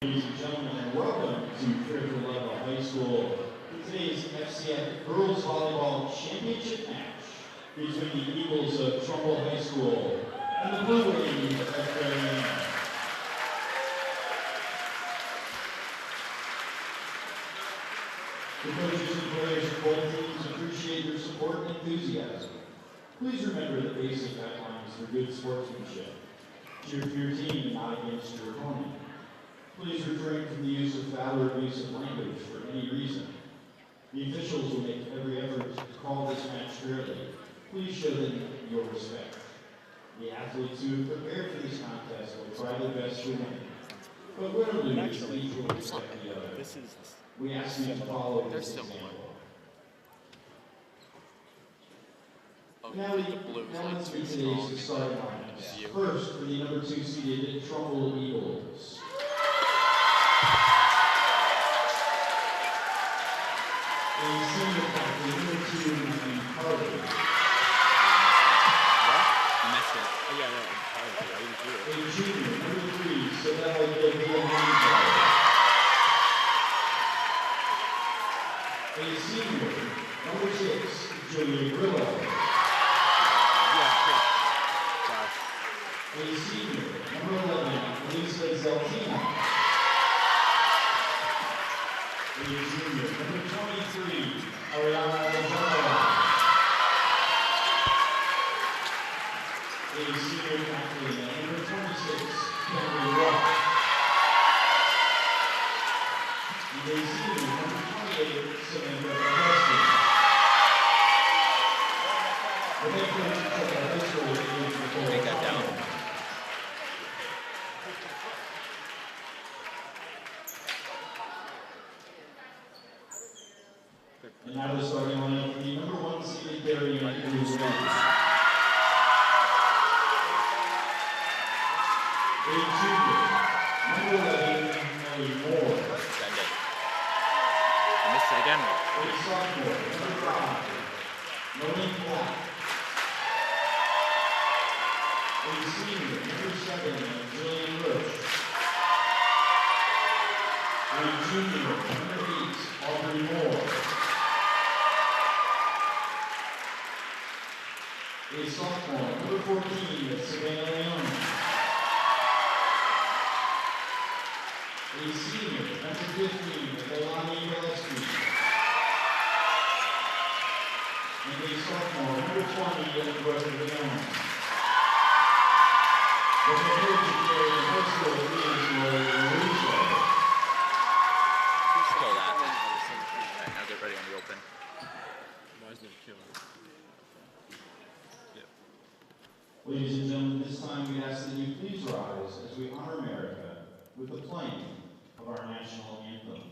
Ladies and gentlemen, and welcome to Fairfield Ludlowe High School for today's FCIAC Girls Volleyball Championship match between the Eagles of Trumbull High School and the Blue Wings of Darien. The coaches and players of both teams appreciate your support and enthusiasm. Please remember the basic guidelines for good sportsmanship. Cheer for your team and not against your opponent. Please refrain from the use of foul or abusive language for any reason. The officials will make every effort to call this match fairly. Please show them your respect. The athletes who have prepared for this contest will try their best to win. But win or lose, each will respect the other. We ask you to follow this example. Now let's meet today's starting lineups. First, for the number 2 seeded Trumbull Eagles. A senior captain, number 2, Harley. I missed it. Oh, yeah, I didn't do it. A junior, number 3, Savannah. A senior, number 6, Julia Grillo. A senior, number 11, Lisa Zeltina. A junior, number 23, Ariana Lozano. A senior captain, number 26, Cameron Rock. And a senior, number 28, Samantha Preston. The head coach of Trumbull High School is Nicole. Take that down. And now the starting lineup for the number 1 seeded Darien Blue Wings. A junior, number 11, Ellie Moore. Send it. I missed it again. A sophomore, number 5, Monique Black. A senior, number 7, Jillian Roach. A junior, number 8, Aubrey Moore. A sophomore, number 14, Savannah Leone. A senior, number 15, Elani Gillespie. And a sophomore, number 20, Brother Leone. The head coach of Darien High School is Mauricio. Slow that. Alright, now get ready on the open. Why is it killing? Ladies and gentlemen, this time we ask that you please rise as we honor America with the playing of our national anthem.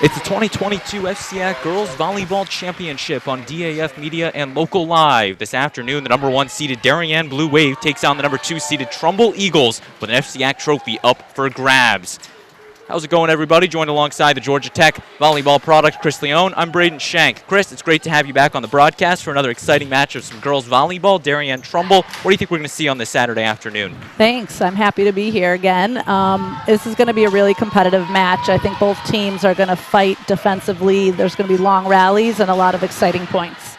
It's the 2022 FCIAC Girls Volleyball Championship on DAF Media and Local Live. This afternoon, the number 1 seeded Darien Blue Wave takes on the number 2 seeded Trumbull Eagles with an FCIAC trophy up for grabs. How's it going, everybody? Joined alongside the Georgia Tech volleyball product, Chris Leone. I'm Braden Shank. Chris, it's great to have you back on the broadcast for another exciting match of some girls volleyball, Darien Trumbull. What do you think we're going to see on this Saturday afternoon? Thanks. I'm happy to be here again. This is going to be a really competitive match. I think both teams are going to fight defensively. There's going to be long rallies and a lot of exciting points.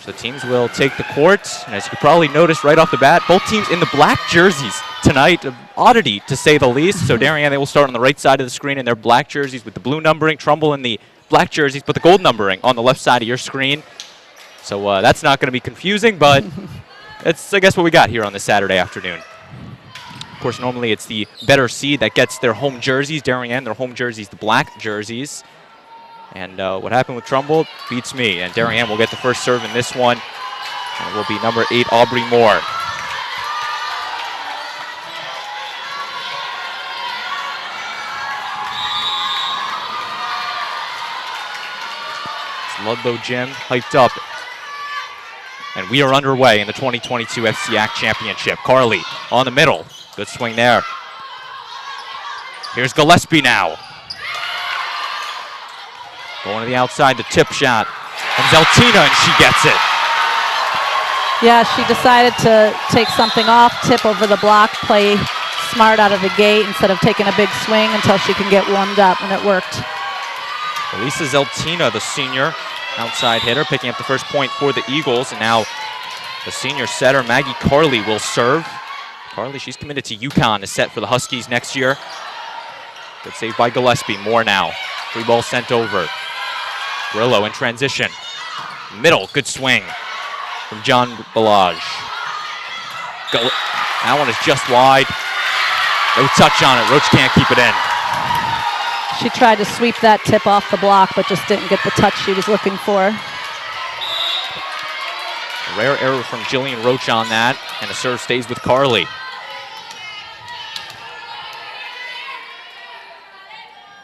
So the teams will take the court, and as you probably noticed right off the bat, both teams in the black jerseys tonight. An oddity, to say the least. So Darien, they will start on the right side of the screen in their black jerseys with the blue numbering. Trumbull in the black jerseys, but the gold numbering on the left side of your screen. So that's not going to be confusing, but that's, I guess, what we got here on this Saturday afternoon. Of course, normally it's the better seed that gets their home jerseys. Darien, their home jerseys, the black jerseys. And what happened with Trumbull beats me. And Darien will get the first serve in this one. And it will be number 8, Aubrey Moore. It's Ludlowe Gym hyped up. And we are underway in the 2022 FCIAC Championship. Carly on the middle. Good swing there. Here's Gillespie now. Going to the outside, the tip shot from Zeltina, and she gets it. Yeah, she decided to take something off, tip over the block, play smart out of the gate instead of taking a big swing until she can get warmed up, and it worked. Elisa Zeltina, the senior outside hitter, picking up the first point for the Eagles, and now the senior setter, Maggie Carly, will serve. Carly, she's committed to UConn to set for the Huskies next year. Good save by Gillespie. More now. Free ball sent over. Grillo in transition. Middle, good swing from John Balaj. That one is just wide. No touch on it. Roach can't keep it in. She tried to sweep that tip off the block, but just didn't get the touch she was looking for. A rare error from Jillian Roach on that, and the serve stays with Carly.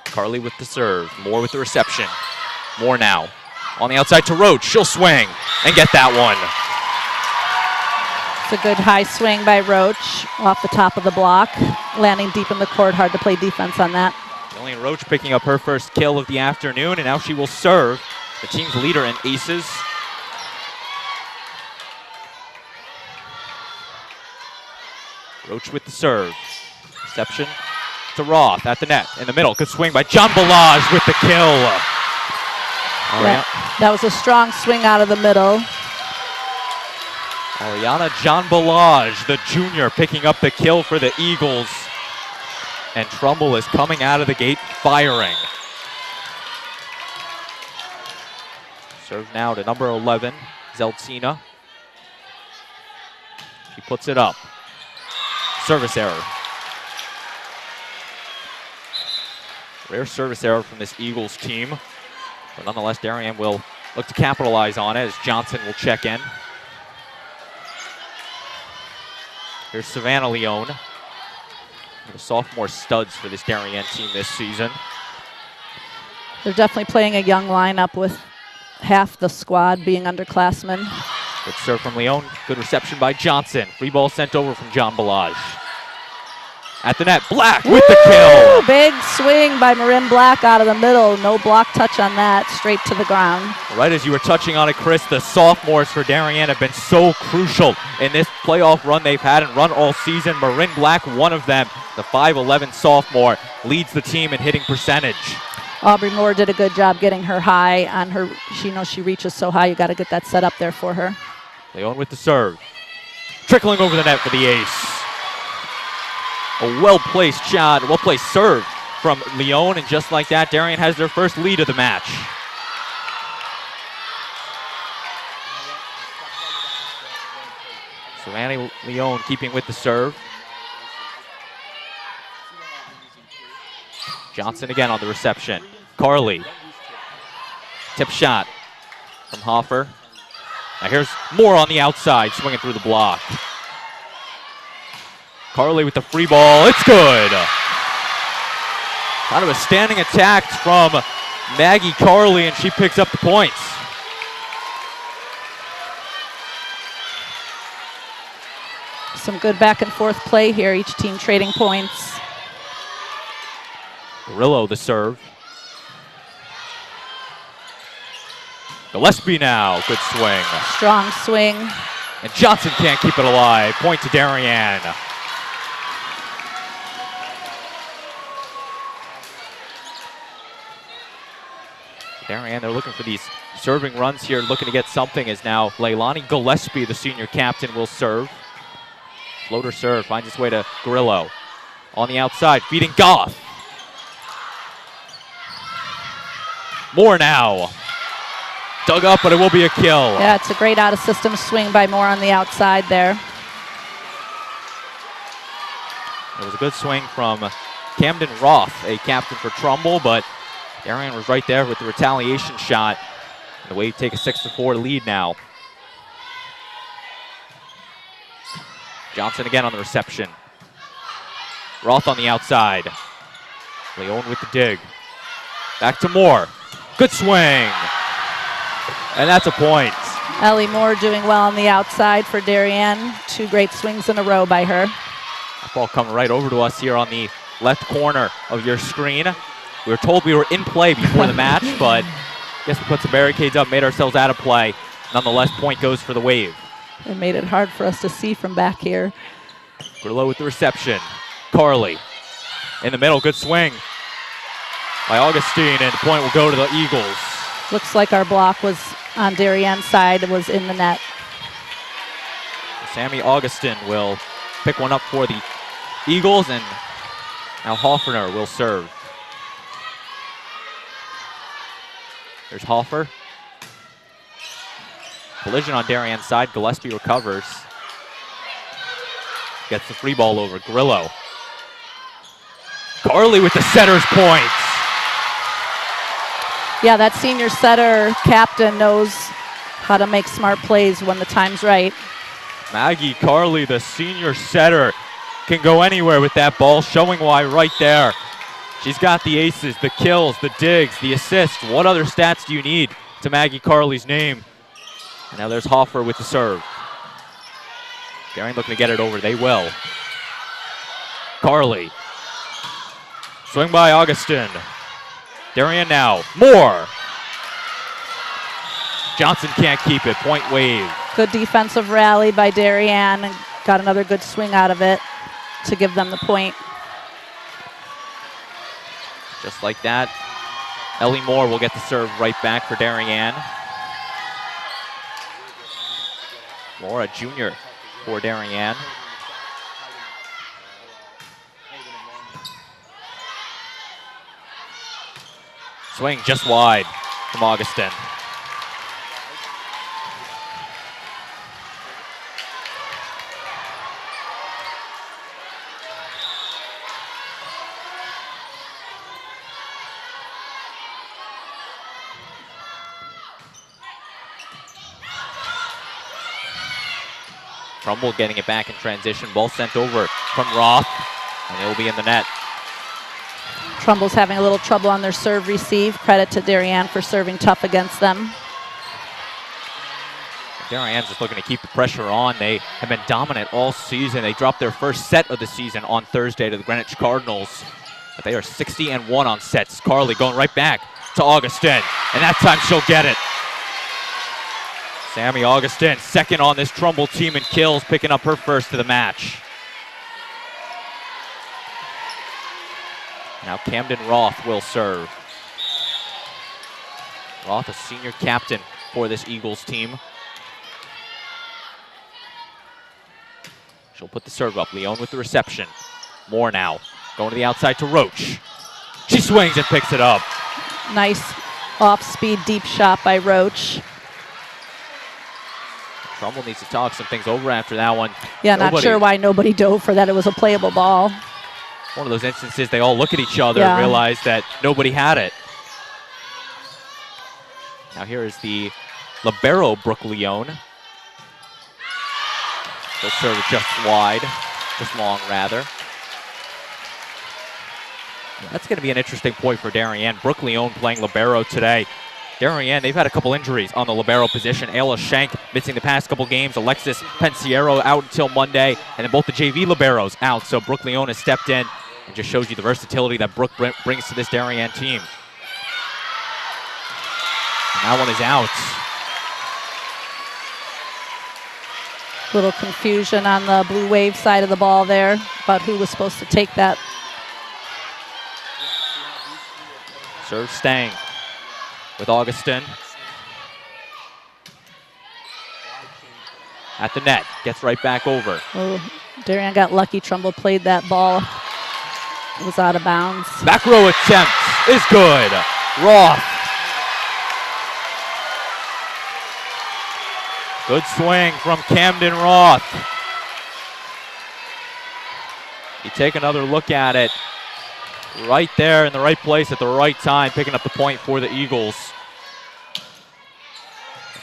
Carly with the serve. Moore with the reception. Moore now. On the outside to Roach. She'll swing and get that one. It's a good high swing by Roach off the top of the block. Landing deep in the court. Hard to play defense on that. Jillian Roach picking up her first kill of the afternoon, and now she will serve, the team's leader in aces. Roach with the serve. Reception to Roth at the net in the middle. Good swing by John Balaj with the kill. That was a strong swing out of the middle. Ariana John Balaj, the junior, picking up the kill for the Eagles. And Trumbull is coming out of the gate firing. Serve now to number 11, Zeltina. She puts it up. Service error. Rare service error from this Eagles team. But nonetheless, Darien will look to capitalize on it as Johnson will check in. Here's Savannah Leone. The sophomore studs for this Darien team this season. They're definitely playing a young lineup with half the squad being underclassmen. Good serve from Leone. Good reception by Johnson. Free ball sent over from John Balaj. At the net, Black with the kill. Big swing by Marin Black out of the middle. No block touch on that, straight to the ground. Right as you were touching on it, Chris, the sophomores for Darien have been so crucial in this playoff run they've had and run all season. Marin Black, one of them, the 5'11 sophomore, leads the team in hitting percentage. Aubrey Moore did a good job getting her high on her. She knows she reaches so high, you got to get that set up there for her. Leone with the serve. Trickling over the net for the ace. A well-placed shot, a well-placed serve from Leone, and just like that, Darien has their first lead of the match. Savannah Leone keeping with the serve. Johnson again on the reception. Carly. Tip shot from Hoffer. Now here's Moore on the outside, swinging through the block. Carly with the free ball. It's good. Kind of a standing attack from Maggie Carley, and she picks up the points. Some good back and forth play here, each team trading points. Grillo the serve. Gillespie now, good swing. Strong swing. And Johnson can't keep it alive. Point to Darien. Darien, they're looking for these serving runs here, looking to get something, as now Leilani Gillespie, the senior captain, will serve. Floater serve, finds its way to Grillo. On the outside, feeding Goff. Moore now. Dug up, but it will be a kill. Yeah, it's a great out-of-system swing by Moore on the outside there. It was a good swing from Camden Roth, a captain for Trumbull, but Darien was right there with the retaliation shot. And the Wave take a 6-4 lead now. Johnson again on the reception. Roth on the outside. Leone with the dig. Back to Moore. Good swing. And that's a point. Ellie Moore doing well on the outside for Darien. 2 great swings in a row by her. Ball coming right over to us here on the left corner of your screen. We were told we were in play before the match, but I guess we put some barricades up, made ourselves out of play. Nonetheless, point goes for the Wave. It made it hard for us to see from back here. Grillo with the reception. Carley in the middle, good swing by Augustine, and the point will go to the Eagles. Looks like our block was on Darien's side, it was in the net. Sammy Augustine will pick one up for the Eagles, and now Hoffner will serve. There's Hoffer. Collision on Darien's side. Gillespie recovers. Gets the free ball over. Grillo. Carley with the setter's points. Yeah, that senior setter captain knows how to make smart plays when the time's right. Maggie Carley, the senior setter, can go anywhere with that ball, showing why right there. She's got the aces, the kills, the digs, the assists. What other stats do you need to Maggie Carley's name? And now there's Hoffer with the serve. Darien looking to get it over. They will. Carley. Swing by Augustine. Darien now. Moore. Johnson can't keep it. Point Wave. Good defensive rally by Darien, and got another good swing out of it to give them the point. Just like that, Ellie Moore will get the serve right back for Darien. Moore, a junior for Darien. Swing just wide from Augustine. Trumbull getting it back in transition. Ball sent over from Roth, and it will be in the net. Trumbull's having a little trouble on their serve receive. Credit to Darien for serving tough against them. Darien's just looking to keep the pressure on. They have been dominant all season. They dropped their first set of the season on Thursday to the Greenwich Cardinals. But they are 60-1 on sets. Carley going right back to Augustine, and that time she'll get it. Sammy Augustine, second on this Trumbull team in kills, picking up her first of the match. Now Camden Roth will serve. Roth, a senior captain for this Eagles team. She'll put the serve up. Leone with the reception. Moore now going to the outside to Roach. She swings and picks it up. Nice off-speed deep shot by Roach. Trumbull needs to talk some things over after that one. Yeah, not sure why nobody dove for that. It was a playable ball. One of those instances they all look at each other Yeah. and realize that nobody had it. Now here is the libero, Brooke Leone. They'll serve it just wide, just long rather. That's going to be an interesting point for Darien. Brooke Leone playing libero today. Darien, they've had a couple injuries on the libero position. Ayla Schenk missing the past couple games. Alexis Pensiero out until Monday. And then both the JV liberos out. So Brooke Leone has stepped in and just shows you the versatility that Brooke brings to this Darien team. And that one is out. Little confusion on the Blue Wave side of the ball there about who was supposed to take that. Serve staying with Augustin. At the net, gets right back over. Oh, Darien got lucky. Trumbull played that ball. It was out of bounds. Back row attempt is good. Roth. Good swing from Camden Roth. You take another look at it. Right there in the right place at the right time, picking up the point for the Eagles.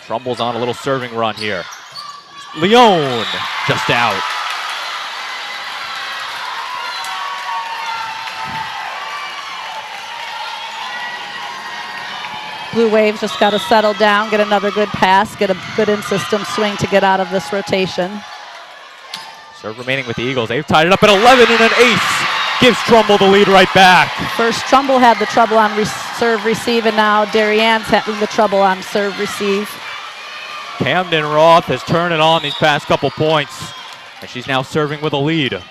Trumbull's on a little serving run here. Leone just out. Blue Waves just got to settle down, get another good pass, get a good in-system swing to get out of this rotation. Serve remaining with the Eagles. They've tied it up at 11 and an ace. Gives Trumbull the lead right back. First, Trumbull had the trouble on serve receive, and now Darien's having the trouble on serve receive. Camden Roth has turned it on these past couple points, and she's now serving with a lead.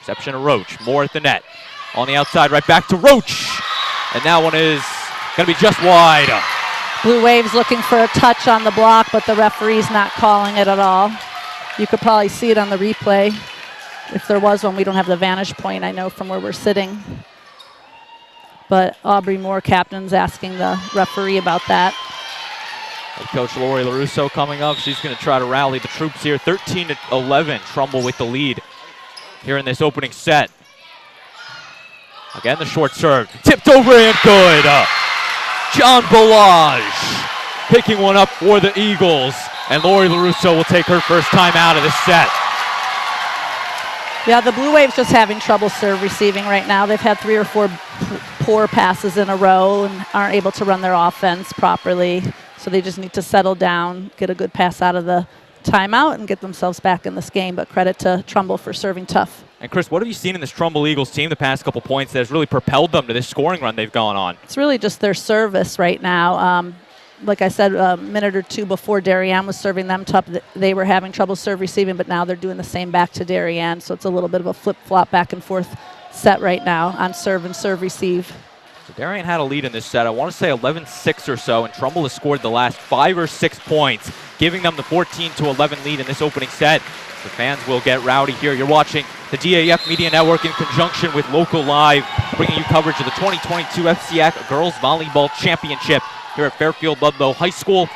Reception of Roach. Moore at the net. On the outside, right back to Roach. And that one is going to be just wide. Blue Waves looking for a touch on the block, but the referee's not calling it at all. You could probably see it on the replay. If there was one, we don't have the vantage point, I know, from where we're sitting. But Aubrey Moore, captain's asking the referee about that. Coach Lori LaRusso coming up. She's going to try to rally the troops here. 13-11, Trumbull with the lead here in this opening set. Again, the short serve. Tipped over and good. John Balaj picking one up for the Eagles. And Lori LaRusso will take her first time out of this set. Yeah, the Blue Waves just having trouble serve receiving right now. They've had 3 or 4 poor passes in a row and aren't able to run their offense properly. So they just need to settle down, get a good pass out of the timeout, and get themselves back in this game. But credit to Trumbull for serving tough. And Chris, what have you seen in this Trumbull Eagles team the past couple points that has really propelled them to this scoring run they've gone on? It's really just their service right now. Like I said, a minute or two before, Darien was serving them tough. They were having trouble serve receiving, but now they're doing the same back to Darien. So it's a little bit of a flip-flop back and forth set right now on serve and serve receive. So Darien had a lead in this set. I want to say 11-6 or so, and Trumbull has scored the last 5 or 6 points, giving them the 14-11 lead in this opening set. The fans will get rowdy here. You're watching the DAF Media Network in conjunction with Local Live, bringing you coverage of the 2022 FCIAC Girls Volleyball Championship here at Fairfield Ludlowe High School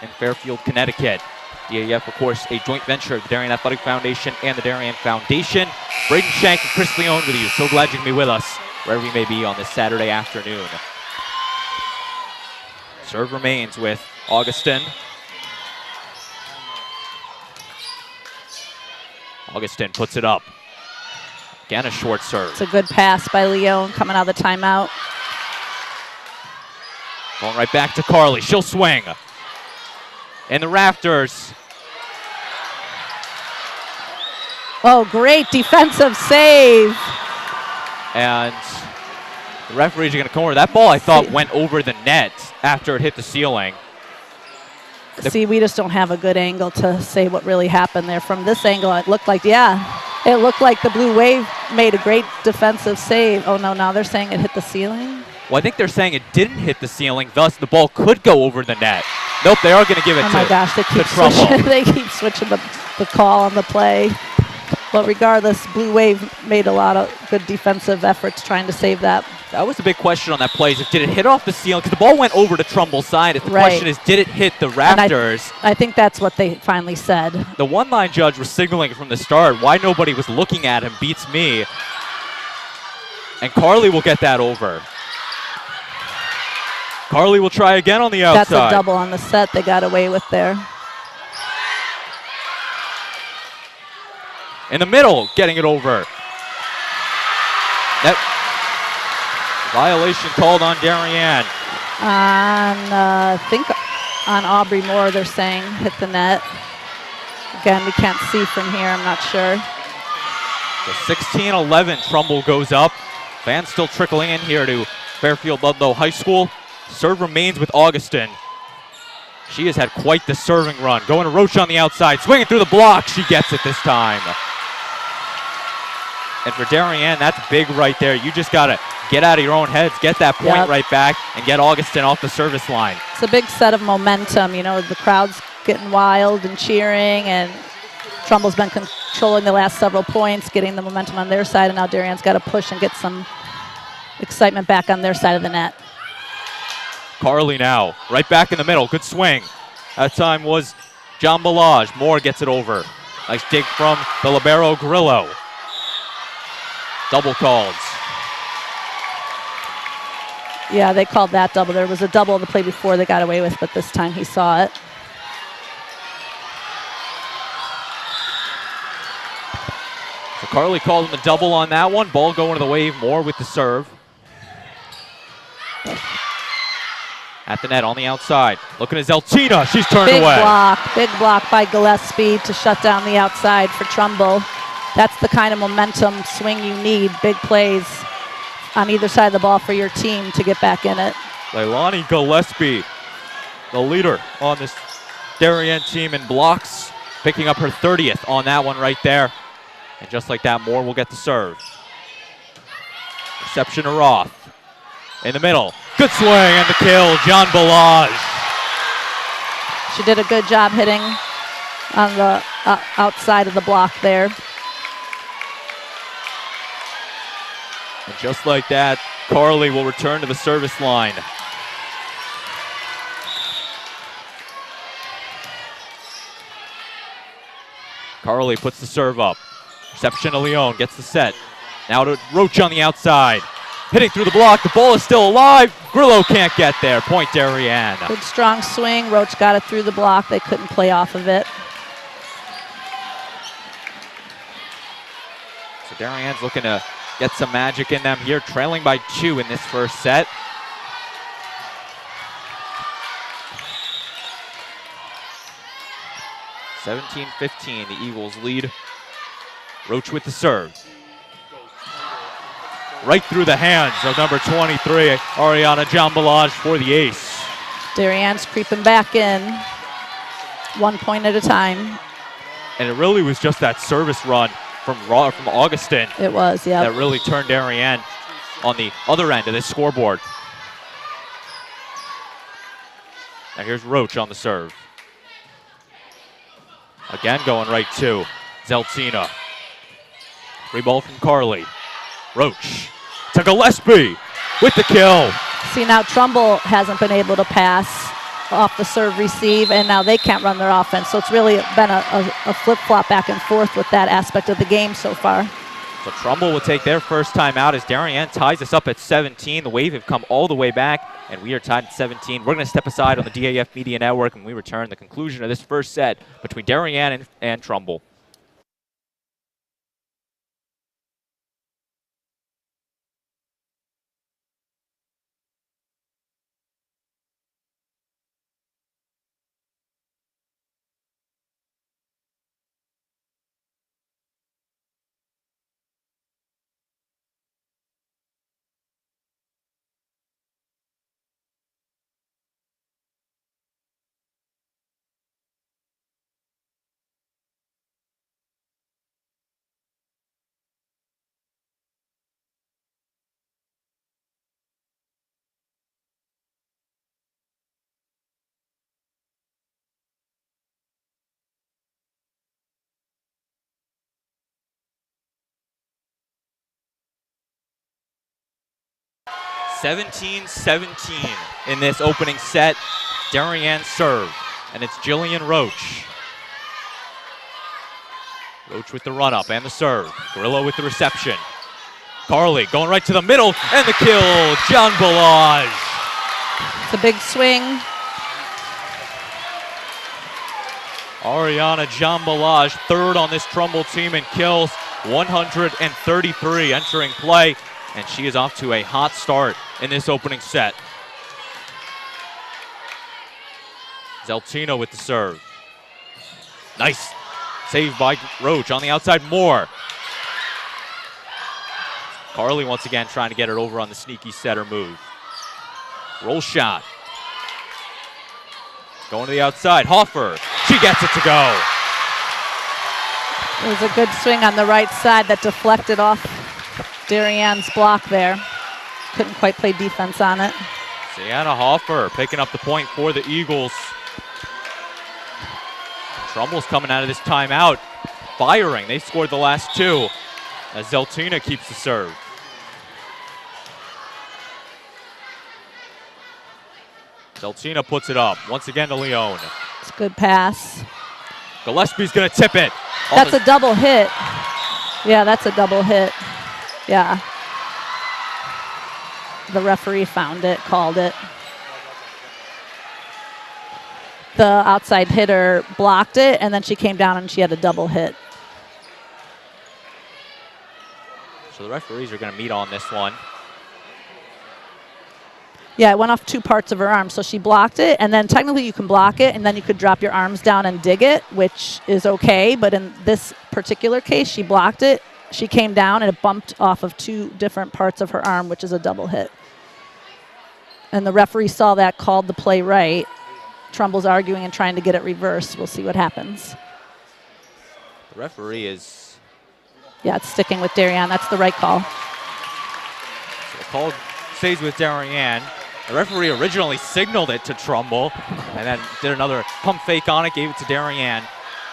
in Fairfield, Connecticut. DAF, of course, a joint venture of the Darien Athletic Foundation and the Darien Foundation. Braden Shank and Chris Leone with you. So glad you can be with us wherever you may be on this Saturday afternoon. Serve remains with Augustin. Augustin puts it up. Again, a short serve. It's a good pass by Leone coming out of the timeout. Going right back to Carly. She'll swing. In the rafters. Oh, great defensive save. And the referees are going to corner. That ball, I thought, went over the net after it hit the ceiling. See, we just don't have a good angle to say what really happened there. From this angle, it looked like, it looked like the Blue Wave made a great defensive save. Oh, no, now they're saying it hit the ceiling? Well, I think they're saying it didn't hit the ceiling, thus the ball could go over the net. Nope, they are going to give it to Trumbull. Oh, my gosh, they keep switching the call on the play. But regardless, Blue Wave made a lot of good defensive efforts trying to save that. That was the big question on that play. Is did it hit off the ceiling? Because the ball went over to Trumbull's side. The question is, did it hit the rafters? I think that's what they finally said. The one-line judge was signaling from the start. Why nobody was looking at him beats me. And Carly will get that over. Carly will try again on the outside. That's a double on the set they got away with there. In the middle, getting it over. That violation called on Darien. I think on Aubrey Moore, they're saying hit the net. Again, we can't see from here, I'm not sure. So 16-11, Trumbull goes up. Fans still trickling in here to Fairfield Ludlowe High School. Serve remains with Augustin. She has had quite the serving run. Going to Roach on the outside, swinging through the block. She gets it this time. And for Darien, that's big right there. You just got to get out of your own heads, get that point right back, and get Augustin off the service line. It's a big set of momentum. You know, the crowd's getting wild and cheering, and Trumbull's been controlling the last several points, getting the momentum on their side, and now Darien's got to push and get some excitement back on their side of the net. Carly now, right back in the middle. Good swing. That time was John Balaj. Moore gets it over. Nice dig from the libero Grillo. Double called. Yeah, they called that double. There was a double the play before they got away with, but this time he saw it. So Carly called him the double on that one. Ball going to the wave. Moore with the serve. At the net on the outside. Looking at Zeltina. She's turned away. Big block by Gillespie to shut down the outside for Trumbull. That's the kind of momentum swing you need. Big plays on either side of the ball for your team to get back in it. Leilani Gillespie, the leader on this Darien team in blocks, picking up her 30th on that one right there. And just like that, Moore will get the serve. Reception to Roth. In the middle. Good swing and the kill, John Balaj. She did a good job hitting on the outside of the block there. And just like that, Carly will return to the service line. Carly puts the serve up. Reception to Leon, gets the set. Now to Roach on the outside. Hitting through the block, the ball is still alive. Grillo can't get there, point Darien. Good strong swing, Roach got it through the block. They couldn't play off of it. So Darien's looking to get some magic in them here, trailing by 2 in this first set. (17-15), the Eagles lead. Roach with the serve. Right through the hands of number 23, Ariana Jambalaj for the ace. Darien's creeping back in, 1 point at a time. And it really was just that service run from Augustin. It was, yeah. That really turned Darien on the other end of this scoreboard. Now here's Roach on the serve. Again going right to Zeltina. Free ball from Carly. Roach to Gillespie with the kill. See, now Trumbull hasn't been able to pass off the serve receive, and now they can't run their offense. So it's really been a flip-flop back and forth with that aspect of the game so far. So Trumbull will take their first time out as Darien ties us up at 17. The Wave have come all the way back, and we are tied at 17. We're going to step aside on the DAF Media Network, and we return the conclusion of this first set between Darien and Trumbull. (17-17) in this opening set. Darien serve, and it's Jillian Roach. Roach with the run-up and the serve. Grillo with the reception. Carly going right to the middle, and the kill, John Balaj. It's a big swing. Ariana Jambalaj, third on this Trumbull team in kills, 133 entering play, and she is off to a hot start in this opening set. Zeltina with the serve. Nice save by Roach on the outside. Moore. Carly once again trying to get it over on the sneaky setter move. Roll shot. Going to the outside. Hoffer. She gets it to go. It was a good swing on the right side that deflected off Darienne's block there. Couldn't quite play defense on it. Sienna Hoffer picking up the point for the Eagles. Trumbull's coming out of this timeout, firing. They scored the last two as Zeltina keeps the serve. Zeltina puts it up. Once again to Leone. It's a good pass. Gillespie's going to tip it. That's a double hit. Yeah, that's a double hit. Yeah. The referee found it, called it. The outside hitter blocked it, and then she came down and she had a double hit. So the referees are going to meet on this one. Yeah, it went off two parts of her arm. So she blocked it, and then technically you can block it, and then you could drop your arms down and dig it, which is okay. But in this particular case, she blocked it. She came down, and it bumped off of two different parts of her arm, which is a double hit. And the referee saw that, called the play right. Trumbull's arguing and trying to get it reversed. We'll see what happens. The referee is... Yeah, it's sticking with Darien. That's the right call. So the call stays with Darien. The referee originally signaled it to Trumbull and then did another pump fake on it, gave it to Darien.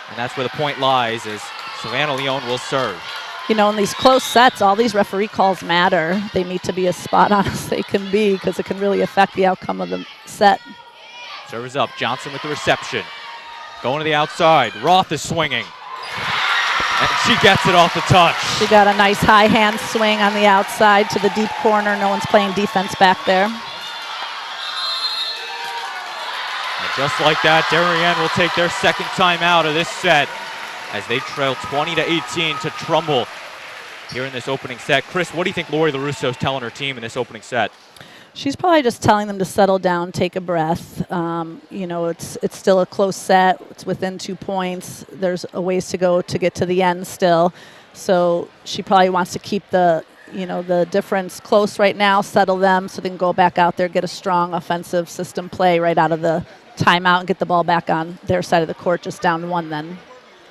And that's where the point lies, as Savannah Leone will serve. You know, in these close sets, all these referee calls matter. They need to be as spot on as they can be because it can really affect the outcome of the set. Serve is up. Johnson with the reception. Going to the outside. Roth is swinging. And she gets it off the touch. She got a nice high hand swing on the outside to the deep corner. No one's playing defense back there. And just like that, Darien will take their second time out of this set as they trail 20-18 to Trumbull here in this opening set. Chris, what do you think Lori LaRusso's telling her team in this opening set? She's probably just telling them to settle down, take a breath. You know, it's still a close set. It's within 2 points. There's a ways to go to get to the end still. So she probably wants to keep the difference close right now, settle them so they can go back out there, get a strong offensive system play right out of the timeout and get the ball back on their side of the court, just down one then.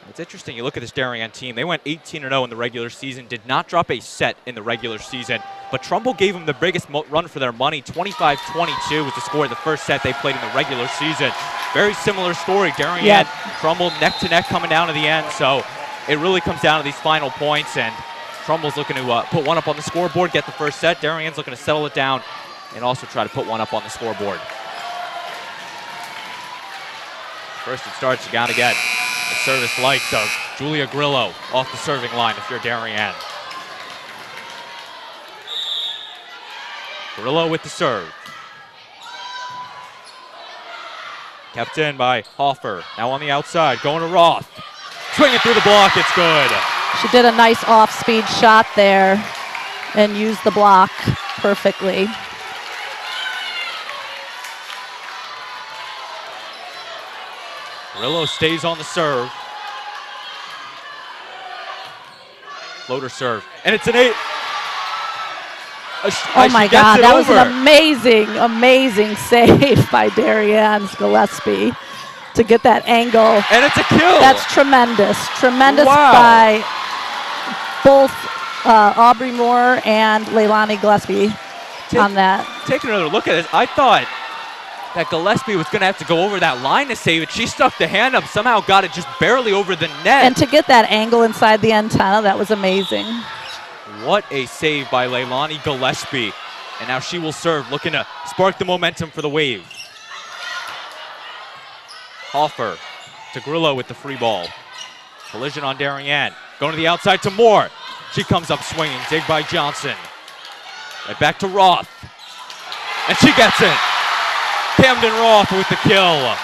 It's interesting. You look at this Darien team. They went 18-0 in the regular season, did not drop a set in the regular season, but Trumbull gave them the biggest run for their money. 25-22 was the score of the first set they played in the regular season. Very similar story. Darien, Trumbull neck-to-neck coming down to the end, so it really comes down to these final points, and Trumbull's looking to put one up on the scoreboard, get the first set. Darien's looking to settle it down and also try to put one up on the scoreboard. First it starts, you got to get the service likes of Julia Grillo off the serving line if you're Darien. Grillo with the serve. Kept in by Hoffer. Now on the outside, going to Roth. Swinging through the block, it's good. She did a nice off-speed shot there and used the block perfectly. Grillo stays on the serve. Floater serve. And it's an 8. Oh my God, that was an amazing, amazing save by Darian Gillespie to get that angle. And it's a kill. That's tremendous. Tremendous wow. by both Aubrey Moore and Leilani Gillespie on that. Take another look at this. I thought that Gillespie was going to have to go over that line to save it. She stuck the hand up, somehow got it just barely over the net. And to get that angle inside the antenna, that was amazing. What a save by Leilani Gillespie. And now she will serve, looking to spark the momentum for the Wave. Hoffer to Grillo with the free ball. Collision on Darien. Going to the outside to Moore. She comes up swinging, dig by Johnson. Right back to Roth. And she gets it. Camden Roth with the kill.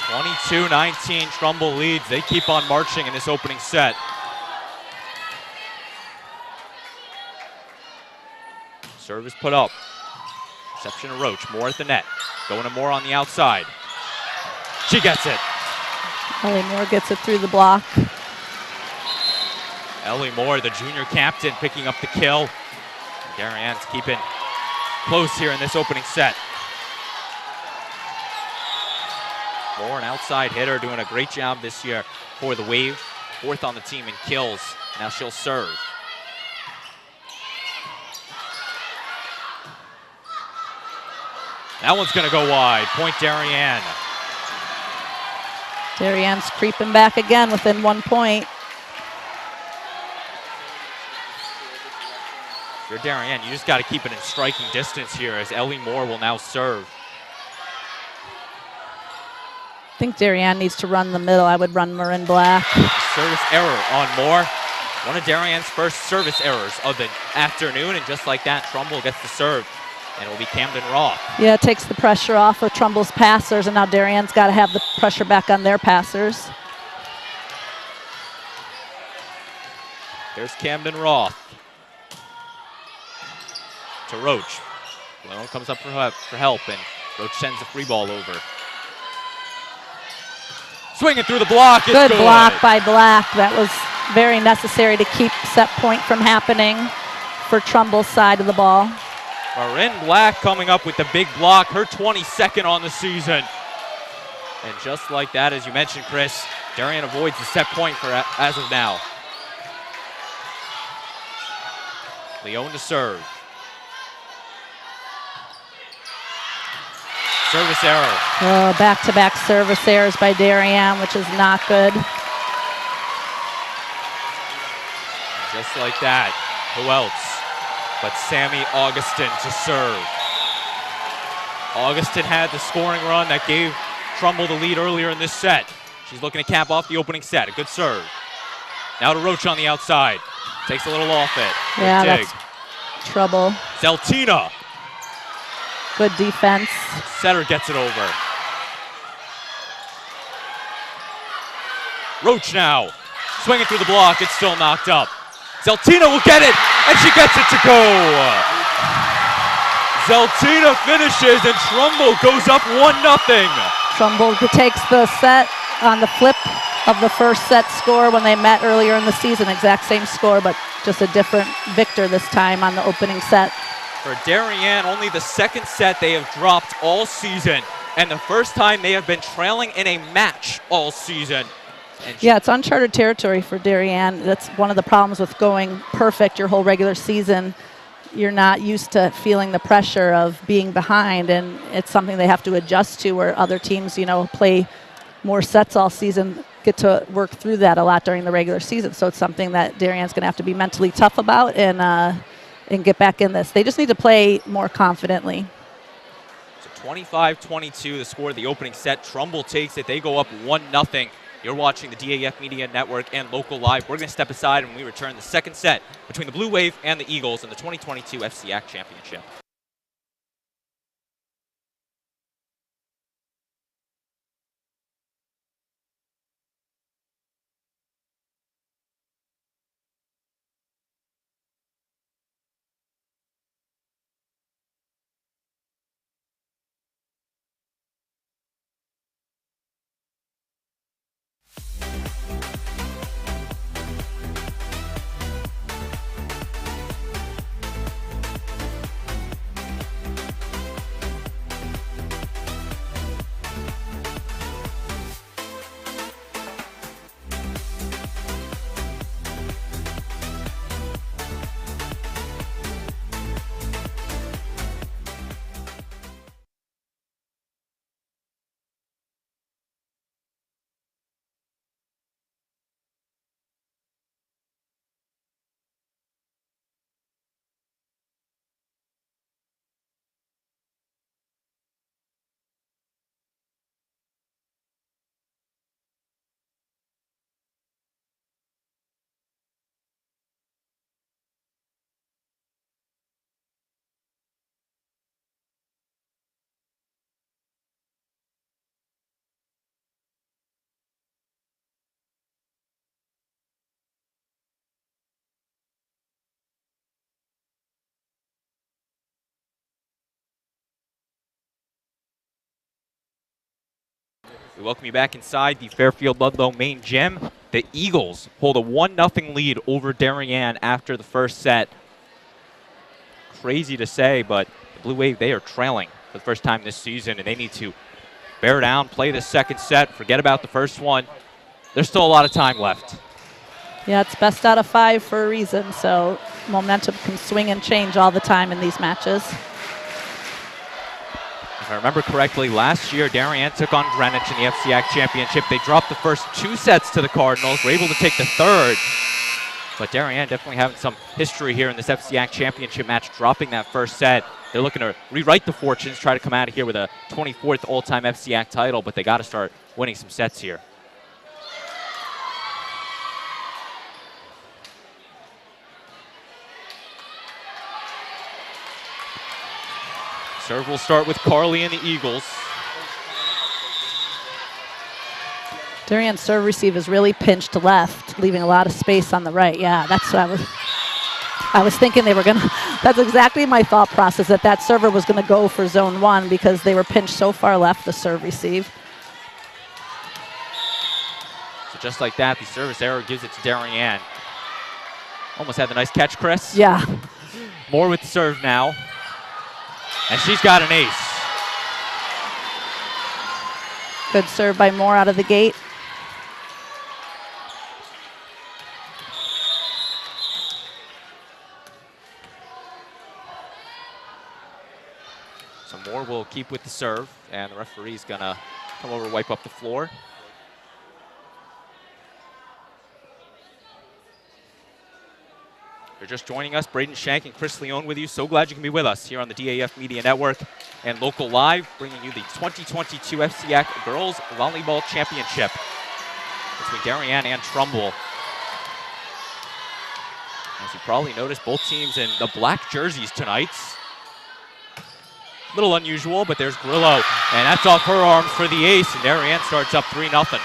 22-19, Trumbull leads. They keep on marching in this opening set. Service put up. Reception to Roach. Moore at the net. Going to Moore on the outside. She gets it. Ellie Moore gets it through the block. Ellie Moore, the junior captain, picking up the kill. Darien's keeping close here in this opening set. Moore, an outside hitter, doing a great job this year for the Wave. Fourth on the team in kills. Now she'll serve. That one's going to go wide. Point Darien. Darien's creeping back again within 1 point. If you're Darien, you just got to keep it in striking distance here as Ellie Moore will now serve. I think Darien needs to run the middle. I would run Marin Black. Service error on Moore. One of Darien's first service errors of the afternoon, and just like that, Trumbull gets the serve, and it will be Camden Roth. Yeah, it takes the pressure off of Trumbull's passers, and now Darien's got to have the pressure back on their passers. There's Camden Roth. To Roach. Malone comes up for help, and Roach sends the free ball over. Swinging through the block. It's good block by Black. That was very necessary to keep set point from happening for Trumbull's side of the ball. Marin Black coming up with the big block, her 22nd on the season. And just like that, as you mentioned, Chris, Darien avoids the set point for as of now. Leone to serve. Service error. Oh, back-to-back service errors by Darien, which is not good. Just like that, who else but Sammy Augustin to serve. Augustin had the scoring run that gave Trumbull the lead earlier in this set. She's looking to cap off the opening set. A good serve. Now to Roach on the outside. Takes a little off it. Yeah, that's trouble. Zeltina. Good defense. Setter gets it over. Roach now. Swinging through the block. It's still knocked up. Zeltina will get it, and she gets it to go. Zeltina finishes, and Trumbull goes up 1-0. Trumbull takes the set on the flip of the first set score when they met earlier in the season. Exact same score, but just a different victor this time on the opening set. For Darien, only the second set they have dropped all season, and the first time they have been trailing in a match all season. Yeah, it's uncharted territory for Darien. That's one of the problems with going perfect your whole regular season. You're not used to feeling the pressure of being behind, and it's something they have to adjust to, where other teams, you know, play more sets all season, get to work through that a lot during the regular season. So it's something that Darien's going to have to be mentally tough about and get back in this. They just need to play more confidently. So 25-22, the score of the opening set. Trumbull takes it. They go up 1-0. You're watching the DAF Media Network and Local Live. We're going to step aside when we return the second set between the Blue Wave and the Eagles in the 2022 FCIAC Championship. We welcome you back inside the Fairfield Ludlowe main gym. The Eagles hold a 1-0 lead over Darien after the first set. Crazy to say, but the Blue Wave, they are trailing for the first time this season, and they need to bear down, play the second set, forget about the first one. There's still a lot of time left. Yeah, it's best out of 5 for a reason, so momentum can swing and change all the time in these matches. If I remember correctly, last year Darien took on Greenwich in the FCIAC Championship. They dropped the first 2 sets to the Cardinals, were able to take the third. But Darien definitely having some history here in this FCIAC Championship match, dropping that first set. They're looking to rewrite the fortunes, try to come out of here with a 24th all-time FCIAC title, but they got to start winning some sets here. Serve will start with Carly and the Eagles. Darien's serve receive is really pinched left, leaving a lot of space on the right. Yeah, that's what I was thinking they were going to. That's exactly my thought process, that server was going to go for zone 1 because they were pinched so far left, the serve receive. So just like that, the service error gives it to Darien. Almost had the nice catch, Chris. Yeah. Moore with the serve now. And she's got an ace. Good serve by Moore out of the gate. So Moore will keep with the serve, and the referee's gonna come over and wipe up the floor. If you're just joining us, Braden Shank and Chris Leone with you. So glad you can be with us here on the DAF Media Network and Local Live, bringing you the 2022 FCIAC Girls Volleyball Championship between Darien and Trumbull. As you probably noticed, both teams in the black jerseys tonight. A little unusual, but there's Grillo, and that's off her arms for the ace, and Darien starts up 3-0.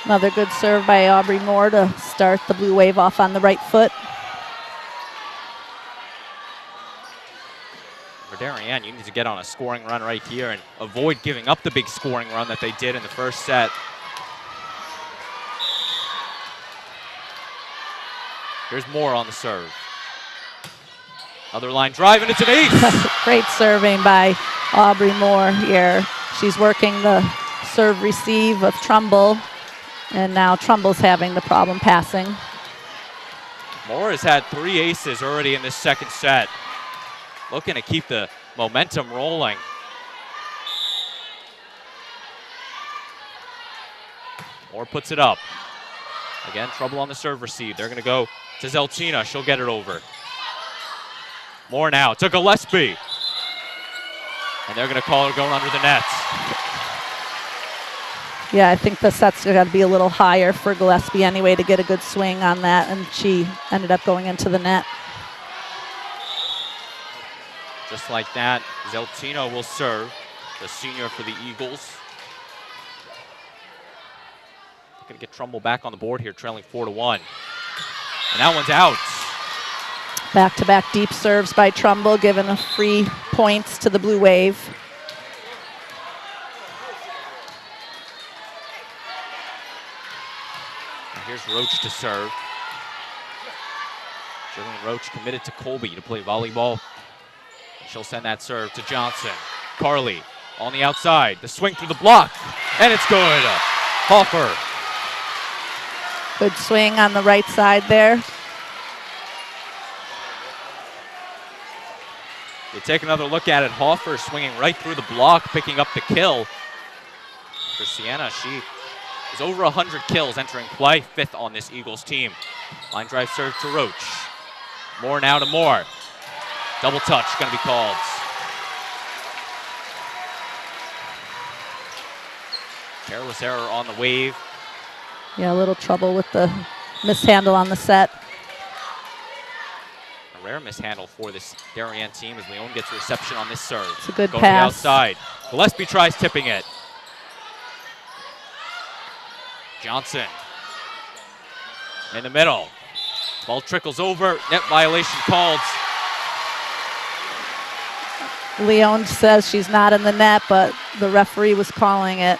Another good serve by Aubrey Moore to start the Blue Wave off on the right foot. For Darien, you need to get on a scoring run right here and avoid giving up the big scoring run that they did in the first set. Here's Moore on the serve. Other line drive, and it's an ace! Great serving by Aubrey Moore here. She's working the serve receive of Trumbull, and now Trumbull's having the problem passing. Moore has had 3 aces already in this second set. Looking to keep the momentum rolling. Moore puts it up. Again, trouble on the serve receive. They're going to go to Zeltina. She'll get it over. Moore now to Gillespie. And they're going to call her going under the net. Yeah, I think the set's got to be a little higher for Gillespie anyway to get a good swing on that, and she ended up going into the net. Just like that, Zeltino will serve, the senior for the Eagles. Going to get Trumbull back on the board here, trailing 4-1. And that one's out. Back-to-back deep serves by Trumbull, giving a free points to the Blue Wave. And here's Roach to serve. Jillian Roach committed to Colby to play volleyball. She'll send that serve to Johnson. Carly on the outside. The swing through the block. And it's good. Hoffer. Good swing on the right side there. You take another look at it. Hoffer swinging right through the block, picking up the kill. For Sienna, she is over 100 kills entering play, 5th on this Eagles team. Line drive serve to Roach. Moore now to Moore. Double touch going to be called. Careless error on the wave. Yeah, a little trouble with the mishandle on the set. A rare mishandle for this Darien team as Leone gets a reception on this serve. It's a good Going pass. to the outside. Gillespie tries tipping it. Johnson in the middle. Ball trickles over. Net violation called. Leone says she's not in the net, but the referee was calling it.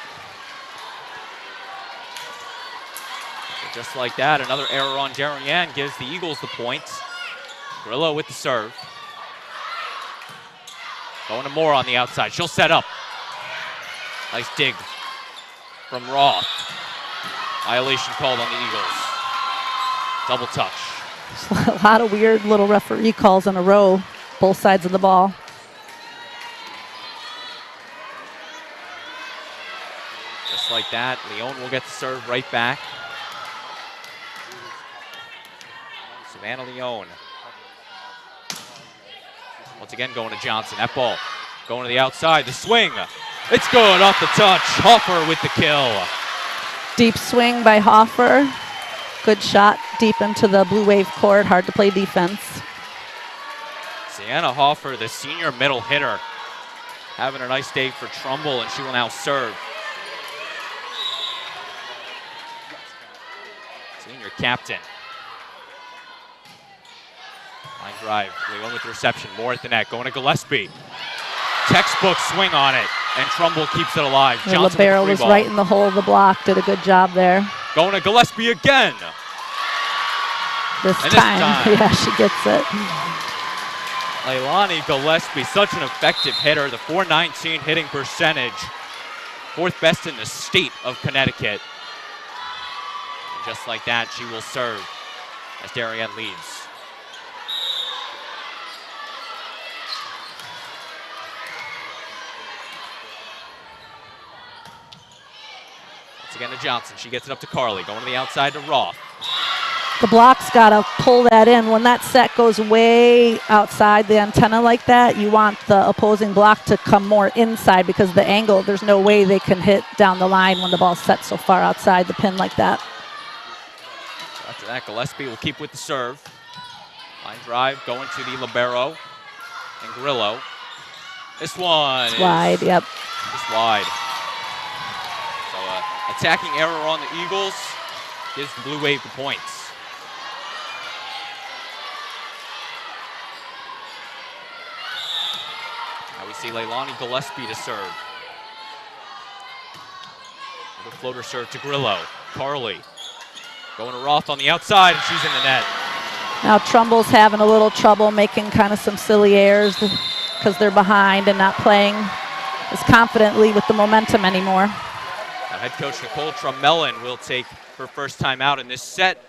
Just like that, another error on Darien gives the Eagles the point. Grillo with the serve. Going to Moore on the outside. She'll set up. Nice dig from Roth. Violation called on the Eagles. Double touch. A lot of weird little referee calls in a row, both sides of the ball. Just like that, Leone will get the serve right back. Savannah Leone. Once again going to Johnson. That ball going to the outside. The swing. It's good off the touch. Hoffer with the kill. Deep swing by Hoffer. Good shot deep into the Blue Wave court. Hard to play defense. Sienna Hoffer, the senior middle hitter, having a nice day for Trumbull, and she will now serve. Senior captain. Line drive. Leone with the reception. Moore at the net. Going to Gillespie. Textbook swing on it, and Trumbull keeps it alive. The libero was right in the hole of the block. Did a good job there. Going to Gillespie again. This time, yeah, she gets it. Leilani Gillespie, such an effective hitter. The .419 hitting percentage. 4th best in the state of Connecticut. And just like that, she will serve as Darien leads. Once again to Johnson. She gets it up to Carly. Going to the outside to Roth. The block's got to pull that in. When that set goes way outside the antenna like that, you want the opposing block to come more inside because the angle, there's no way they can hit down the line when the ball's set so far outside the pin like that. After that, Gillespie will keep with the serve. Line drive going to the libero and Grillo. This one is wide, yep. Just wide. So attacking error on the Eagles gives the Blue Wave the points. Now we see Leilani Gillespie to serve. Another floater serve to Grillo. Carly going to Roth on the outside, and she's in the net. Now Trumbull's having a little trouble making kind of some silly errors because they're behind and not playing as confidently with the momentum anymore. Now head coach Nicole Trumellin will take her first time out in this set.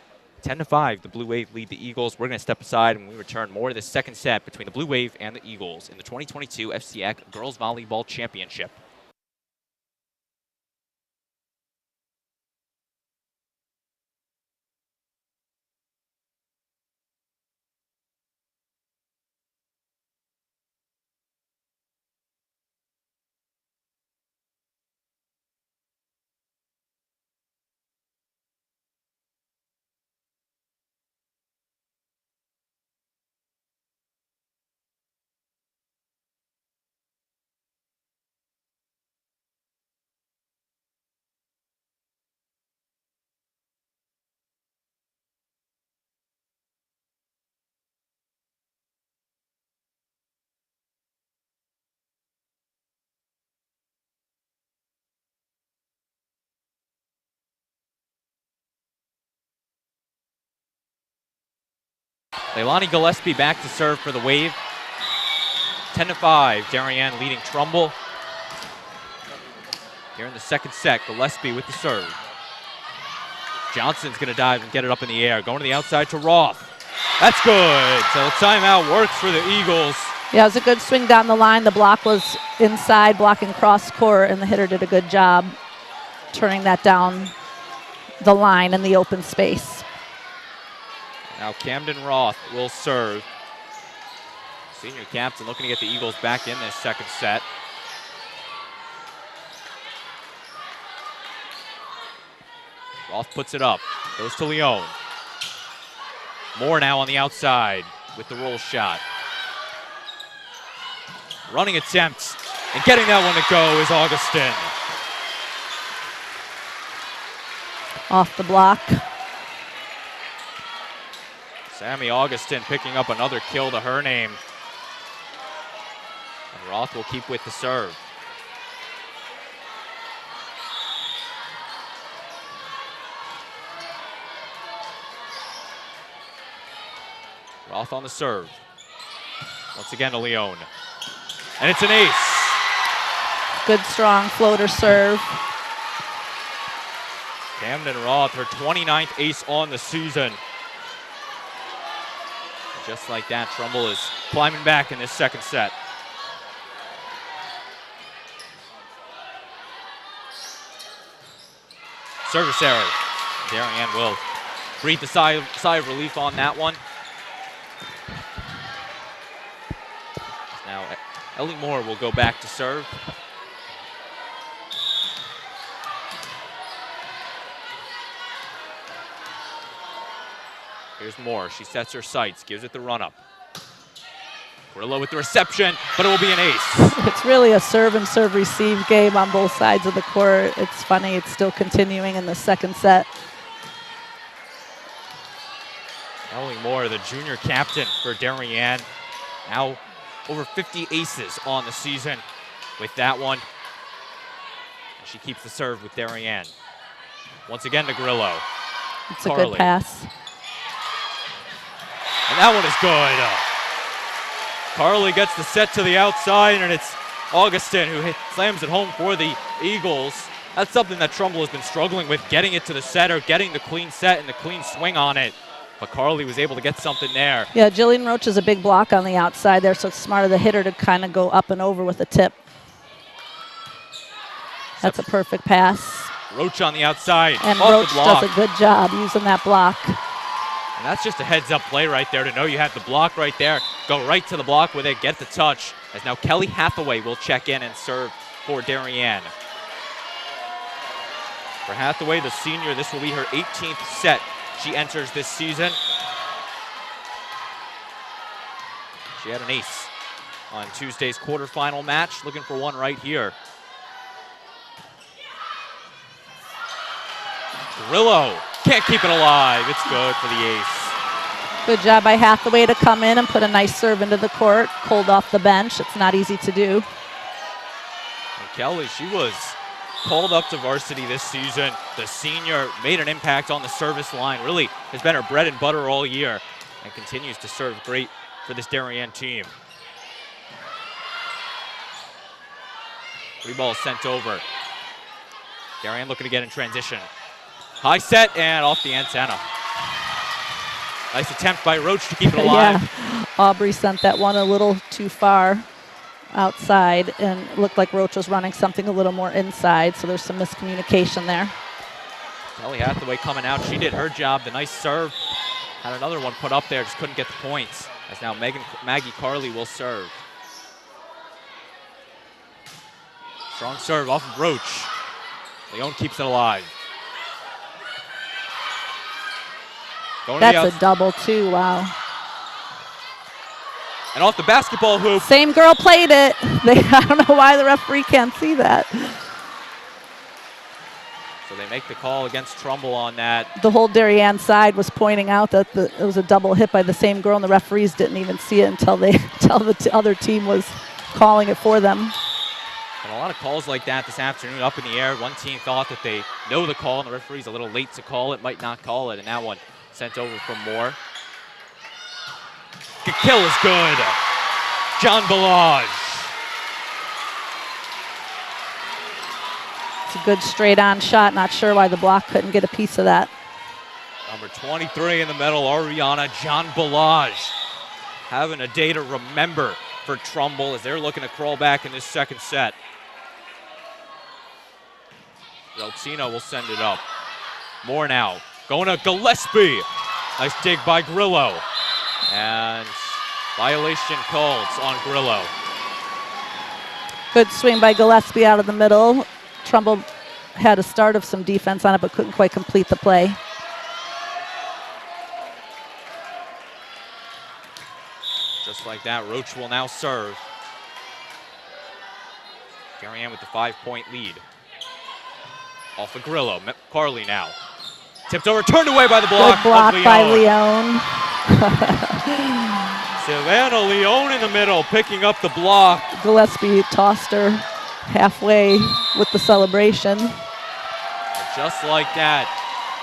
10-5, the Blue Wave lead the Eagles. We're going to step aside when we return. More of this second set between the Blue Wave and the Eagles in the 2022 FCIAC Girls Volleyball Championship. Leilani Gillespie back to serve for the Wave. 10-5, Darien leading Trumbull. Here in the second set, Gillespie with the serve. Johnson's going to dive and get it up in the air. Going to the outside to Roth. That's good. So the timeout works for the Eagles. Yeah, it was a good swing down the line. The block was inside, blocking cross court, and the hitter did a good job turning that down the line in the open space. Now Camden Roth will serve. Senior captain looking to get the Eagles back in this second set. Roth puts it up, goes to Leone. Moore now on the outside with the roll shot. Running attempt, and getting that one to go is Augustin. Off the block. Sammy Augustin picking up another kill to her name. And Roth will keep with the serve. Roth on the serve. Once again to Leone. And it's an ace. Good, strong floater serve. Camden Roth, her 29th ace on the season. Just like that, Trumbull is climbing back in this second set. Service error. Darien will breathe the sigh of relief on that one. Now Ellie Moore will go back to serve. Here's Moore. She sets her sights, gives it the run-up. Grillo with the reception, but it will be an ace. It's really a serve and serve receive game on both sides of the court. It's funny, it's still continuing in the second set. Ellie Moore, the junior captain for Darien, now over 50 aces on the season with that one. She keeps the serve with Darien. Once again to Grillo. It's a good pass. And that one is good. Carly gets the set to the outside, and it's Augustin who slams it home for the Eagles. That's something that Trumbull has been struggling with, getting it to the setter, getting the clean set and the clean swing on it. But Carly was able to get something there. Yeah, Jillian Roach is a big block on the outside there, so it's smart of the hitter to kind of go up and over with a tip. That's a perfect pass. Roach on the outside. And off Roach the block. does a good job using that block. And that's just a heads-up play right there to know you have the block right there. Go right to the block with it, get the touch. As now Kelly Hathaway will check in and serve for Darien. For Hathaway, the senior, this will be her 18th set she enters this season. She had an ace on Tuesday's quarterfinal match. Looking for one right here. Grillo can't keep it alive. It's good for the ace. Good job by Hathaway to come in and put a nice serve into the court. Cold off the bench. It's not easy to do. And Kelly, she was called up to varsity this season. The senior made an impact on the service line. Really has been her bread and butter all year and continues to serve great for this Darien team. Three balls sent over. Darien looking to get in transition. High set and off the antenna. Nice attempt by Roach to keep it alive. Yeah, Aubrey sent that one a little too far outside, and it looked like Roach was running something a little more inside, so there's some miscommunication there. Kelly Hathaway coming out. She did her job. The nice serve. Had another one put up there, just couldn't get the points. As now Maggie Carley will serve. Strong serve off of Roach. Leone keeps it alive. That's a double too, wow. And off the basketball hoop. Same girl played it. I don't know why the referee can't see that. So they make the call against Trumbull on that. The whole Darien side was pointing out that it was a double hit by the same girl, and the referees didn't even see it until the other team was calling it for them. And a lot of calls like that this afternoon up in the air. One team thought that they know the call, and the referee's a little late to call it, might not call it, and that one sent over from Moore. The kill is good. John Balaj. It's a good straight-on shot. Not sure why the block couldn't get a piece of that. Number 23 in the middle, Ariana John Balaj. Having a day to remember for Trumbull as they're looking to crawl back in this second set. Delcino will send it up. Moore now. Going to Gillespie. Nice dig by Grillo. And violation called on Grillo. Good swing by Gillespie out of the middle. Trumbull had a start of some defense on it, but couldn't quite complete the play. Just like that, Roach will now serve. Darien with the 5-point lead. Off of Grillo. Carly now. Tipped over, turned away by the block. Good block by Leone. Savannah Leone in the middle, picking up the block. Gillespie tossed her halfway with the celebration. And just like that,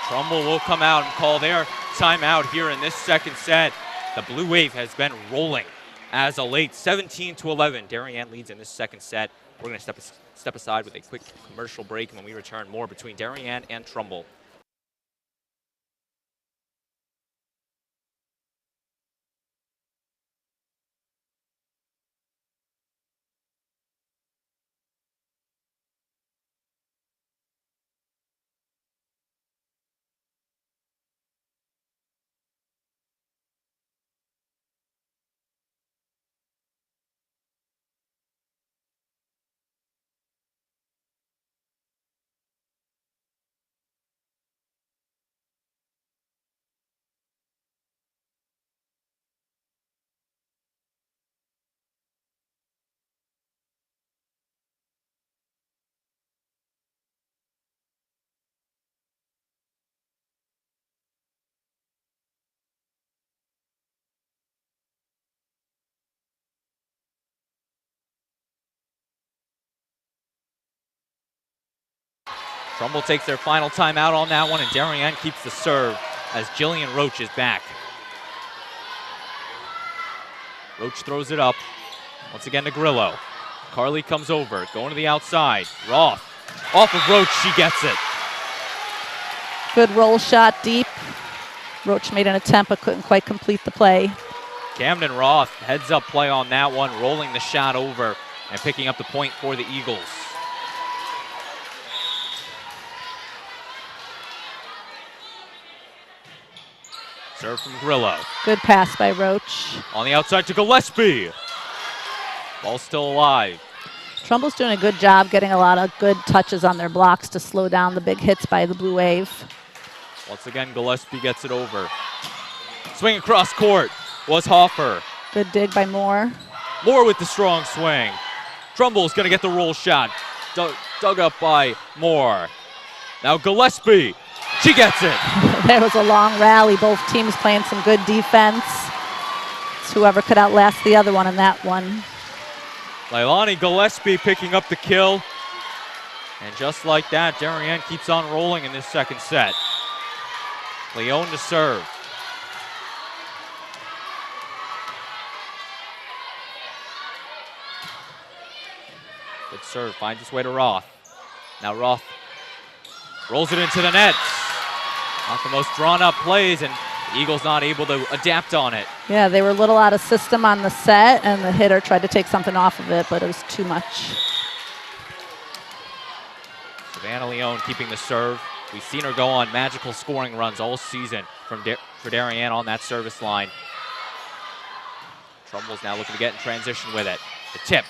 Trumbull will come out and call their timeout here in this second set. The Blue Wave has been rolling as of late, 17-11. Darien leads in this second set. We're going to step aside with a quick commercial break, and when we return, more between Darien and Trumbull. Trumbull takes their final timeout on that one, and Darien keeps the serve as Jillian Roach is back. Roach throws it up. Once again to Grillo. Carly comes over, going to the outside. Roth, off of Roach, she gets it. Good roll shot deep. Roach made an attempt but couldn't quite complete the play. Camden Roth heads up play on that one, rolling the shot over and picking up the point for the Eagles. Serve from Grillo. Good pass by Roach. On the outside to Gillespie. Ball still alive. Trumbull's doing a good job getting a lot of good touches on their blocks to slow down the big hits by the Blue Wave. Once again, Gillespie gets it over. Swing across court was Hoffer. Good dig by Moore. Moore with the strong swing. Trumbull's going to get the roll shot. Dug up by Moore. Now Gillespie. She gets it. There was a long rally. Both teams playing some good defense. It's whoever could outlast the other one in that one. Leilani Gillespie picking up the kill. And just like that, Darien keeps on rolling in this second set. Leone to serve. Good serve, finds its way to Roth. Now Roth rolls it into the net. Not the most drawn up plays, and the Eagles not able to adapt on it. Yeah, they were a little out of system on the set, and the hitter tried to take something off of it, but it was too much. Savannah Leone keeping the serve. We've seen her go on magical scoring runs all season for Darien on that service line. Trumbull's now looking to get in transition with it. The tip.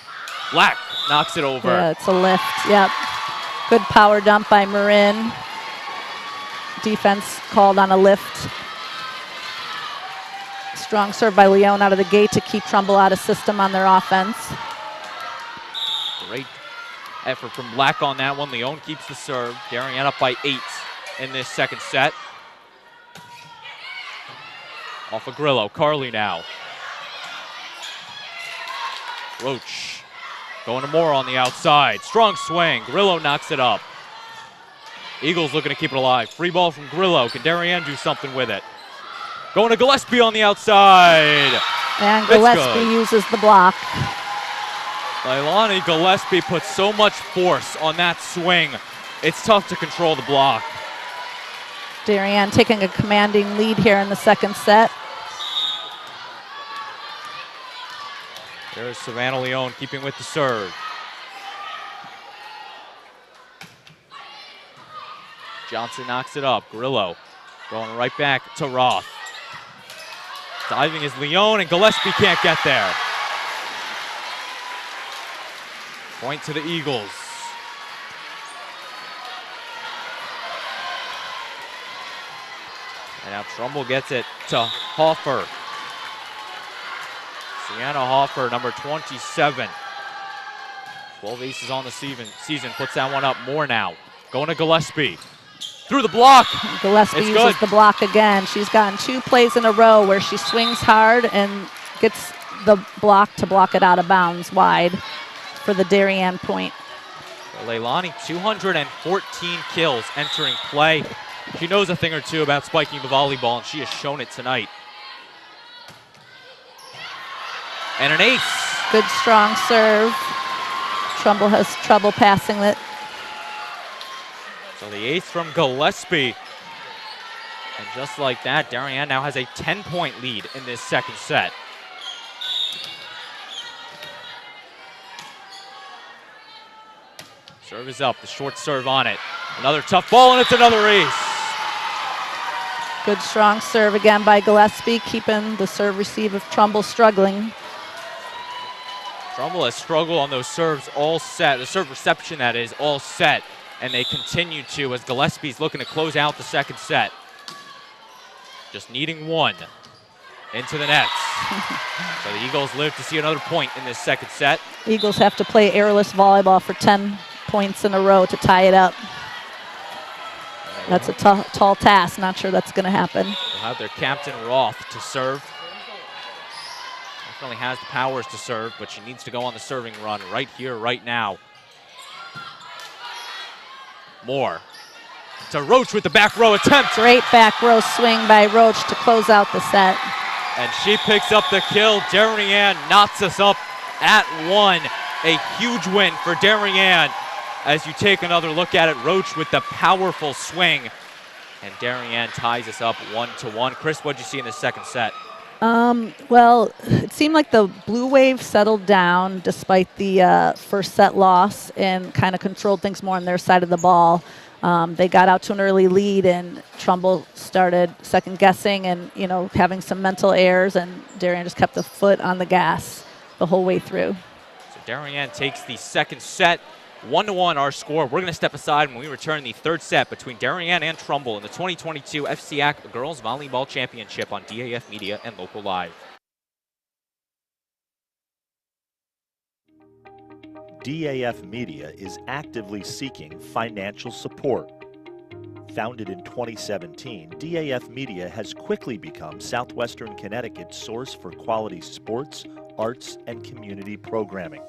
Black knocks it over. Yeah, it's a lift. Yep. Good power dump by Marin. Defense called on a lift. Strong serve by Leone out of the gate to keep Trumbull out of system on their offense. Great effort from Black on that one. Leone keeps the serve. Darien up by 8 in this second set. Off of Grillo. Carly now. Roach going to Moore on the outside. Strong swing. Grillo knocks it up. Eagles looking to keep it alive. Free ball from Grillo. Can Darien do something with it? Going to Gillespie on the outside. And Gillespie uses the block. Leilani Gillespie puts so much force on that swing. It's tough to control the block. Darien taking a commanding lead here in the second set. There's Savannah Leone keeping with the serve. Johnson knocks it up. Grillo going right back to Roth. Diving is Leone, and Gillespie can't get there. Point to the Eagles. And now Trumbull gets it to Hoffer. Sienna Hoffer, number 27. 12 aces on the season, puts that one up. More now. Going to Gillespie. Through the block. Gillespie uses the block again. She's gotten 2 plays in a row where she swings hard and gets the block to block it out of bounds wide for the Darien point. For Leilani, 214 kills entering play. She knows a thing or two about spiking the volleyball, and she has shown it tonight. And an ace. Good strong serve. Trumbull has trouble passing it. So the ace from Gillespie. And just like that, Darien now has a 10-point lead in this second set. Serve is up, the short serve on it. Another tough ball, and it's another ace. Good strong serve again by Gillespie, keeping the serve receive of Trumbull struggling. Trumbull has struggled on those serves all set, the serve reception that is, all set. And they continue to as Gillespie's looking to close out the second set. Just needing one into the nets. So the Eagles live to see another point in this second set. Eagles have to play airless volleyball for 10 points in a row to tie it up. That's a tall task. Not sure that's going to happen. They'll have their captain Roth to serve. Definitely has the powers to serve, but she needs to go on the serving run right here, right now. Moore to Roach with the back row attempt. Great back row swing by Roach to close out the set. And she picks up the kill. Darien knots us up at 1. A huge win for Darien. As you take another look at it, Roach with the powerful swing. And Darien ties us up 1-1. Chris, what'd you see in the second set? Well, it seemed like the Blue Wave settled down despite the first set loss and kind of controlled things more on their side of the ball. They got out to an early lead, and Trumbull started second guessing and, you know, having some mental errors, and Darien just kept the foot on the gas the whole way through. So Darien takes the second set. 1-1 our score. We're going to step aside when we return the third set between Darien and Trumbull in the 2022 FCIAC Girls Volleyball Championship on DAF Media and Local Live. DAF Media is actively seeking financial support. Founded in 2017, DAF Media has quickly become Southwestern Connecticut's source for quality sports, arts, and community programming.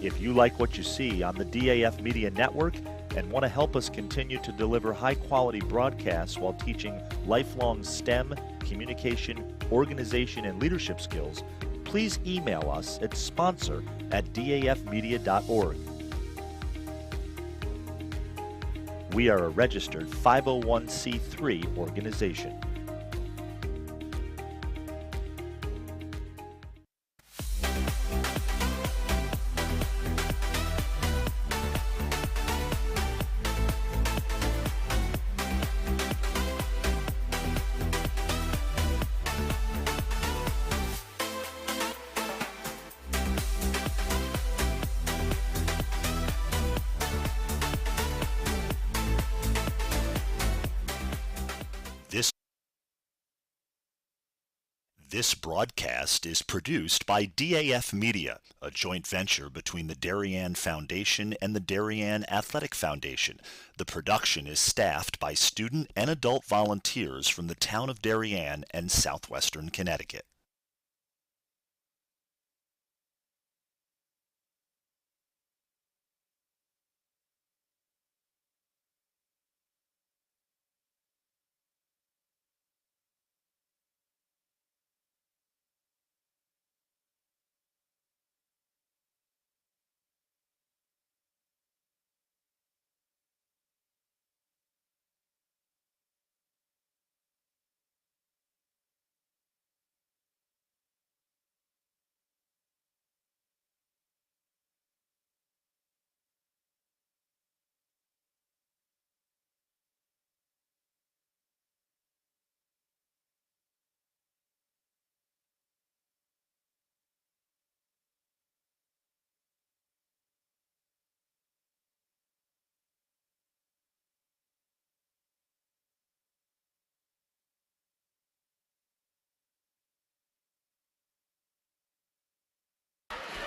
If you like what you see on the DAF Media Network and want to help us continue to deliver high-quality broadcasts while teaching lifelong STEM, communication, organization, and leadership skills, please email us at sponsor@dafmedia.org. We are a registered 501c3 organization. This broadcast is produced by DAF Media, a joint venture between the Darien Foundation and the Darien Athletic Foundation. The production is staffed by student and adult volunteers from the town of Darien and southwestern Connecticut.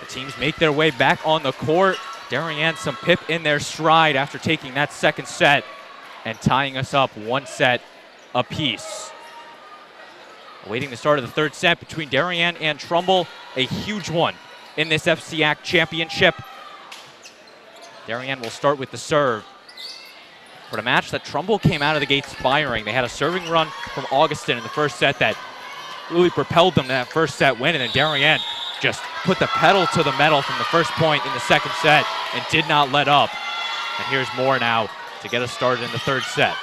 The teams make their way back on the court. Darien some pip in their stride after taking that second set and tying us up 1 set apiece. Awaiting the start of the third set between Darien and Trumbull, a huge one in this FCIAC championship. Darien will start with the serve. For a match that Trumbull came out of the gates firing. They had a serving run from Augustin in the first set that really propelled them to that first set win, and then Darien just put the pedal to the metal from the first point in the second set and did not let up. And here's more now to get us started in the third set.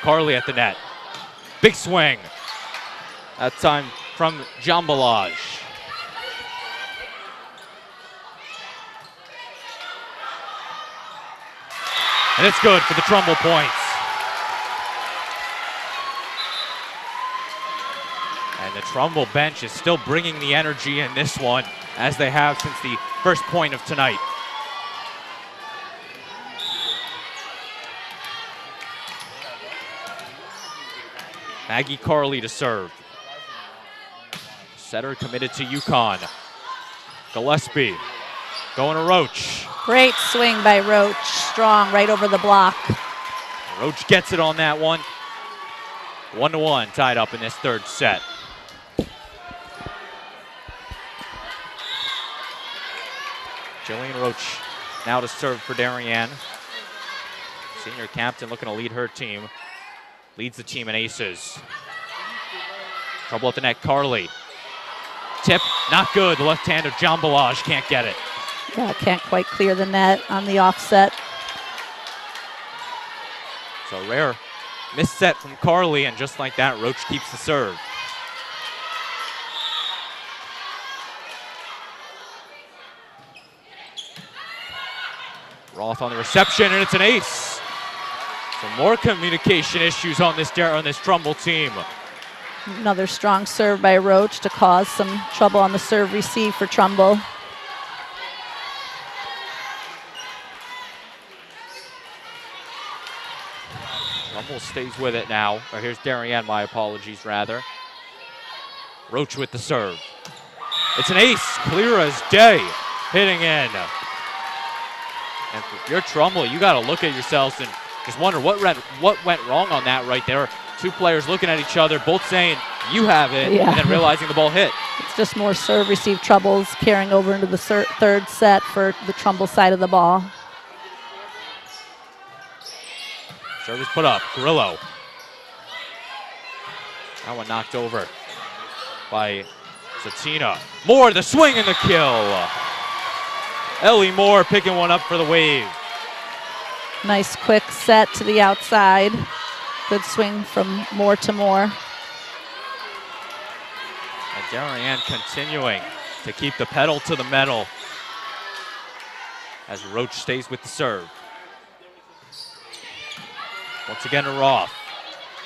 Carly at the net. Big swing. That time from Jambalaj. And it's good for the Trumbull points. And the Trumbull bench is still bringing the energy in this one, as they have since the first point of tonight. Maggie Carly to serve. Setter committed to UConn. Gillespie going to Roach. Great swing by Roach, strong right over the block. Roach gets it on that one. 1-1 tied up in this third set. Jillian Roach now to serve for Darien. Senior captain looking to lead her team. Leads the team in aces. Trouble at the net, Carly. Tip, not good. The left hand of Jambalaj can't get it. Yeah, can't quite clear the net on the offset. So rare misset from Carly, and just like that, Roach keeps the serve. Roth on the reception, and it's an ace. Some more communication issues on this Trumbull team. Another strong serve by Roach to cause some trouble on the serve receive for Trumbull. Trumbull stays with it now. Or here's Darien, my apologies, rather. Roach with the serve. It's an ace, clear as day, hitting in. And if you're Trumbull, you got to look at yourselves and just wonder what went wrong on that right there. Two players looking at each other, both saying, you have it, yeah, and then realizing the ball hit. It's just more serve receive troubles carrying over into the third set for the Trumbull side of the ball. Service put up, Grillo. That one knocked over by Zatina. Moore, the swing and the kill. Ellie Moore picking one up for the Wave. Nice quick set to the outside. Good swing from Moore to Moore. And Darien continuing to keep the pedal to the metal as Roach stays with the serve. Once again to Roth.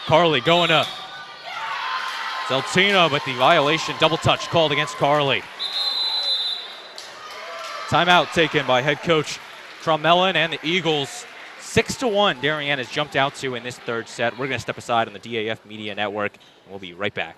Carly going to Zeltina, but the violation, double touch called against Carly. Timeout taken by head coach Tromelin and the Eagles. 6-1 Darien has jumped out to in this third set. We're going to step aside on the DAF Media Network, and we'll be right back.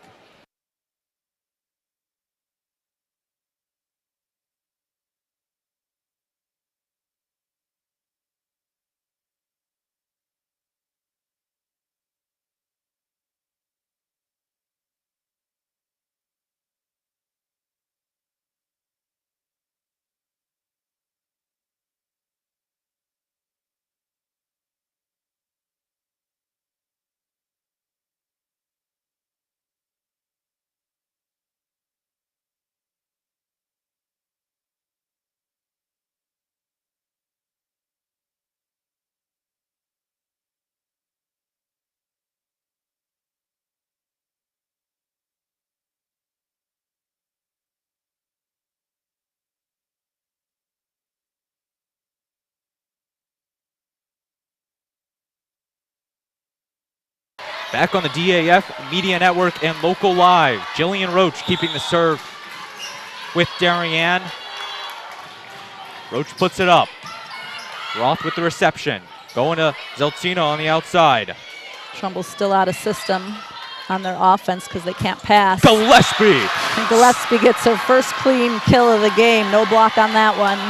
Back on the DAF Media Network and Local Live. Jillian Roach keeping the serve with Darien. Roach puts it up. Roth with the reception. Going to Zeltina on the outside. Trumbull's still out of system on their offense because they can't pass. Gillespie! And Gillespie gets her first clean kill of the game. No block on that one.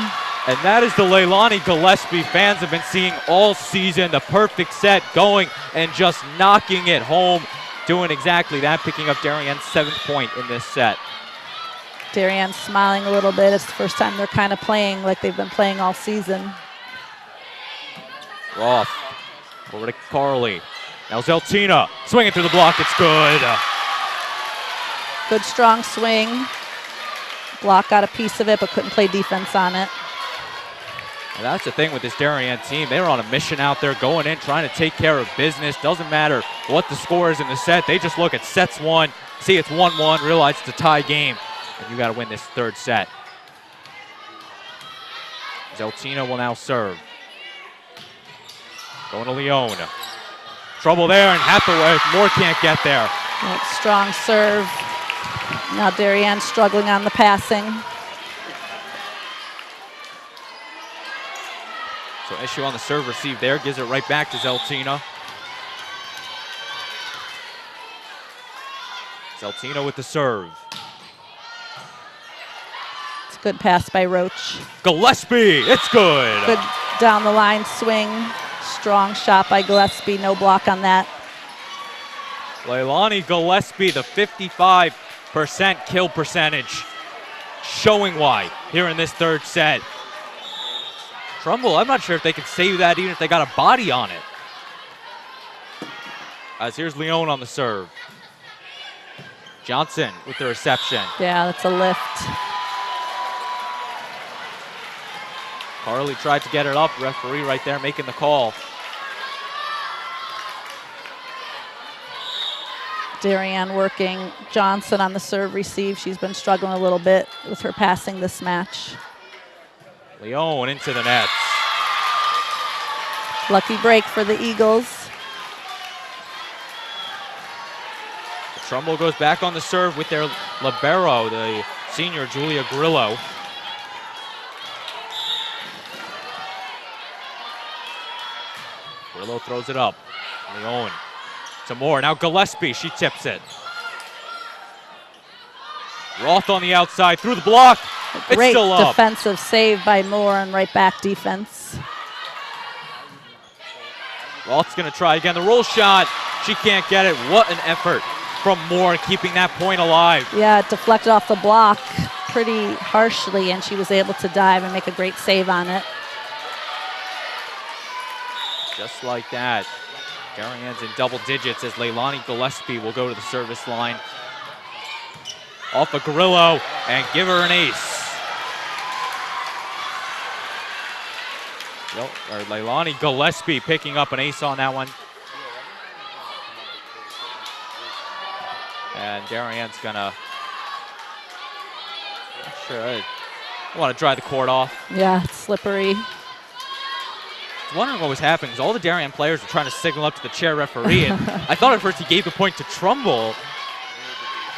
And that is the Leilani Gillespie fans have been seeing all season. The perfect set going and just knocking it home. doing exactly that, picking up Darien's 7th point in this set. Darien's smiling a little bit. It's the first time they're kind of playing like they've been playing all season. Roth over to Carly. Now Zeltina swinging through the block. It's good. Good strong swing. Block got a piece of it but couldn't play defense on it. And that's the thing with this Darien team. They're on a mission out there, going in, trying to take care of business. Doesn't matter what the score is in the set. They just look at sets 1, see it's 1-1, realize it's a tie game, and you got to win this 3rd set. Zeltina will now serve. Going to Leone. Trouble there, and Hathaway, Moore can't get there. That strong serve. Now Darien struggling on the passing. So issue on the serve receive there, gives it right back to Zeltina. Zeltina with the serve. It's a good pass by Roach. Gillespie, it's good. Good down the line swing. Strong shot by Gillespie, no block on that. Leilani Gillespie, the 55% kill percentage, showing why here in this 3rd set. Trumbull, I'm not sure if they could save that even if they got a body on it. As here's Leone on the serve. Johnson with the reception. Yeah, that's a lift. Carly tried to get it up. Referee right there making the call. Darien working Johnson on the serve receive. She's been struggling a little bit with her passing this match. Leone into the nets. Lucky break for the Eagles. Trumbull goes back on the serve with their libero, the senior Julia Grillo. Grillo throws it up. Leone to Moore. Now Gillespie, she tips it. Roth on the outside, through the block. It's Great still up. defensive save by Moore and right back defense. Roth's gonna try again. The roll shot, she can't get it. What an effort from Moore keeping that point alive. Yeah, it deflected off the block pretty harshly and she was able to dive and make a great save on it. Just like that. Darien's in double digits as Leilani Gillespie will go to the service line. Off of Grillo and give her an ace. Leilani Gillespie picking up an ace on that one. And Darien's gonna, not sure, I want to dry the court off. Yeah, it's slippery. I was wondering what was happening because all the Darien players were trying to signal up to the chair referee, and I thought at first he gave the point to Trumbull.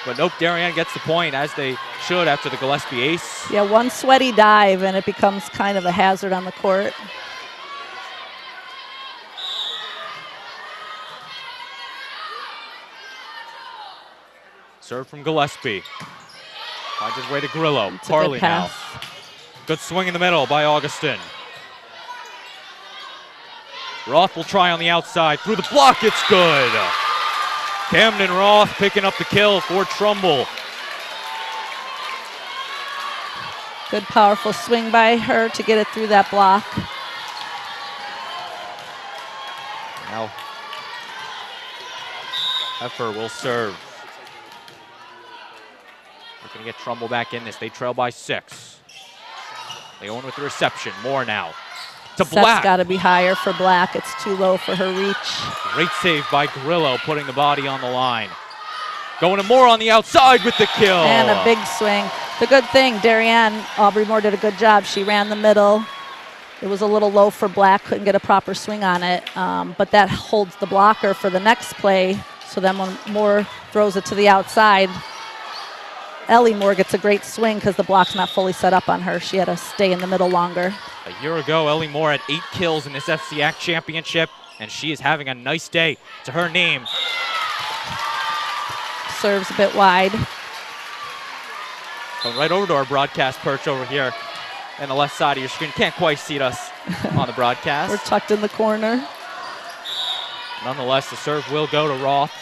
But nope, Darien gets the point, as they should after the Gillespie ace. Yeah, one sweaty dive and it becomes kind of a hazard on the court. Serve from Gillespie. Finds his way to Grillo. It's a Carly good now. pass. Good swing in the middle by Augustin. Roth will try on the outside. Through the block, it's good. Camden Roth picking up the kill for Trumbull. Good powerful swing by her to get it through that block. Now, Heffer will serve. We're going to get Trumbull back in this. They trail by 6. Leone with the reception. Moore now. To Black. Set's got to be higher for Black. It's too low for her reach. Great save by Grillo, putting the body on the line. Going to Moore on the outside with the kill. And a big swing. The good thing, Darien, Aubrey Moore did a good job. She ran the middle. It was a little low for Black, couldn't get a proper swing on it. But that holds the blocker for the next play. So then when Moore throws it to the outside, Ellie Moore gets a great swing because the block's not fully set up on her. She had to stay in the middle longer. A year ago, Ellie Moore had 8 kills in this FCIAC championship, and she is having a nice day to her name. Serves a bit wide. Going right over to our broadcast perch over here on the left side of your screen. Can't quite see us on the broadcast. We're tucked in the corner. Nonetheless, the serve will go to Roth.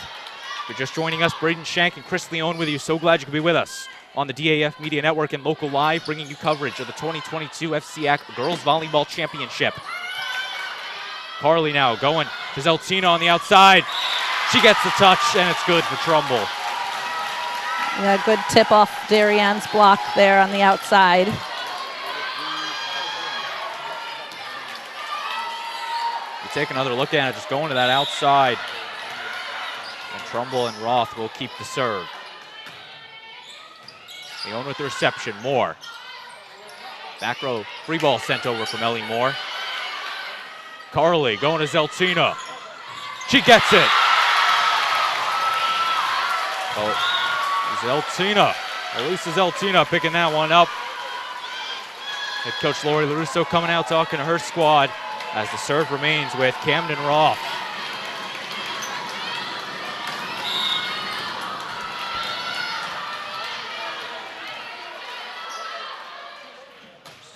If you're just joining us, Braden Shank and Chris Leone with you. So glad you could be with us on the DAF Media Network and Local Live, bringing you coverage of the 2022 FCIAC Girls Volleyball Championship. Carly now going to Zeltina on the outside. She gets the touch, and it's good for Trumbull. Yeah, good tip off Darien's block there on the outside. You take another look at it, just going to that outside. And Trumbull and Roth will keep the serve. Leone with the reception, Moore. Back row, free ball sent over from Ellie Moore. Carly going to Zeltina. She gets it. Oh, Zeltina, Elisa Zeltina picking that one up. Head coach Lori LaRusso coming out talking to her squad as the serve remains with Camden Roth.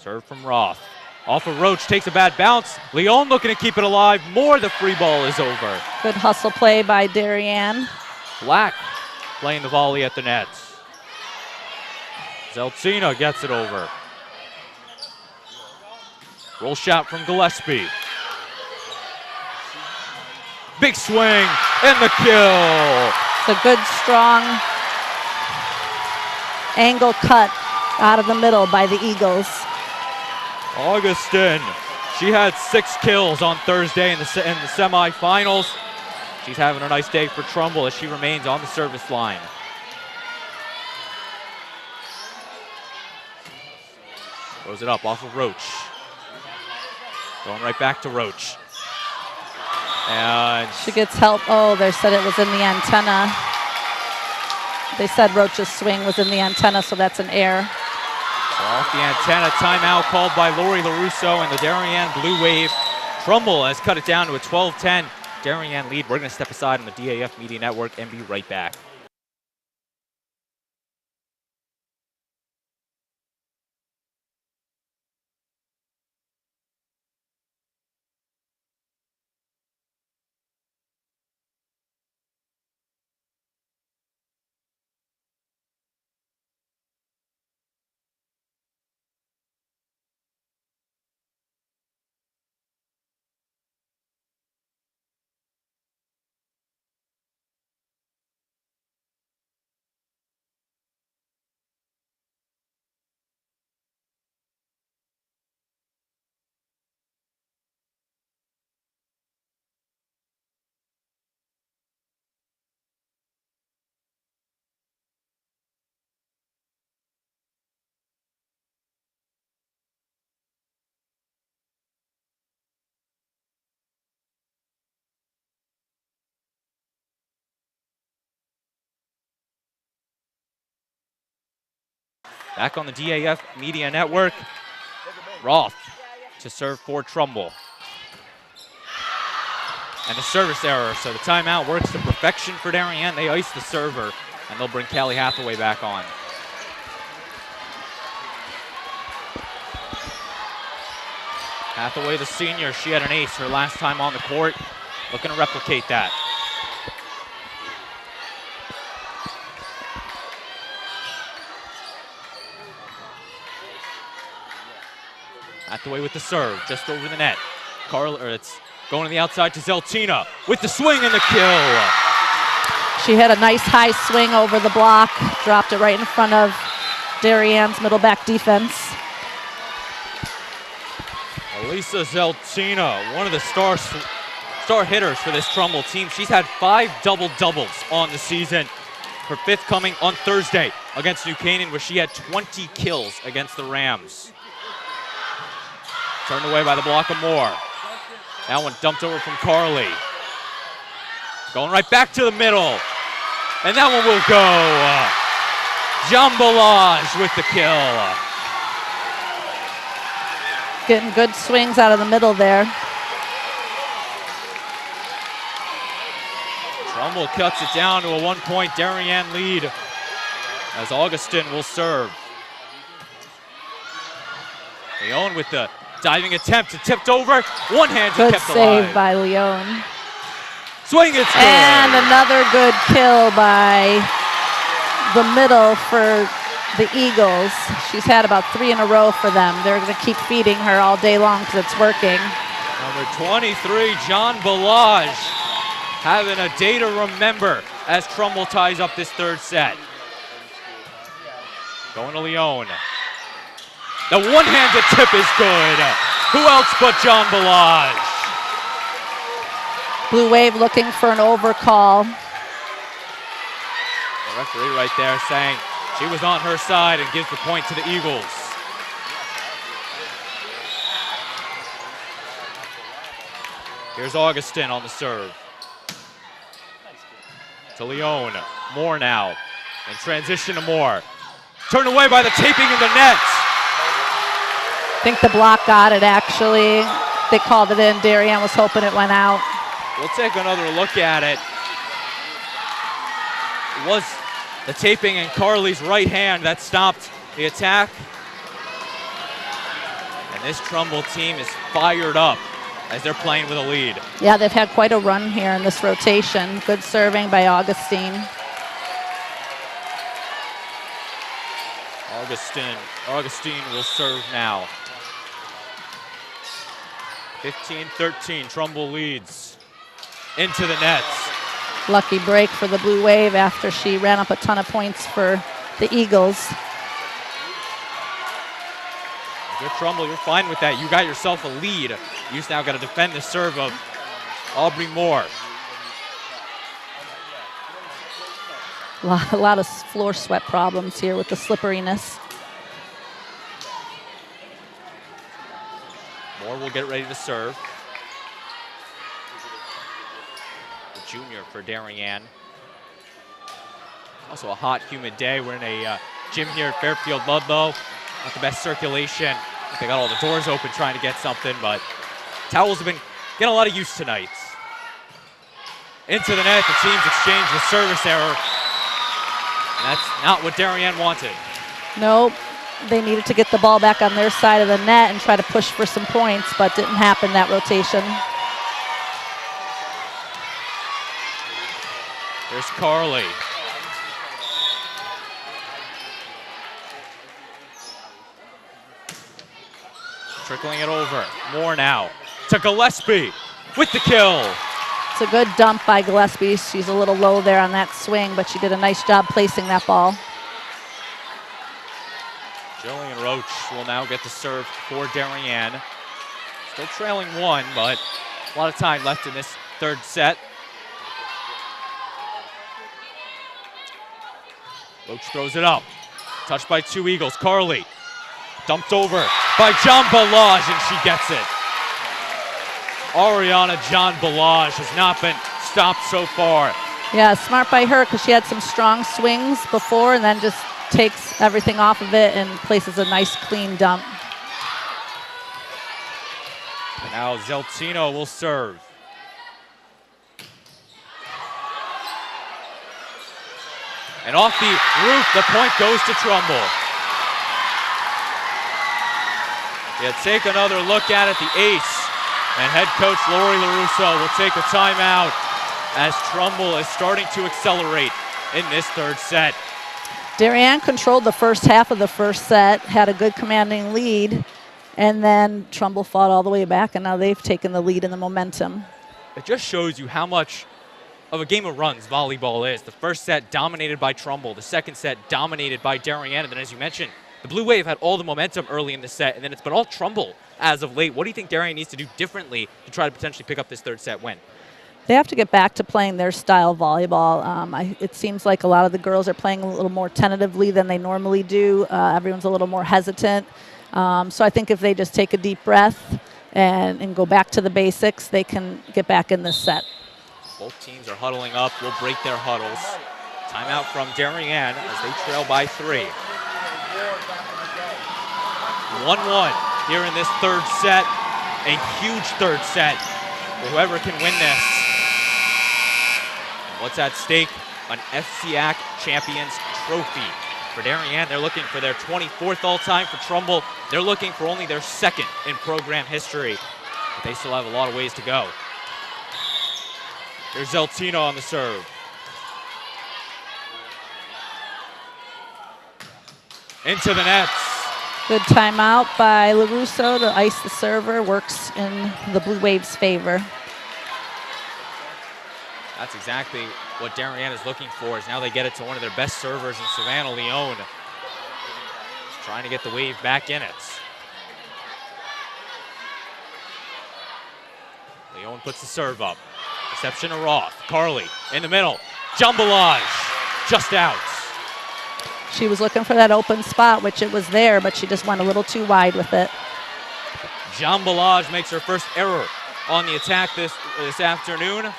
Serve from Roth. Off of Roach, takes a bad bounce. Leone looking to keep it alive. More, the free ball is over. Good hustle play by Darien. Black playing the volley at the nets. Zeltina gets it over. Roll shot from Gillespie. Big swing and the kill. It's a good, strong angle cut out of the middle by the Eagles. Augustin, she had 6 kills on Thursday in the semifinals. She's having a nice day for Trumbull as she remains on the service line. Throws it up off of Roach. Going right back to Roach. And she gets help. Oh, they said it was in the antenna. They said Roach's swing was in the antenna, so that's an error. Off the antenna, timeout called by Lori LaRusso and the Darien Blue Wave. Trumbull has cut it down to a 12-10 Darien lead. We're going to step aside on the DAF Media Network and be right back. Back on the DAF Media Network, Roth to serve for Trumbull. And a service error, so the timeout works to perfection for Darien. They ice the server, and they'll bring Callie Hathaway back on. Hathaway, the senior, she had an ace her last time on the court. Looking to replicate that. Hathaway with the serve, just over the net. It's going to the outside to Zeltina with the swing and the kill. She had a nice high swing over the block, dropped it right in front of Darien's middle back defense. Elisa Zeltina, one of the star hitters for this Trumbull team. She's had 5 double-doubles on the season. Her 5th coming on Thursday against New Canaan, where she had 20 kills against the Rams. Turned away by the block of Moore. That one dumped over from Carly. Going right back to the middle. And that one will go. Jambalage with the kill. Getting good swings out of the middle there. Trumbull cuts it down to a 1-point Darien lead as Augustin will serve. Leone with the diving attempt, it tipped over, one hand good kept save alive. by Leone. Swing, it's good. And another good kill by the middle for the Eagles. She's had about 3 in a row for them. They're going to keep feeding her all day long because it's working. Number 23, John Balaj, having a day to remember as Trumbull ties up this third set. Going to Leone. The one-handed tip is good. Who else but John Balaj? Blue Wave looking for an overcall. The referee right there saying she was on her side and gives the point to the Eagles. Here's Augustin on the serve. To Leone. Moore now. And transition to Moore. Turned away by the taping in the net. I think the block got it, actually. They called it in. Darien was hoping it went out. We'll take another look at it. It was the taping in Carly's right hand that stopped the attack. And this Trumbull team is fired up as they're playing with a lead. Yeah, they've had quite a run here in this rotation. Good serving by Augustine. Augustine will serve now. 15-13, Trumbull leads. Into the nets. Lucky break for the Blue Wave after she ran up a ton of points for the Eagles. If you're Trumbull, you're fine with that. You got yourself a lead. You now got to defend the serve of Aubrey Moore. A lot of floor sweat problems here with the slipperiness. Moore will get ready to serve. The junior for Darien. Also a hot, humid day. We're in a gym here at Fairfield Ludlowe. Not the best circulation. I think they got all the doors open trying to get something, but towels have been getting a lot of use tonight. Into the net, the teams exchange the service error. And that's not what Darien wanted. Nope. They needed to get the ball back on their side of the net and try to push for some points, but didn't happen, that rotation. Here's Carly. Trickling it over. Moore now to Gillespie with the kill. It's a good dump by Gillespie. She's a little low there on that swing, but she did a nice job placing that ball. Jillian Roach will now get the serve for Darien. Still trailing 1, but a lot of time left in this third set. Roach throws it up. Touched by 2 Eagles. Carly dumped over by John Balaj, and she gets it. Ariana John Balaj has not been stopped so far. Yeah, smart by her because she had some strong swings before and then just takes everything off of it and places a nice clean dump. And now Zeltino will serve. And off the roof, the point goes to Trumbull. Yeah, take another look at it, the ace. And head coach Lori LaRusso will take a timeout as Trumbull is starting to accelerate in this third set. Darien controlled the first half of the first set, had a good commanding lead, and then Trumbull fought all the way back, and now they've taken the lead in the momentum. It just shows you how much of a game of runs volleyball is. The first set dominated by Trumbull, the second set dominated by Darien, and then as you mentioned, the Blue Wave had all the momentum early in the set, and then it's been all Trumbull as of late. What do you think Darien needs to do differently to try to potentially pick up this third set win? They have to get back to playing their style volleyball. It seems like a lot of the girls are playing a little more tentatively than they normally do. Everyone's a little more hesitant. So I think if they just take a deep breath and go back to the basics, they can get back in this set. Both teams are huddling up. We'll break their huddles. Timeout from Darien as they trail by 3. 1-1 here in this third set. A huge third set for whoever can win this. What's at stake? An FCIAC Champions Trophy. For Darien, they're looking for their 24th all-time. For Trumbull, they're looking for only their 2nd in program history. But they still have a lot of ways to go. There's Zeltino on the serve. Into the nets. Good timeout by LaRusso to ice the server. Works in the Blue Waves' favor. That's exactly what Darien is looking for, is now they get it to one of their best servers in Savannah, Leone. Just trying to get the Wave back in it. Leone puts the serve up. Reception to Roth. Carly in the middle. Jambalage just out. She was looking for that open spot, which it was there, but she just went a little too wide with it. Jambalage makes her first error on the attack this afternoon. As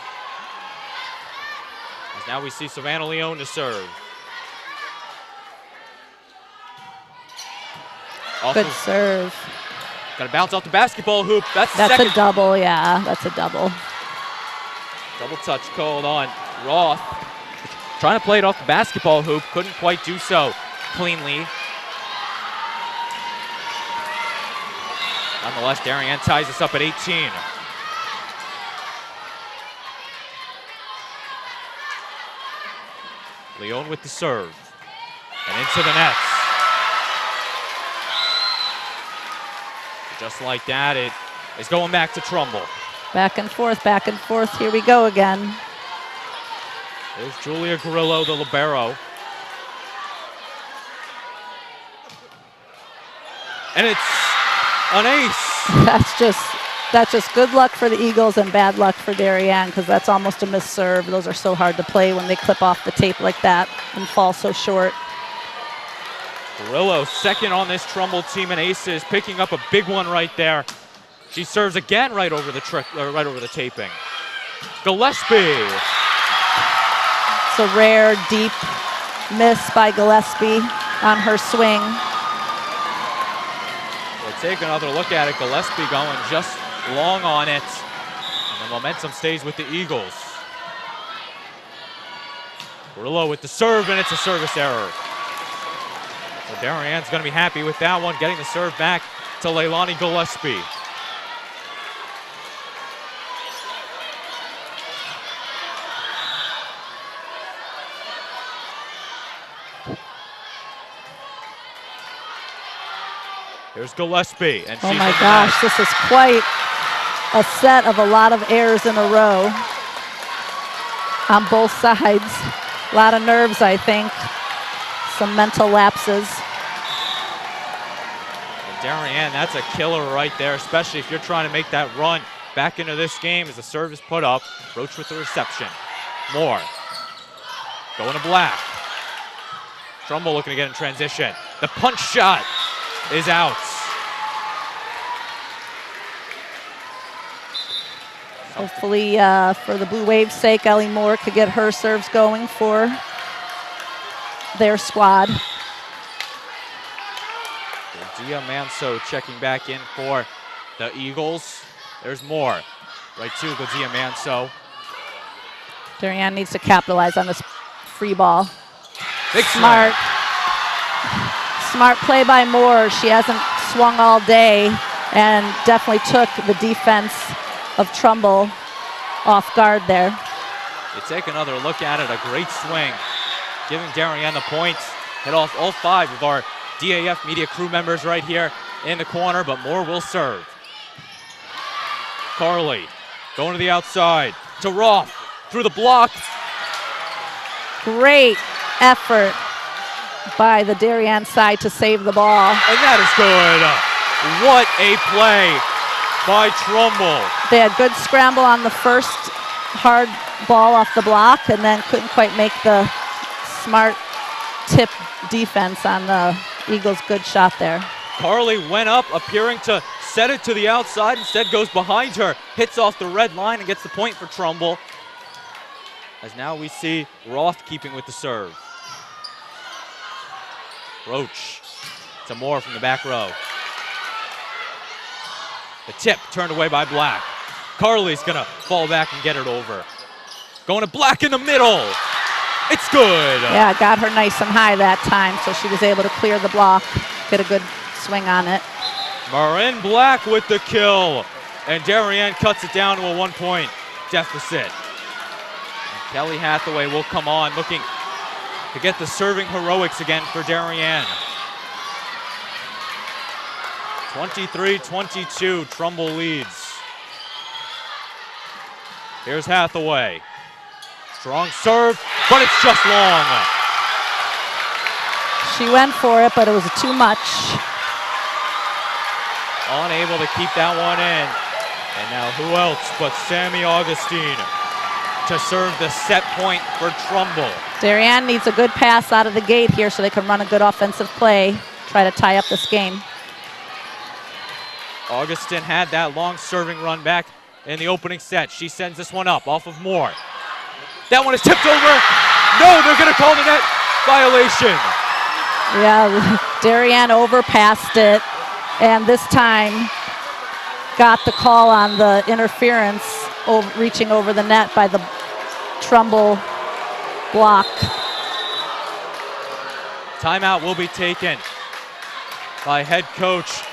now we see Savannah Leone to serve. Good serve. Got to bounce off the basketball hoop. That's a double, yeah. That's a double. Double touch called on Roth. Trying to play it off the basketball hoop. Couldn't quite do so cleanly. Nonetheless, Darien ties us up at 18. Leone with the serve. And into the nets. Just like that, it is going back to Trumbull. Back and forth, back and forth. Here we go again. There's Julia Grillo, the libero. And it's an ace. That's just good luck for the Eagles and bad luck for Darien, because that's almost a missed serve. Those are so hard to play when they clip off the tape like that and fall so short. Grillo second on this Trumbull team in aces, picking up a big one right there. She serves again right over the taping. Gillespie. It's a rare deep miss by Gillespie on her swing. We'll take another look at it. Gillespie going just long on it. And the momentum stays with the Eagles. Grillo with the serve, and it's a service error. So Darien's going to be happy with that one, getting the serve back to Leilani Gillespie. Here's Gillespie, and oh my gosh, this is quite a set of a lot of errors in a row on both sides. A lot of nerves, I think. Some mental lapses. And Darien, that's a killer right there, especially if you're trying to make that run back into this game as the serve is put up. Roach with the reception. Moore going to Black. Trumbull looking to get in transition. The punch shot is out. Hopefully, for the Blue Waves' sake, Ellie Moore could get her serves going for their squad. Dia Manso checking back in for the Eagles. There's Moore. Right to Dia Manso. Darien needs to capitalize on this free ball. Big smart play by Moore. She hasn't swung all day and definitely took the defense of Trumbull off guard there. You take another look at it, a great swing, giving Darien the points. Hit off all 5 of our DAF Media crew members right here in the corner, but Moore will serve. Carly going to the outside to Roth through the block. Great effort by the Darien side to save the ball. And that is good. What a play by Trumbull. They had good scramble on the first hard ball off the block and then couldn't quite make the smart tip defense on the Eagles' good shot there. Carly went up, appearing to set it to the outside, instead goes behind her, hits off the red line and gets the point for Trumbull. As now we see Roth keeping with the serve. Roach to Moore from the back row. The tip turned away by Black. Carly's gonna fall back and get it over. Going to Black in the middle. It's good. Yeah, got her nice and high that time, so she was able to clear the block, get a good swing on it. Marin Black with the kill. And Darien cuts it down to a 1-point deficit. Kelly Hathaway will come on, looking to get the serving heroics again for Darien. 23-22, Trumbull leads. Here's Hathaway. Strong serve, but it's just long. She went for it, but it was too much. Unable to keep that one in. And now who else but Sammy Augustine to serve the set point for Trumbull. Darien needs a good pass out of the gate here so they can run a good offensive play, try to tie up this game. Augustine had that long serving run back in the opening set. She sends this one up off of Moore. That one is tipped over. No, they're going to call the net violation. Yeah, Darien overpassed it, and this time got the call on the interference reaching over the net by the Trumbull block. Timeout will be taken by head coach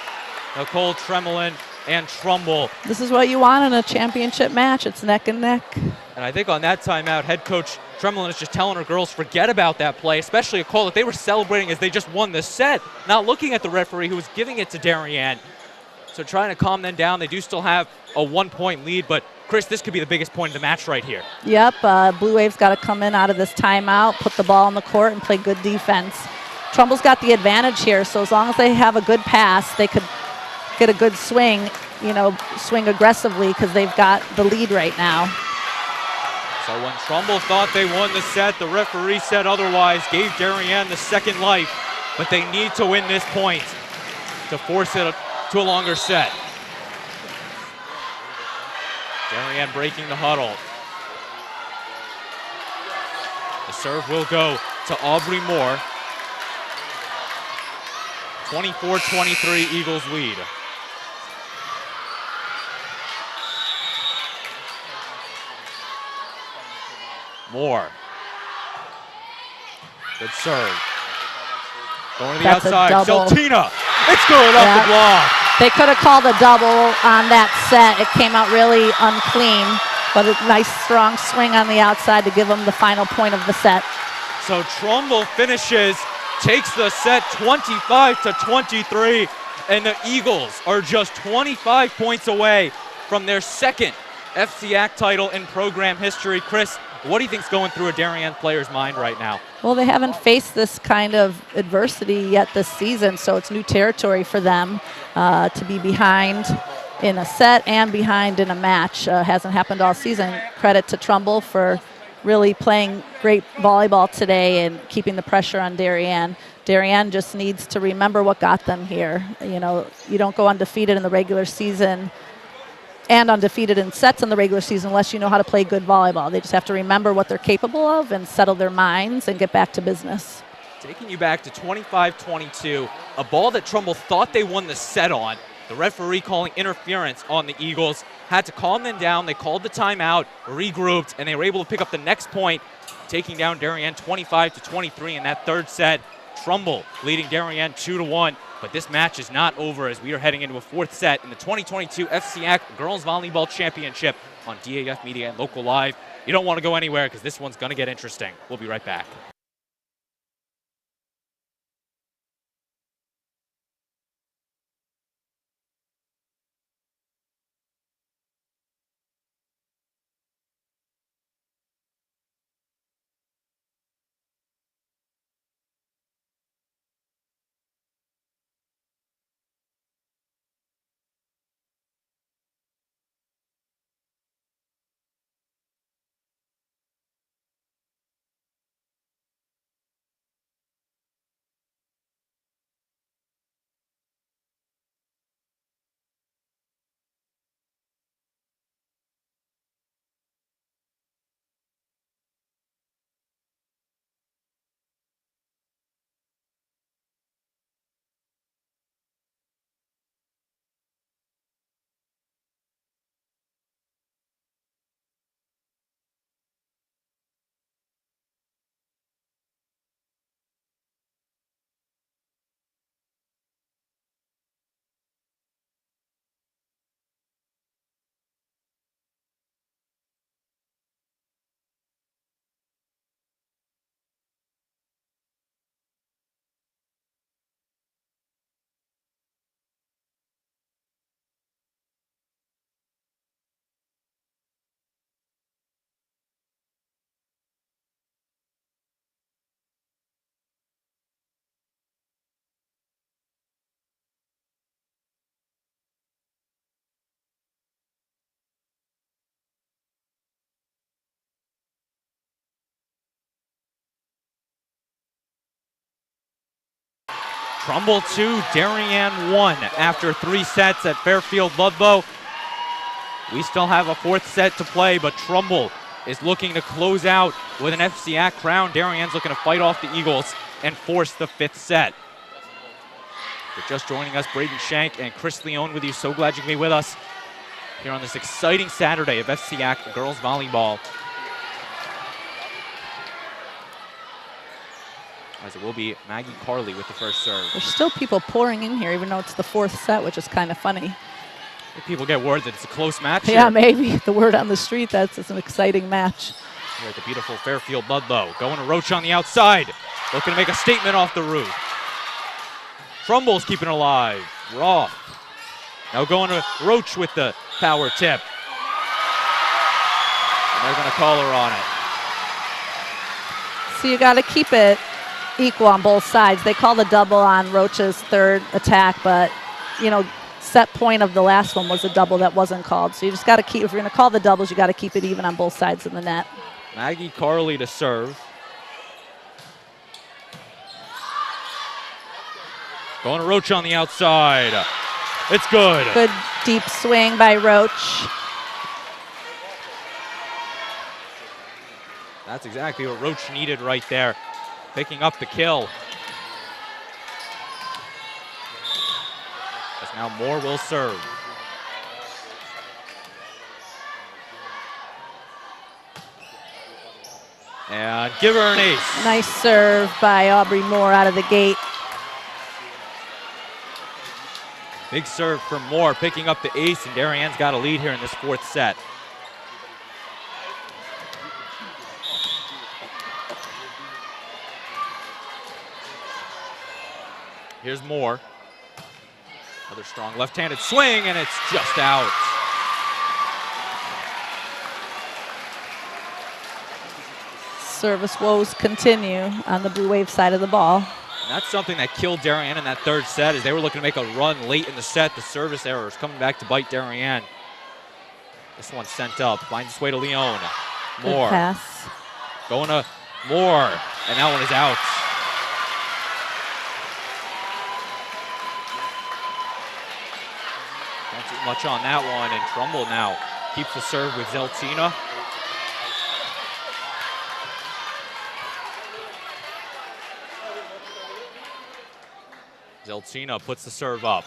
Nicole Tremelin and Trumbull. This is what you want in a championship match. It's neck and neck. And I think on that timeout, head coach Tremelin is just telling her girls forget about that play, especially a call that they were celebrating as they just won the set, not looking at the referee who was giving it to Darien. So trying to calm them down. They do still have a 1-point lead, but Chris, this could be the biggest point of the match right here. Yep, Blue Wave's got to come in out of this timeout, put the ball on the court, and play good defense. Trumbull's got the advantage here, so as long as they have a good pass, they could get a good swing, swing aggressively because they've got the lead right now. So when Trumbull thought they won the set, the referee said otherwise, gave Darien the second life, but they need to win this point to force it to a longer set. Darien breaking the huddle. The serve will go to Aubrey Moore. 24-23, Eagles lead. Moore. Good serve. Going to the outside. Celtina. It's good off the block. They could have called a double on that set. It came out really unclean, but a nice strong swing on the outside to give them the final point of the set. So Trumbull finishes, takes the set 25-23, and the Eagles are just 25 points away from their second FCIAC title in program history. Chris, what do you think's going through a Darien player's mind right now? Well, they haven't faced this kind of adversity yet this season, so it's new territory for them to be behind in a set and behind in a match. Hasn't happened all season. Credit to Trumbull for really playing great volleyball today and keeping the pressure on Darien. Darien just needs to remember what got them here. You don't go undefeated in the regular season and undefeated in sets in the regular season unless you know how to play good volleyball. They just have to remember what they're capable of and settle their minds and get back to business. Taking you back to 25-22, a ball that Trumbull thought they won the set on. The referee calling interference on the Eagles, had to calm them down. They called the timeout, regrouped, and they were able to pick up the next point, taking down Darien 25-23 in that third set. Trumbull leading Darien 2-1. But this match is not over as we are heading into a fourth set in the 2022 FCIAC Girls Volleyball Championship on DAF Media and Local Live. You don't want to go anywhere because this one's going to get interesting. We'll be right back. Trumbull 2, Darien 1 after 3 sets at Fairfield Ludlowe. We still have a 4th set to play, but Trumbull is looking to close out with an FCIAC crown. Darien's looking to fight off the Eagles and force the 5th set. But just joining us, Braden Shank and Chris Leone with you. So glad you can be with us here on this exciting Saturday of FCIAC Girls Volleyball. As it will be Maggie Carley with the first serve. There's still people pouring in here, even though it's the 4th set, which is kind of funny. If people get word that it's a close match. Yeah, here. maybe. The word on the street, that's it's an exciting match. Here at the beautiful Fairfield Ludlowe. Going to Roach on the outside. Looking to make a statement off the roof. Trumbull's keeping it alive. Roth. Now going to Roach with the power tip. And they're going to call her on it. So you got to keep it equal on both sides. They call the double on Roach's 3rd attack, but, you know, set point of the last one was a double that wasn't called. So you just got to keep, if you're going to call the doubles, you got to keep it even on both sides of the net. Maggie Carley to serve. Going to Roach on the outside. It's good. Good deep swing by Roach. That's exactly what Roach needed right there. Picking up the kill. As now Moore will serve. And give her an ace. Nice serve by Aubrey Moore out of the gate. Big serve from Moore, picking up the ace, and Darien's got a lead here in this 4th set. Here's Moore. Another strong left-handed swing, and it's just out. Service woes continue on the Blue Wave side of the ball. And that's something that killed Darien in that 3rd set, as they were looking to make a run late in the set. The service errors coming back to bite Darien. This one sent up, finds its way to Leone. Moore. Good pass. Going to Moore, and that one is out. Not too much on that one, and Trumbull now keeps the serve with Zeltina. Zeltina puts the serve up.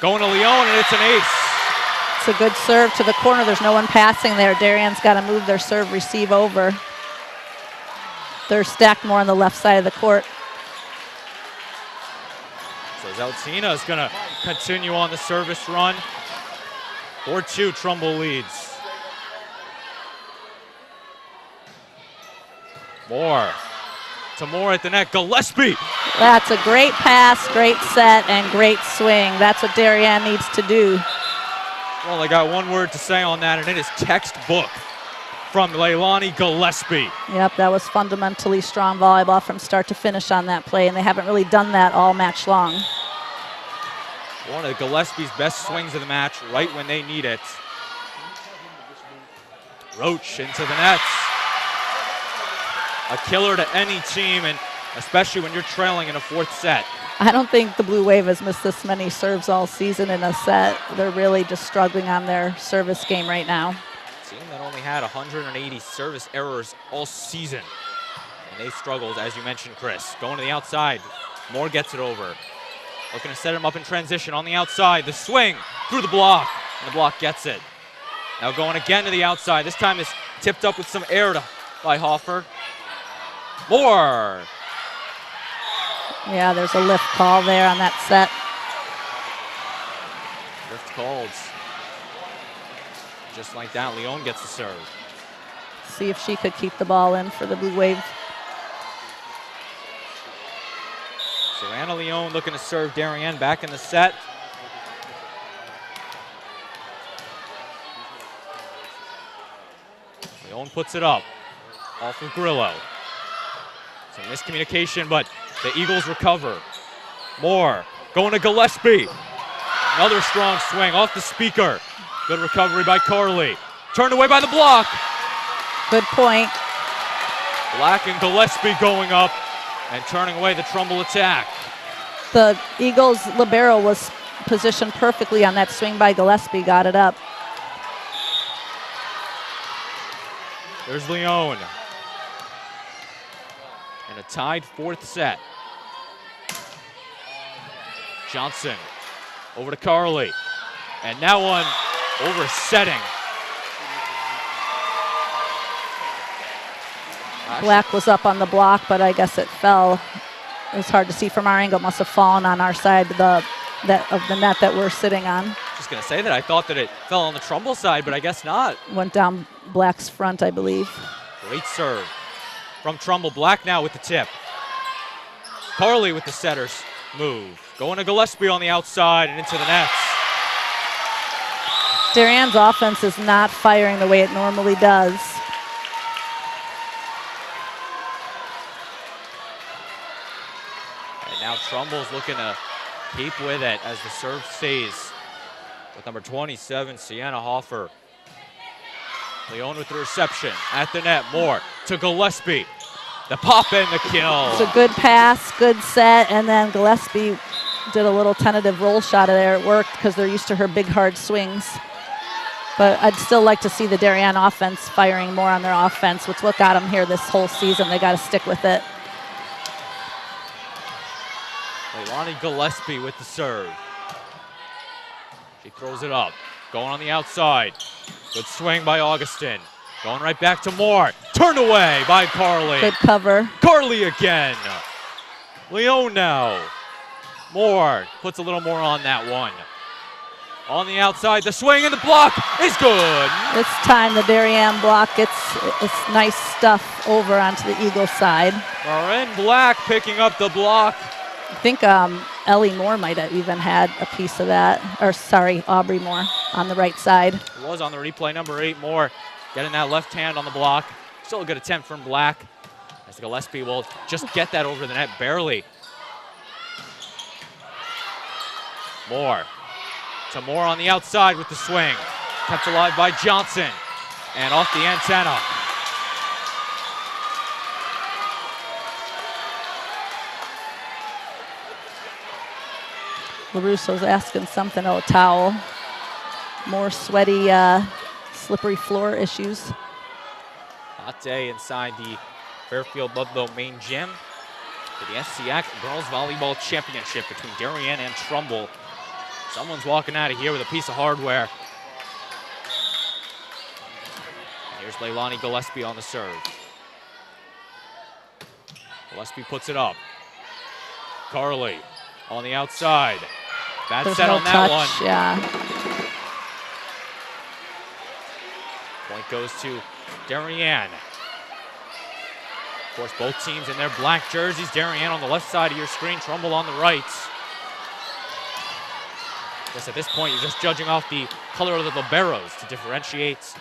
Going to Leone, and it's an ace. It's a good serve to the corner. There's no one passing there. Darien's got to move their serve receive over. They're stacked more on the left side of the court. So Zeltina is going to continue on the service run. 4-2, Trumbull leads. Moore. To Moore at the net. Gillespie. That's a great pass, great set, and great swing. That's what Darien needs to do. Well, I got one word to say on that, and it is textbook from Leilani Gillespie. Yep, that was fundamentally strong volleyball from start to finish on that play, and they haven't really done that all match long. One of Gillespie's best swings of the match, right when they need it. Roach into the nets. A killer to any team, and especially when you're trailing in a 4th set. I don't think the Blue Wave has missed this many serves all season in a set. They're really just struggling on their service game right now. Team that only had 180 service errors all season. And they struggled, as you mentioned, Chris. Going to the outside. Moore gets it over. Looking to set him up in transition on the outside. The swing through the block, and the block gets it. Now going again to the outside. This time it's tipped up with some air by Hoffer. Moore. Yeah, there's a lift call there on that set. Lift called. Just like that, Leone gets the serve. See if she could keep the ball in for the Blue Wave. So Anna Leone looking to serve Darien back in the set. Leone puts it up. Off of Grillo. Some miscommunication, but the Eagles recover. Moore going to Gillespie. Another strong swing off the speaker. Good recovery by Carley. Turned away by the block. Good point. Black and Gillespie going up and turning away the Trumbull attack. The Eagles libero was positioned perfectly on that swing by Gillespie, got it up. There's Leone. And a tied fourth set. Johnson over to Carly. And that one over setting. Black was up on the block, but I guess it fell. It was hard to see from our angle. It must have fallen on our side of the net that we're sitting on. Just going to say that I thought that it fell on the Trumbull side, but I guess not. Went down Black's front, I believe. Great serve from Trumbull. Black now with the tip. Carly with the setter's move. Going to Gillespie on the outside and into the nets. Darien's offense is not firing the way it normally does. And now Trumbull's looking to keep with it as the serve stays with number 27, Sienna Hoffer. Leone with the reception at the net. Moore to Gillespie. The pop and the kill. It's a good pass, good set, and then Gillespie did a little tentative roll shot of there. It worked because they're used to her big, hard swings. But I'd still like to see the Darien offense firing more on their offense, which what got them here this whole season. They got to stick with it. Leilani Gillespie with the serve. She throws it up. Going on the outside. Good swing by Augustin. Going right back to Moore. Turned away by Carly. Good cover. Carly again. Leone now. Moore puts a little more on that one. On the outside, the swing and the block is good. This time the Darien block gets its nice stuff over onto the Eagle side. Marin Black picking up the block. I think Ellie Moore might have even had a piece of that. Or sorry, Aubrey Moore on the right side. It was on the replay, number 8, Moore getting that left hand on the block. Still a good attempt from Black, as Gillespie will just get that over the net barely. Moore to Moore on the outside with the swing. Kept alive by Johnson and off the antenna. LaRusso's asking something, oh, towel. More sweaty, slippery floor issues. Hot day inside the Fairfield Ludlowe main gym for the FCIAC Girls Volleyball Championship between Darien and Trumbull. Someone's walking out of here with a piece of hardware. And here's Leilani Gillespie on the serve. Gillespie puts it up. Carly on the outside. Bad There's set no on that touch, one. yeah. Point goes to Darien. Of course, both teams in their black jerseys. Darien on the left side of your screen, Trumbull on the right. I guess at this point, you're just judging off the color of the liberos to differentiate.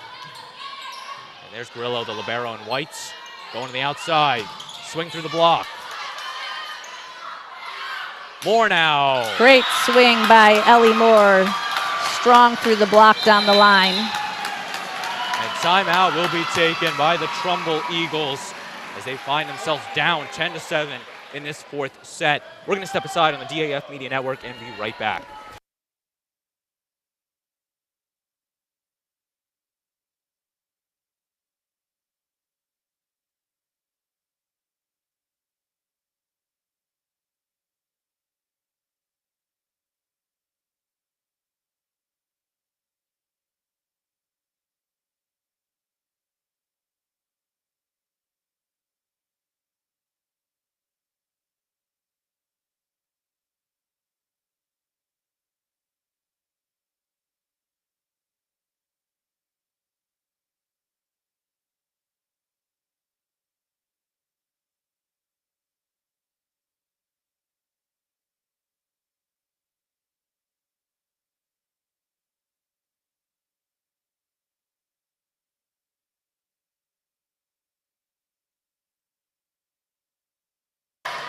And there's Grillo, the libero in whites, going to the outside. Swing through the block. Moore now. Great swing by Ellie Moore. Strong through the block down the line. And timeout will be taken by the Trumbull Eagles as they find themselves down 10-7 in this fourth set. We're going to step aside on the DAF Media Network and be right back.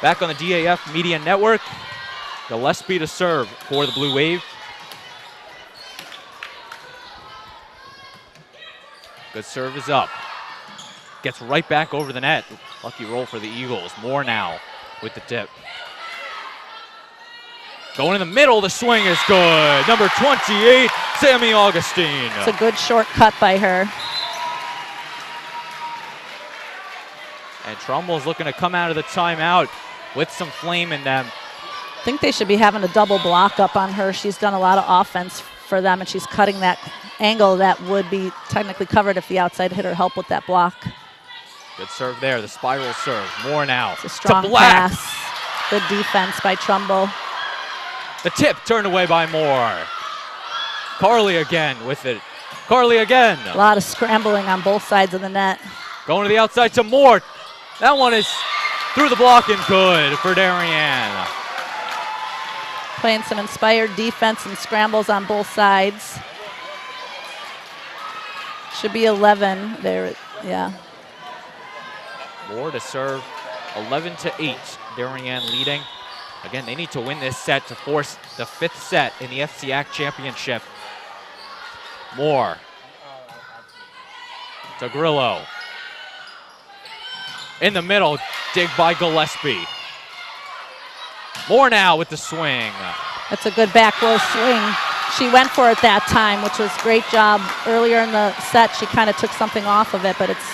Back on the DAF Media Network. Gillespie to serve for the Blue Wave. Good serve is up. Gets right back over the net. Lucky roll for the Eagles. Moore now with the tip. Going in the middle, the swing is good. Number 28, Sammy Augustine. It's a good short cut by her. And Trumbull's looking to come out of the timeout with some flame in them. I think they should be having a double block up on her. She's done a lot of offense for them, and she's cutting that angle that would be technically covered if the outside hitter helped with that block. Good serve there, the spiral serve. More now. It's a strong to Black. pass. Good defense by Trumbull. The tip turned away by Moore. Carly again with it. Carly again. A lot of scrambling on both sides of the net. Going to the outside to Moore. That one is through the block and good for Darien. Playing some inspired defense and scrambles on both sides. Should be 11 there, yeah. Moore to serve, 11-8. Darien leading. Again, they need to win this set to force the 5th set in the FCIAC championship. Moore to Grillo. In the middle, dig by Gillespie. Moore now with the swing. That's a good back row swing. She went for it that time, which was great job. Earlier in the set, she kind of took something off of it, but it's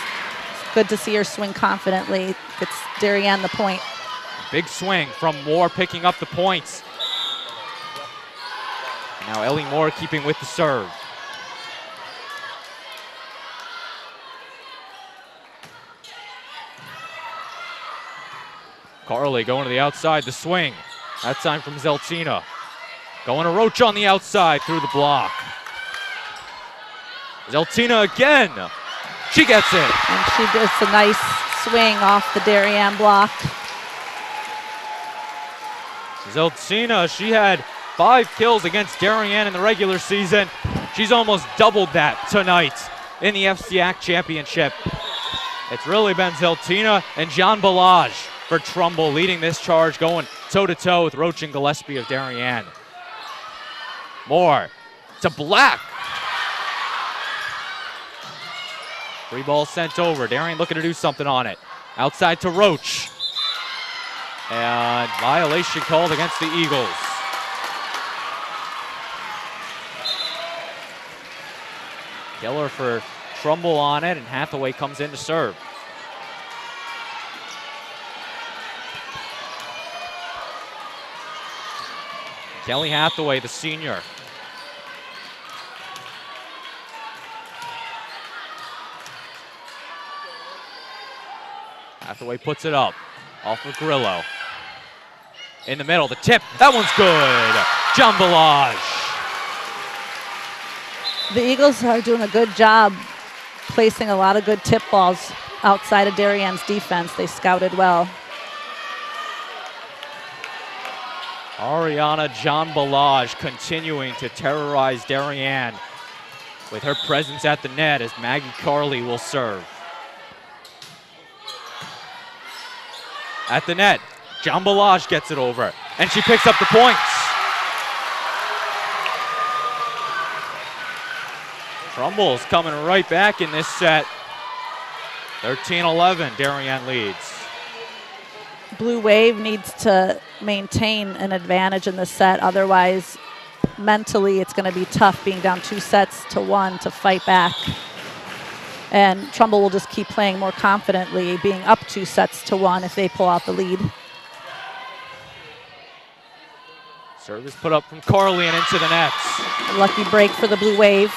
good to see her swing confidently. It's Darien the point. Big swing from Moore picking up the points. Now Ellie Moore keeping with the serve. Carly going to the outside, the swing. That time from Zeltina. Going to Roach on the outside through the block. Zeltina again. She gets it. And she does a nice swing off the Darien block. Zeltina, she had 5 kills against Darien in the regular season. She's almost doubled that tonight in the FCIAC championship. It's really been Zeltina and John Balaj for Trumbull leading this charge, going toe-to-toe with Roach and Gillespie of Darien. Moore to Black. Free ball sent over. Darien looking to do something on it. Outside to Roach. And violation called against the Eagles. Keller for Trumbull on it, and Hathaway comes in to serve. Kelly Hathaway, the senior. Hathaway puts it up, off of Grillo. In the middle, the tip, that one's good. John Balaj. The Eagles are doing a good job placing a lot of good tip balls outside of Darien's defense. They scouted well. Ariana John Balaj continuing to terrorize Darien with her presence at the net as Maggie Carley will serve. At the net, John Balaj gets it over, and she picks up the points. Trumbull's coming right back in this set. 13-11, Darien leads. Blue Wave needs to maintain an advantage in the set. Otherwise, mentally, it's going to be tough being down 2-1 to fight back. And Trumbull will just keep playing more confidently, being up 2-1 if they pull out the lead. Service put up from Carly and into the nets. A lucky break for the Blue Wave.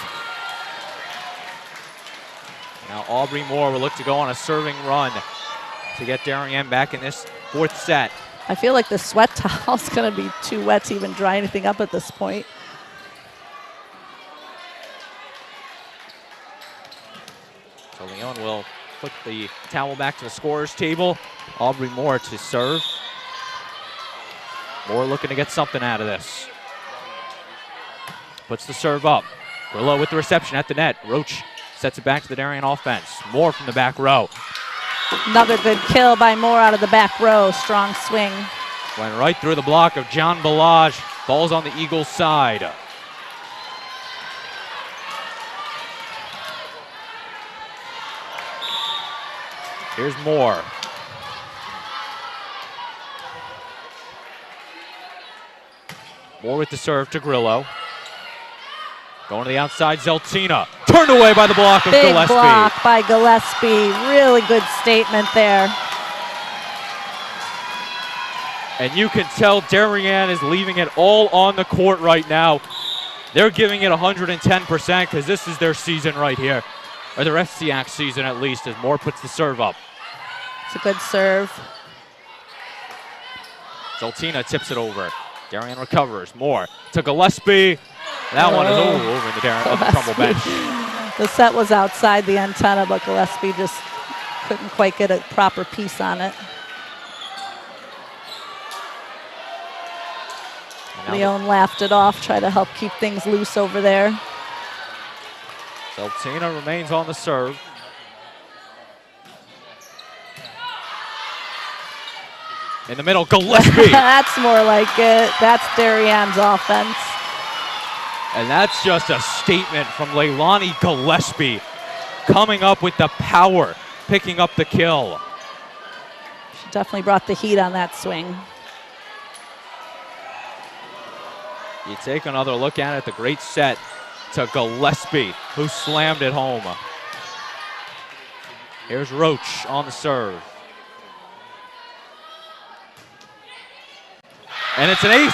Now Aubrey Moore will look to go on a serving run to get Darien back in this 4th set. I feel like the sweat towel's going to be too wet to even dry anything up at this point. So Leon will put the towel back to the scorer's table. Aubrey Moore to serve. Moore looking to get something out of this. Puts the serve up. Grillo with the reception at the net. Roach sets it back to the Darien offense. Moore from the back row. Another good kill by Moore out of the back row. Strong swing. Went right through the block of John Balaj. Falls on the Eagles' side. Here's Moore. Moore with the serve to Grillo. Going to the outside, Zeltina. Turned away by the block of Big Gillespie. block by Gillespie. Really good statement there. And you can tell Darien is leaving it all on the court right now. They're giving it 110% because this is their season right here. Or their FCIAC season at least, as Moore puts the serve up. It's a good serve. Zeltina tips it over. Darien recovers. Moore to Gillespie. That one is over in the Trumbull bench. The set was outside the antenna, but Gillespie just couldn't quite get a proper piece on it. Leon laughed it off, tried to help keep things loose over there. Zeltina remains on the serve. In the middle, Gillespie. That's more like it. That's Darien's offense. And that's just a statement from Leilani Gillespie coming up with the power, picking up the kill. She definitely brought the heat on that swing. You take another look at it, the great set to Gillespie, who slammed it home. Here's Roach on the serve. And it's an ace.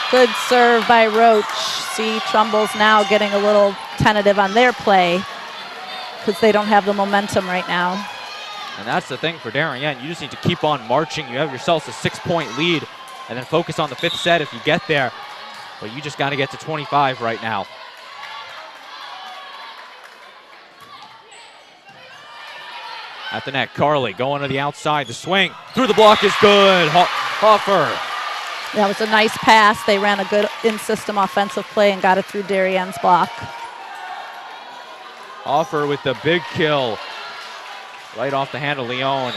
Good serve by Roach. See, Trumbull's now getting a little tentative on their play because they don't have the momentum right now. And that's the thing for Darien. You just need to keep on marching. You have yourselves a 6-point lead and then focus on the 5th set if you get there. But you just got to get to 25 right now. At the net, Carly going to the outside. The swing through the block is good. Hoffer. That was a nice pass. They ran a good in-system offensive play and got it through Darien's block. Hoffer with the big kill. Right off the hand of Leon.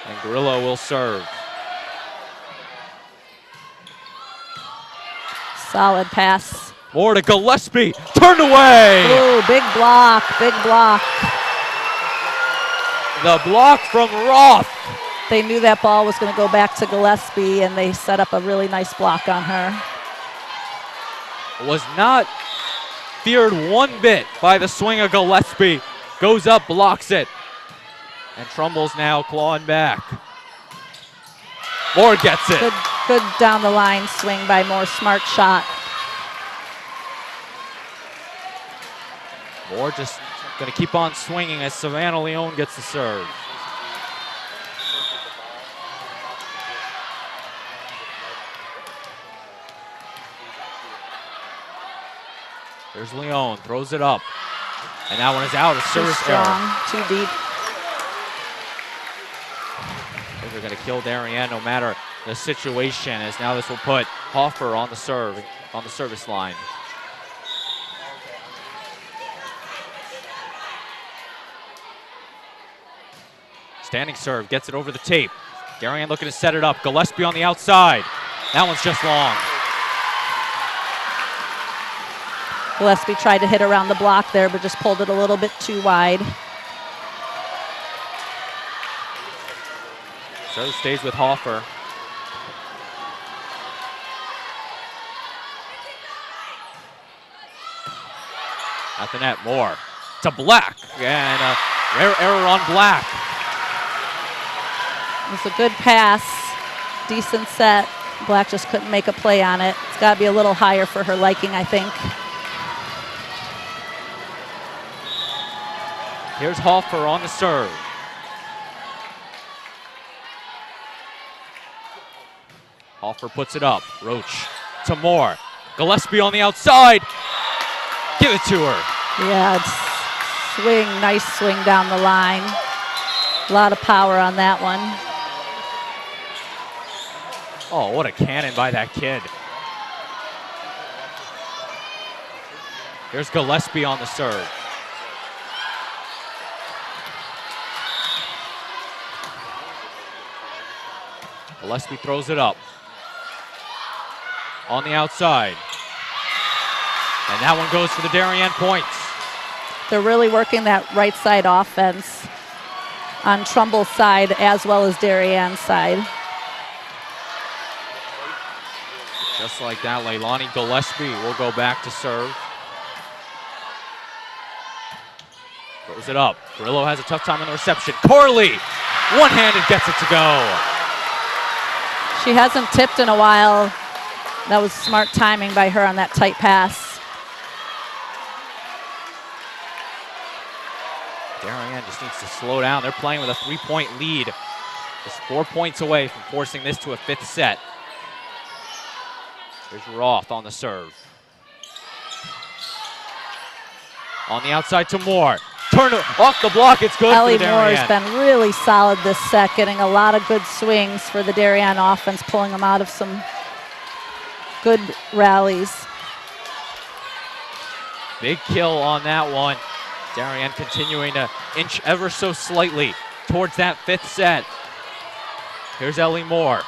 And Grillo will serve. Solid pass. Moore to Gillespie. Turned away. Ooh, big block, big block. The block from Roth. They knew that ball was going to go back to Gillespie, and they set up a really nice block on her. Was not feared one bit by the swing of Gillespie. Goes up, blocks it. And Trumbull's now clawing back. Moore gets it. Good down the line swing by Moore. Smart shot. Moore just going to keep on swinging as Savannah Leon gets the serve. There's Leon, throws it up. And that one is out, a service error. Too deep. They're going to kill Darien no matter the situation, as now this will put Hoffer on the serve, on the service line. Standing serve, gets it over the tape. Darien looking to set it up. Gillespie on the outside. That one's just long. Gillespie tried to hit around the block there, but just pulled it a little bit too wide. Serve stays with Hoffer. At the net, Moore to Black. And a rare error on Black. It was a good pass, decent set. Black just couldn't make a play on it. It's got to be a little higher for her liking, I think. Here's Hoffer on the serve. Hoffer puts it up. Roach to Moore. Gillespie on the outside. Give it to her. Yeah, it's swing, nice swing down the line. A lot of power on that one. Oh, what a cannon by that kid. Here's Gillespie on the serve. Gillespie throws it up. On the outside. And that one goes for the Darien points. They're really working that right side offense on Trumbull's side as well as Darien's side. Just like that, Leilani Gillespie will go back to serve. Throws it up. Grillo has a tough time on the reception. Corley, one-handed, gets it to go. She hasn't tipped in a while. That was smart timing by her on that tight pass. Darien just needs to slow down. They're playing with a 3-point lead. Just 4 points away from forcing this to a 5th set. Here's Roth on the serve. On the outside to Moore. Turn it off the block, it's good Ellie for Moore Darien. has been really solid this set, getting a lot of good swings for the Darien offense, pulling them out of some good rallies. Big kill on that one. Darien continuing to inch ever so slightly towards that 5th set. Here's Ellie Moore.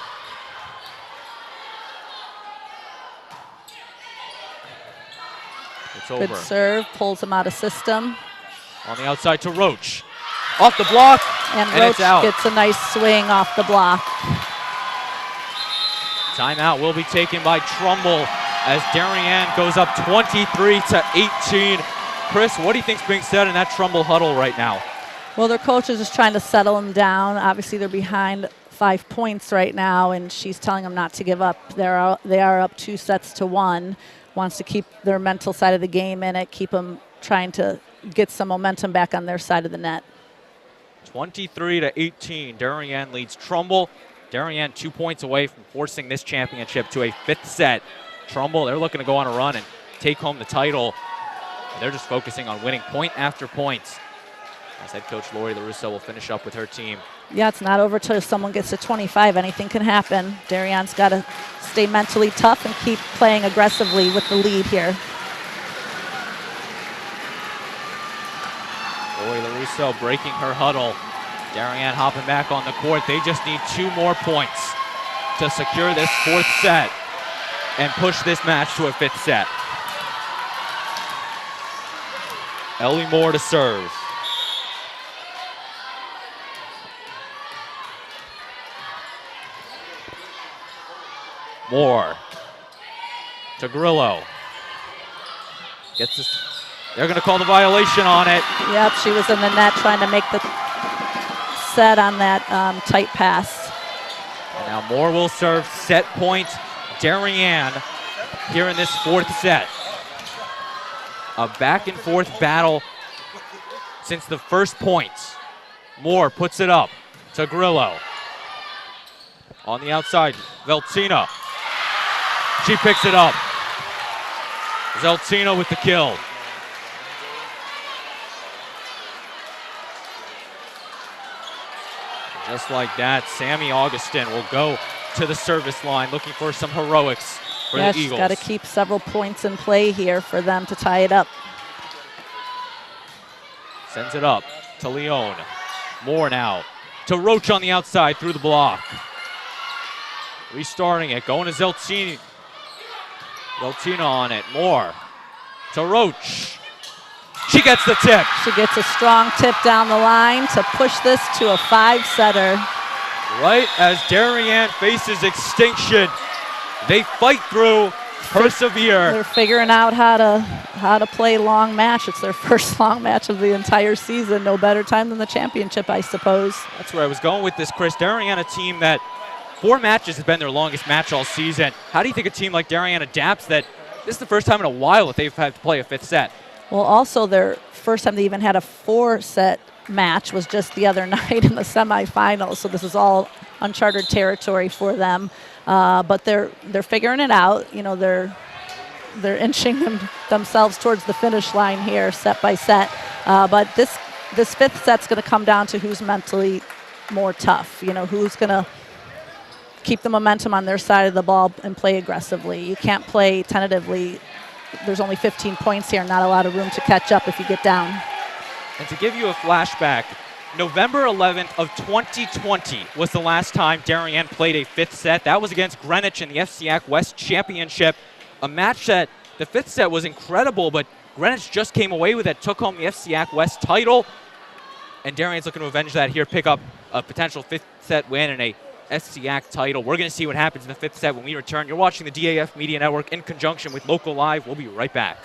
It's over. Good serve, pulls him out of system. On the outside to Roach. Off the block, And and Roach it's out. gets a nice swing off the block. Timeout will be taken by Trumbull as Darien goes up 23-18. Chris, what do you think's being said in that Trumbull huddle right now? Well, their coach is just trying to settle them down. Obviously, they're behind 5 points right now, and she's telling them not to give up. They are up 2-1. Wants to keep their mental side of the game in it, keep them trying to get some momentum back on their side of the net. 23-18, Darien leads Trumbull. Darien 2 points away from forcing this championship to a 5th set. Trumbull, they're looking to go on a run and take home the title. They're just focusing on winning point after point. As head coach Lori LaRusso will finish up with her team. Yeah, it's not over till someone gets to 25. Anything can happen. Darien's got to stay mentally tough and keep playing aggressively with the lead here. Lori LaRusso breaking her huddle. Darien hopping back on the court. They just need 2 more points to secure this 4th set and push this match to a 5th set. Ellie Moore to serve. Moore to Grillo. Gets this. They're going to call the violation on it. Yep, she was in the net trying to make the set on that tight pass. And now Moore will serve. Set point, Darien, here in this 4th set. A back and forth battle since the first points. Moore puts it up to Grillo. On the outside, Veltina. She picks it up. Zeltina with the kill. Just like that, Sammy Augustin will go to the service line looking for some heroics for the Eagles. She's got to keep several points in play here for them to tie it up. Sends it up to Leone. Moore now to Roach on the outside through the block. Restarting it, going to Zeltina. Zeltina on it, Moore to Roach. She gets the tip. She gets a strong tip down the line to push this to a 5-setter. Right as Darien faces extinction, they fight through, persevere. They're figuring out how to play long match. It's their first long match of the entire season. No better time than the championship, I suppose. That's where I was going with this, Chris. Darien, a team that 4 matches has been their longest match all season. How do you think a team like Darien adapts that this is the first time in a while that they've had to play a 5th set? Well, also their first time they even had a 4-set match was just the other night in the semifinals. So this is all uncharted territory for them. But they're figuring it out. You know, they're inching themselves towards the finish line here, set by set. But this 5th set's going to come down to who's mentally more tough. You know, who's going to keep the momentum on their side of the ball and play aggressively. You can't play tentatively. There's only 15 points here, not a lot of room to catch up if you get down. And to give you a flashback, November 11th of 2020 was the last time Darien played a 5th set. That was against Greenwich in the FCIAC West Championship. A match that the 5th set was incredible, but Greenwich just came away with it, took home the FCIAC West title. And Darien's looking to avenge that here, pick up a potential 5th set win and a FCIAC title. We're going to see what happens in the 5th set when we return. You're watching the DAF Media Network in conjunction with Local Live. We'll be right back.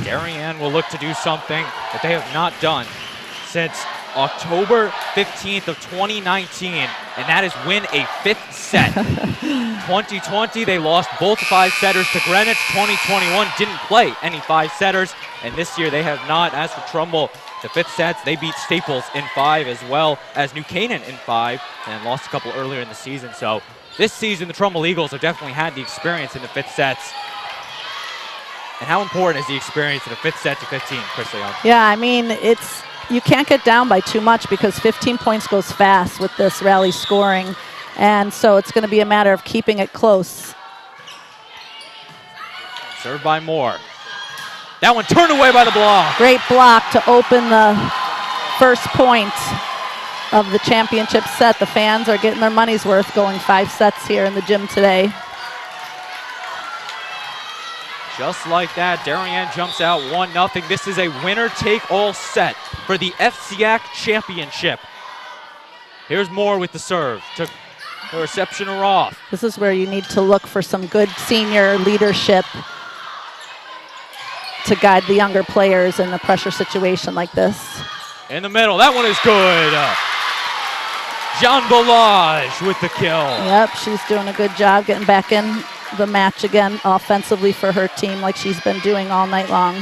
Darien will look to do something that they have not done since October 15th of 2019, and that is win a 5th set. 2020, they lost both 5-setters to Greenwich. 2021 didn't play any 5-setters, and this year they have not. As for Trumbull, the 5th sets, they beat Staples in 5 as well as New Canaan in 5, and lost a couple earlier in the season. So this season, the Trumbull Eagles have definitely had the experience in the 5th sets. And how important is the experience in a 5th set to 15, Chris Leon? Yeah, I mean, you can't get down by too much because 15 points goes fast with this rally scoring. And so it's going to be a matter of keeping it close. Served by Moore. That one turned away by the block. Great block to open the first point of the championship set. The fans are getting their money's worth going 5 sets here in the gym today. Just like that, Darien jumps out 1-0. This is a winner-take-all set for the FCIAC Championship. Here's Moore with the serve. Took the reception to Roth. This is where you need to look for some good senior leadership to guide the younger players in a pressure situation like this. In the middle, that one is good. Jean Bolage with the kill. Yep, she's doing a good job getting back in the match again offensively for her team like she's been doing all night long.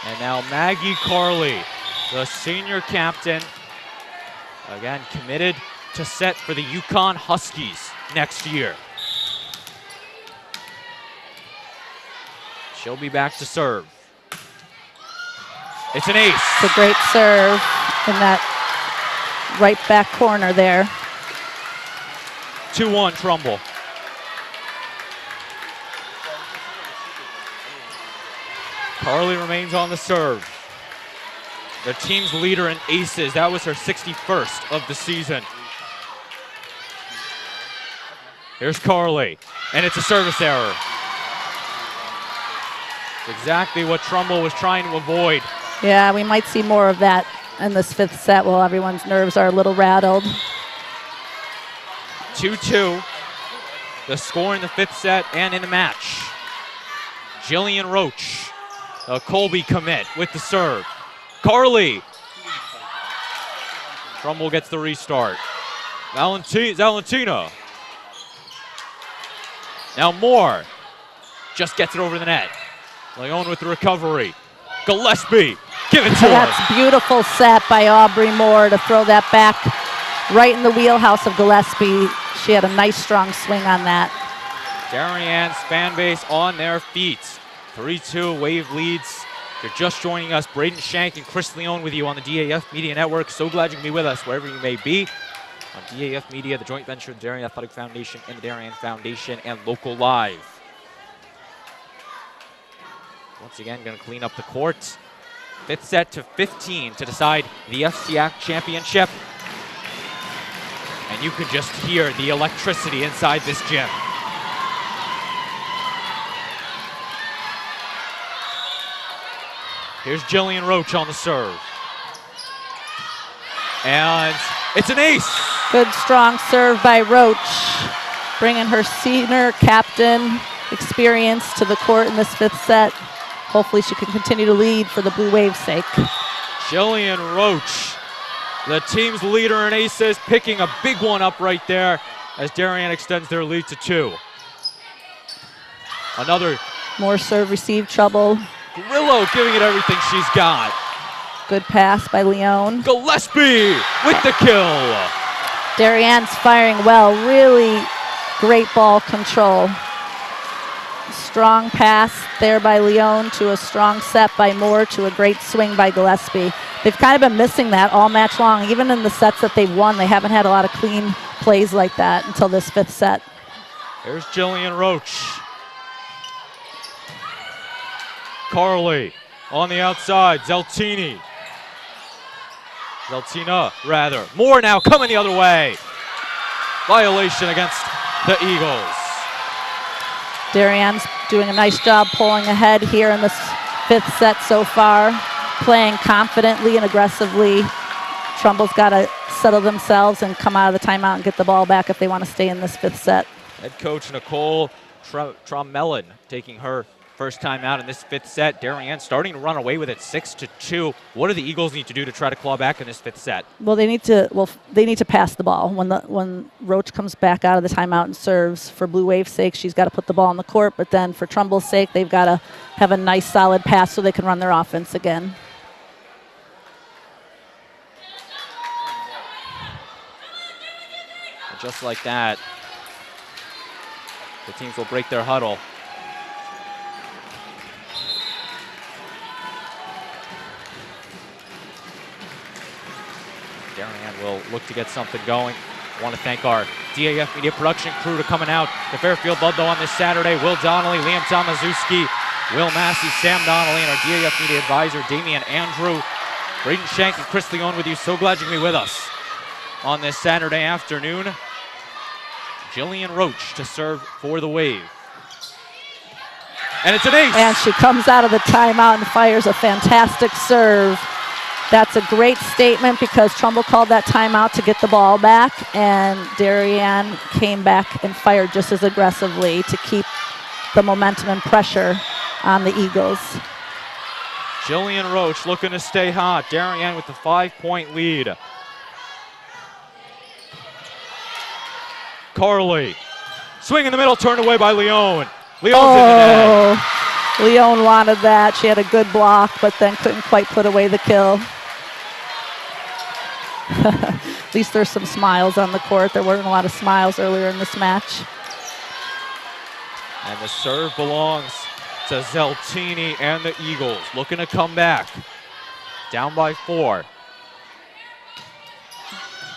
And now Maggie Carley, the senior captain, again committed to set for the Yukon Huskies next year. She'll be back to serve. It's an ace. It's a great serve in that right back corner there. 2-1 Trumbull. Carly remains on the serve. The team's leader in aces. That was her 61st of the season. Here's Carly, and it's a service error. It's exactly what Trumbull was trying to avoid. Yeah, we might see more of that in this 5th set while everyone's nerves are a little rattled. 2-2, the score in the 5th set and in the match. Jillian Roach, a Colby commit with the serve. Carly. Trumbull gets the restart. Valentina. Now Moore just gets it over the net. Leon with the recovery. Gillespie, give it to her. That's beautiful set by Aubrey Moore to throw that back right in the wheelhouse of Gillespie. She had a nice, strong swing on that. Darien's fan base on their feet. 3-2 Wave leads. If you're just joining us, Braden Shank and Chris Leone with you on the DAF Media Network. So glad you can be with us wherever you may be. On DAF Media, the joint venture of the Darien Athletic Foundation and the Darien Foundation and Local Live. Once again, going to clean up the court. Fifth set to 15 to decide the FCIAC championship. And you can just hear the electricity inside this gym. Here's Jillian Roach on the serve. And it's an ace. Good, strong serve by Roach, bringing her senior captain experience to the court in this fifth set. Hopefully she can continue to lead for the Blue Wave's sake. Jillian Roach, the team's leader in aces, picking a big one up right there as Darien extends their lead to 2. Another. More serve receive trouble. Grillo giving it everything she's got. Good pass by Leone. Gillespie with the kill. Darien's firing well, really great ball control. Strong pass there by Leone to a strong set by Moore to a great swing by Gillespie. They've kind of been missing that all match long. Even in the sets that they've won, they haven't had a lot of clean plays like that until this fifth set. There's Jillian Roach. Carly on the outside, Zeltina, rather. Moore now coming the other way. Violation against the Eagles. Darien's doing a nice job pulling ahead here in this fifth set so far, playing confidently and aggressively. Trumbull's got to settle themselves and come out of the timeout and get the ball back if they want to stay in this fifth set. Head coach Nicole Trommelin taking her first time out in this fifth set. Darien starting to run away with it 6-2. What do the Eagles need to do to try to claw back in this fifth set? Well, they need to pass the ball. When Roach comes back out of the timeout and serves, for Blue Wave's sake, she's got to put the ball on the court, but then for Trumbull's sake, they've got to have a nice solid pass so they can run their offense again. And just like that, the teams will break their huddle. Darien will look to get something going. I want to thank our DAF Media production crew to coming out to Fairfield Ludlowe on this Saturday. Will Donnelly, Liam Tomaszewski, Will Massey, Sam Donnelly, and our DAF Media advisor, Damian Andrew. Braden Shank and Chris Leone with you. So glad you can be with us on this Saturday afternoon. Jillian Roach to serve for the Wave. And it's an ace. And she comes out of the timeout and fires a fantastic serve. That's a great statement because Trumbull called that timeout to get the ball back, and Darien came back and fired just as aggressively to keep the momentum and pressure on the Eagles. Jillian Roach looking to stay hot. Darien with the 5-point lead. Carly, swing in the middle, turned away by Leone. Leone's in the net. Leone wanted that. She had a good block, but then couldn't quite put away the kill. At least there's some smiles on the court. There weren't a lot of smiles earlier in this match. And the serve belongs to Zeltina and the Eagles. Looking to come back. Down by 4.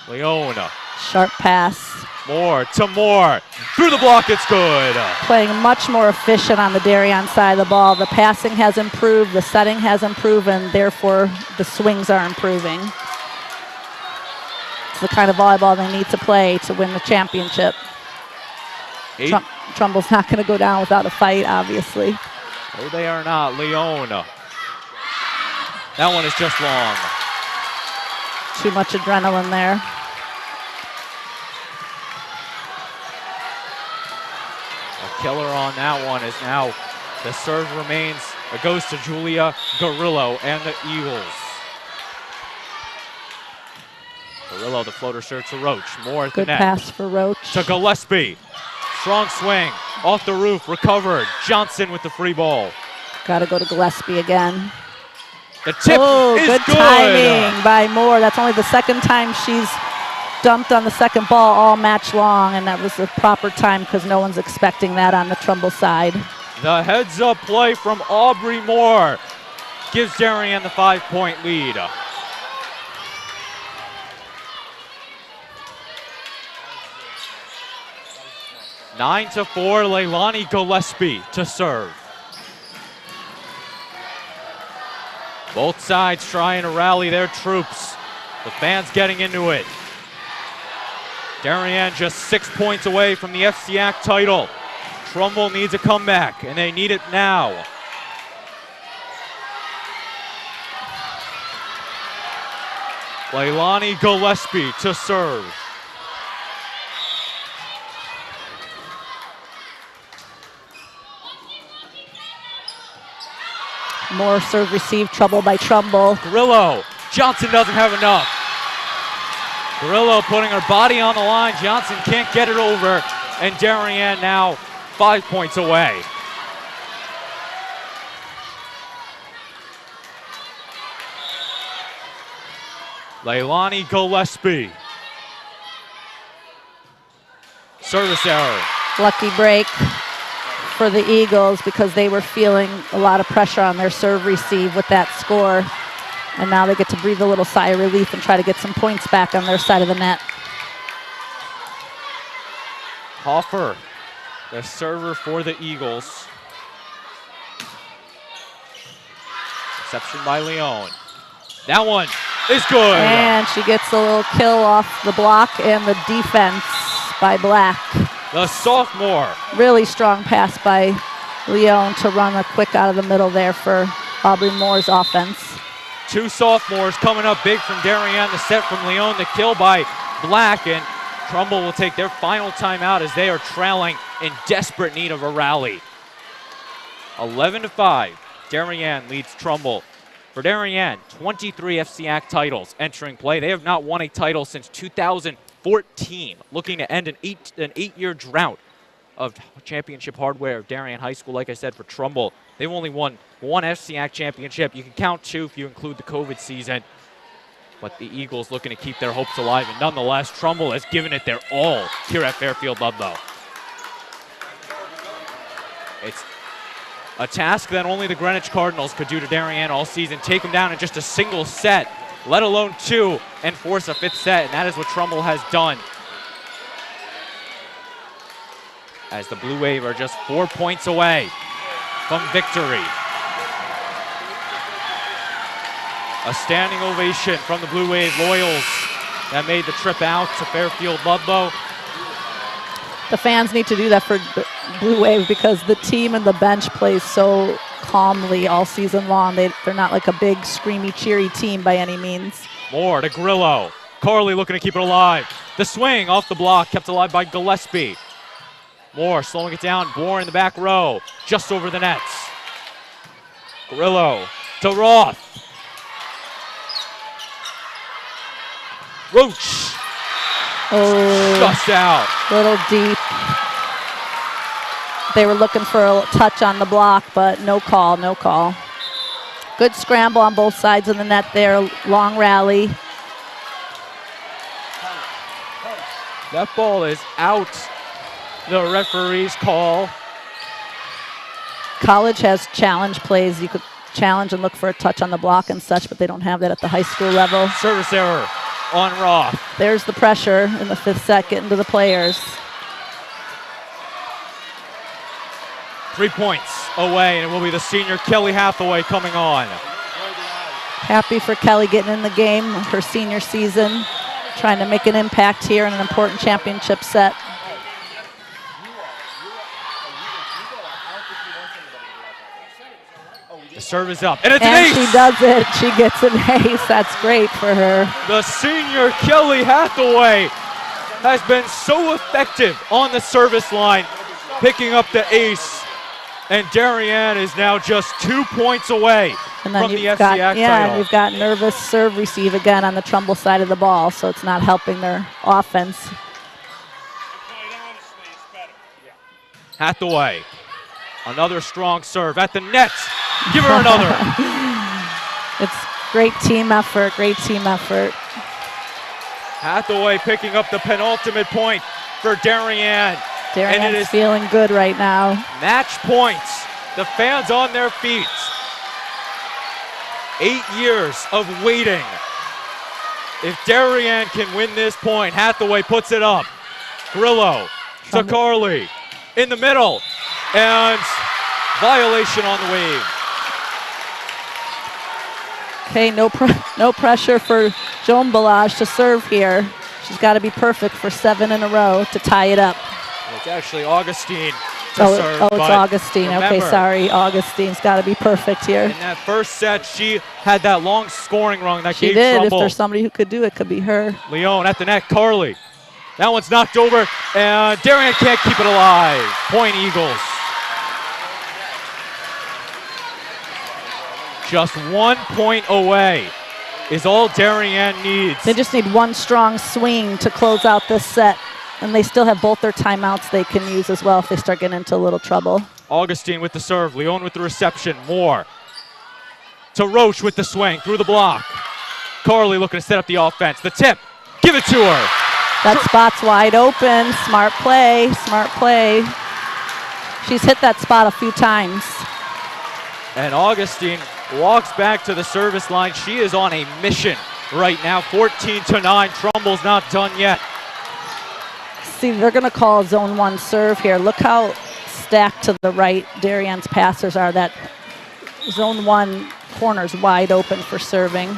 Leona. Sharp pass. Moore to Moore. Through the block, it's good. Playing much more efficient on the Darien side of the ball. The passing has improved, the setting has improved, and therefore the swings are improving. It's the kind of volleyball they need to play to win the championship. Trumbull's not going to go down without a fight, obviously. No, they are not. Leona. That one is just long. Too much adrenaline there. Killer on that one is now the serve remains. It goes to Julia Garillo and the Eagles. Garillo, the floater serve to Roach. Moore at the net. Good pass for Roach. To Gillespie. Strong swing. Off the roof. Recovered. Johnson with the free ball. Got to go to Gillespie again. The tip is good timing by Moore. That's only the second time she's dumped on the second ball all match long, and that was the proper time because no one's expecting that on the Trumbull side. The heads-up play from Aubrey Moore gives Darien the 5-point lead. Nine to 4, Leilani Gillespie to serve. Both sides trying to rally their troops. The fans getting into it. Darien just 6 points away from the FCIAC title. Trumbull needs a comeback, and they need it now. Leilani Gillespie to serve. More serve receive, trouble by Trumbull. Grillo, Johnson doesn't have enough. Grillo putting her body on the line. Johnson can't get it over, and Darien now 5 points away. Leilani Gillespie. Service error. Lucky break for the Eagles because they were feeling a lot of pressure on their serve receive with that score. And now they get to breathe a little sigh of relief and try to get some points back on their side of the net. Hoffer, the server for the Eagles. Reception by Leon. That one is good. And she gets a little kill off the block and the defense by Black. The sophomore. Really strong pass by Leon to run a quick out of the middle there for Aubrey Moore's offense. Two sophomores coming up big from Darien. The set from Leon, the kill by Black, and Trumbull will take their final timeout as they are trailing in desperate need of a rally. 11-5, Darien leads Trumbull. For Darien, 23 FCIAC titles entering play. They have not won a title since 2014, looking to end an eight-year drought of championship hardware of Darien High School. Like I said, for Trumbull, they've only won one FCIAC championship. You can count two if you include the COVID season. But the Eagles looking to keep their hopes alive, and nonetheless, Trumbull has given it their all here at Fairfield Ludlowe. It's a task that only the Greenwich Cardinals could do to Darien all season. Take them down in just a single set, let alone two, and force a fifth set, and that is what Trumbull has done. As the Blue Wave are just 4 points away from victory. A standing ovation from the Blue Wave Loyals that made the trip out to Fairfield Ludlowe. The fans need to do that for Blue Wave because the team and the bench plays so calmly all season long. They're not like a big, screamy, cheery team by any means. More to Grillo. Carley looking to keep it alive. The swing off the block, kept alive by Gillespie. Moore slowing it down. Bohr in the back row, just over the nets. Grillo to Roth. Roach. Oh, Just out. little deep. They were looking for a touch on the block, but no call, no call. Good scramble on both sides of the net there. Long rally. That ball is out. The referee's call. College has challenge plays. You could challenge and look for a touch on the block and such, but they don't have that at the high school level. Service error on Roth. There's the pressure in the fifth set getting to the players. 3 points away, and it will be the senior Kelly Hathaway coming on. Happy for Kelly getting in the game, her senior season, trying to make an impact here in an important championship set. The serve is up, and it's an ace! And she does it. She gets an ace. That's great for her. The senior Kelly Hathaway has been so effective on the service line, picking up the ace. And Darien is now just 2 points away from the FCIAC title. And you've got nervous serve receive again on the Trumbull side of the ball, so it's not helping their offense. Hathaway, another strong serve at the net. Give her another. It's great team effort, great team effort. Hathaway picking up the penultimate point for Darien. Darien's and it is feeling good right now. match points. The fans on their feet. 8 years of waiting. If Darien can win this point, Hathaway puts it up. Grillo to Carly in the middle, and violation on the wave. Okay, no pressure for Joan Balazs to serve here. She's got to be perfect for 7 in a row to tie it up. It's actually Augustine to serve. It's Augustine. Okay, sorry. Augustine's got to be perfect here. In that first set, she had that long scoring run that She gave did. Trumbull. If there's somebody who could do it, could be her. Leone at the net, Carly. That one's knocked over, and Darien can't keep it alive. Point Eagles. Just 1 point away is all Darien needs. They just need one strong swing to close out this set. And they still have both their timeouts they can use as well if they start getting into a little trouble. Augustine with the serve, Leone with the reception, Moore to Roche with the swing through the block. Carly looking to set up the offense. The tip, give it to her. That spot's wide open. Smart play, smart play. She's hit that spot a few times. And Augustine walks back to the service line. She is on a mission right now. 14-9. Trumbull's not done yet. See, they're going to call a zone 1 serve here. Look how stacked to the right Darien's passers are. That zone 1 corner's wide open for serving.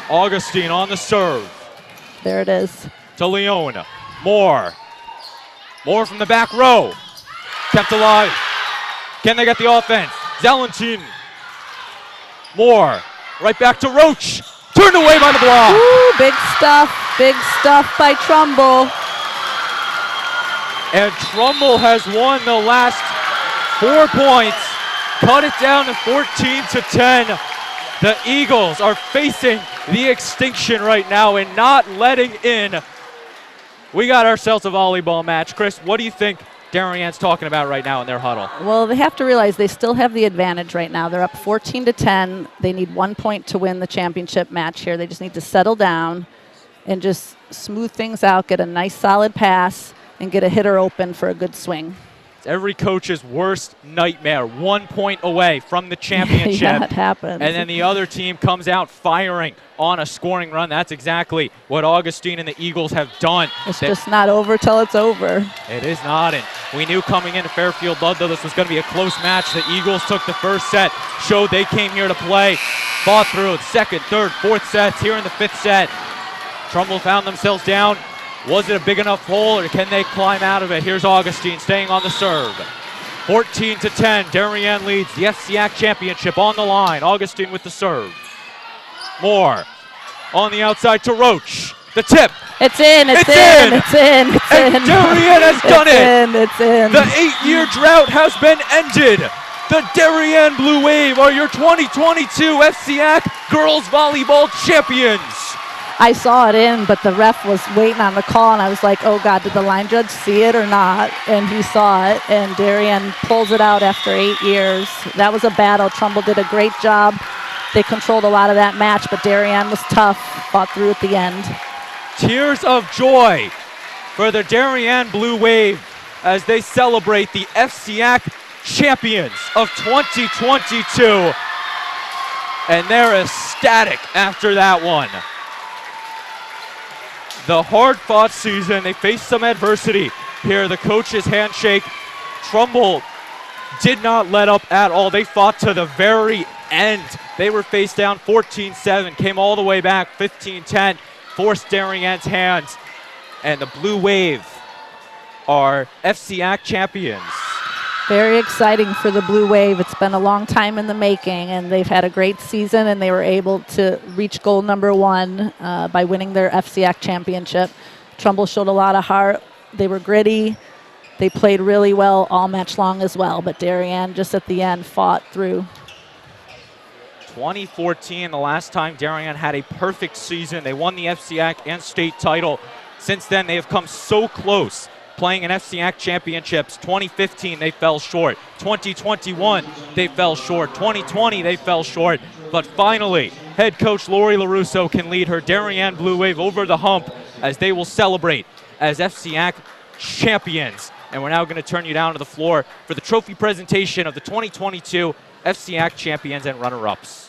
Augustine on the serve. There it is. To Leone. Moore from the back row. Kept alive. Can they get the offense? Zalentine. Moore. Right back to Roche. Turned away by the block. Ooh, big stuff by Trumbull. And Trumbull has won the last 4 points. Cut it down to 14-10. The Eagles are facing the extinction right now and not letting in. We got ourselves a volleyball match. Chris, what do you think Darien's talking about right now in their huddle? Well, they have to realize they still have the advantage right now. They're up 14-10. They need 1 point to win the championship match here. They just need to settle down and just smooth things out, get a nice solid pass, and get a hitter open for a good swing. It's every coach's worst nightmare. 1 point away from the championship. Yeah, it happens. And then the other team comes out firing on a scoring run. That's exactly what Augustine and the Eagles have done. It's just not over till it's over. It is not. And we knew coming into Fairfield Ludlowe this was going to be a close match. The Eagles took the first set, showed they came here to play, fought through the second, third, fourth sets. Here in the fifth set, Trumbull found themselves down. Was it a big enough hole, or can they climb out of it? Here's Augustine staying on the serve. 14-10, Darien leads the FCIAC championship on the line. Augustine with the serve. Moore on the outside to Roche. The tip. It's in. And Darien has done it. It's in. The 8-year drought has been ended. The Darien Blue Wave are your 2022 FCIAC Girls Volleyball champions. I saw it in, but the ref was waiting on the call, and I was like, oh, God, did the line judge see it or not? And he saw it, and Darien pulls it out after 8 years. That was a battle. Trumbull did a great job. They controlled a lot of that match, but Darien was tough, fought through at the end. Tears of joy for the Darien Blue Wave as they celebrate the FCIAC champions of 2022. And they're ecstatic after that one. The hard-fought season, they faced some adversity here. The coach's handshake. Trumbull did not let up at all. They fought to the very end. They were face down 14-7, came all the way back 15-10, forced Darien's hands. And the Blue Wave are FCIAC champions. Very exciting for the Blue Wave. It's been a long time in the making, and they've had a great season, and they were able to reach goal number 1 by winning their FCIAC championship. Trumbull showed a lot of heart. They were gritty. They played really well all match long as well, but Darien just at the end fought through. 2014, the last time Darien had a perfect season. They won the FCIAC and state title. Since then, they have come so close playing in FCIAC championships. 2015, they fell short. 2021, they fell short. 2020, they fell short. But finally, head coach Lori LaRusso can lead her Darien Blue Wave over the hump as they will celebrate as FCIAC champions. And we're now going to turn you down to the floor for the trophy presentation of the 2022 FCIAC champions and runner-ups.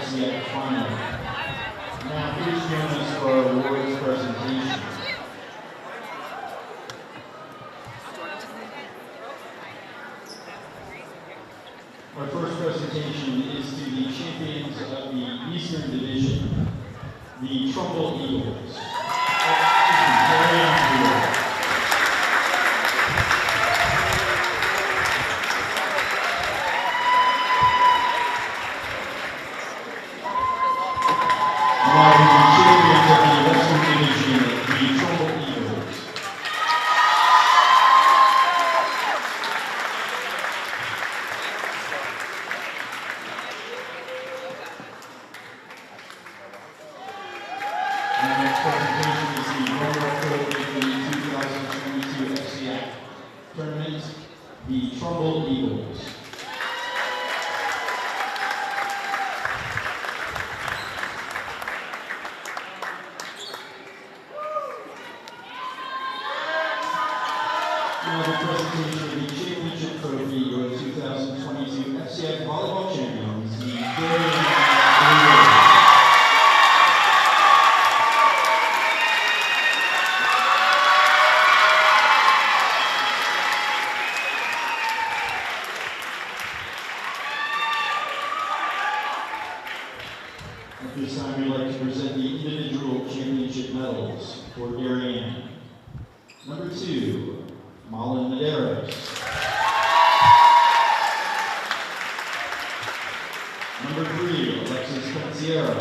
FCIAC final. Now please join us for our awards presentation. Our first presentation is to the champions of the Eastern Division, the Trumbull Eagles. Now the champions of the Western Division, the Trumbull Eagles. Our next presentation is the runner-up trophy for the 2022 FCIAC tournament, the Trumbull Eagles. Now the presentation of the championship trophy for the 2022 FCIAC Volleyball champions, the Darien. At this time, we'd like to present the individual championship medals for Darien. Number 2, Malin Medeiros. Number 3, Alexis Pensiero.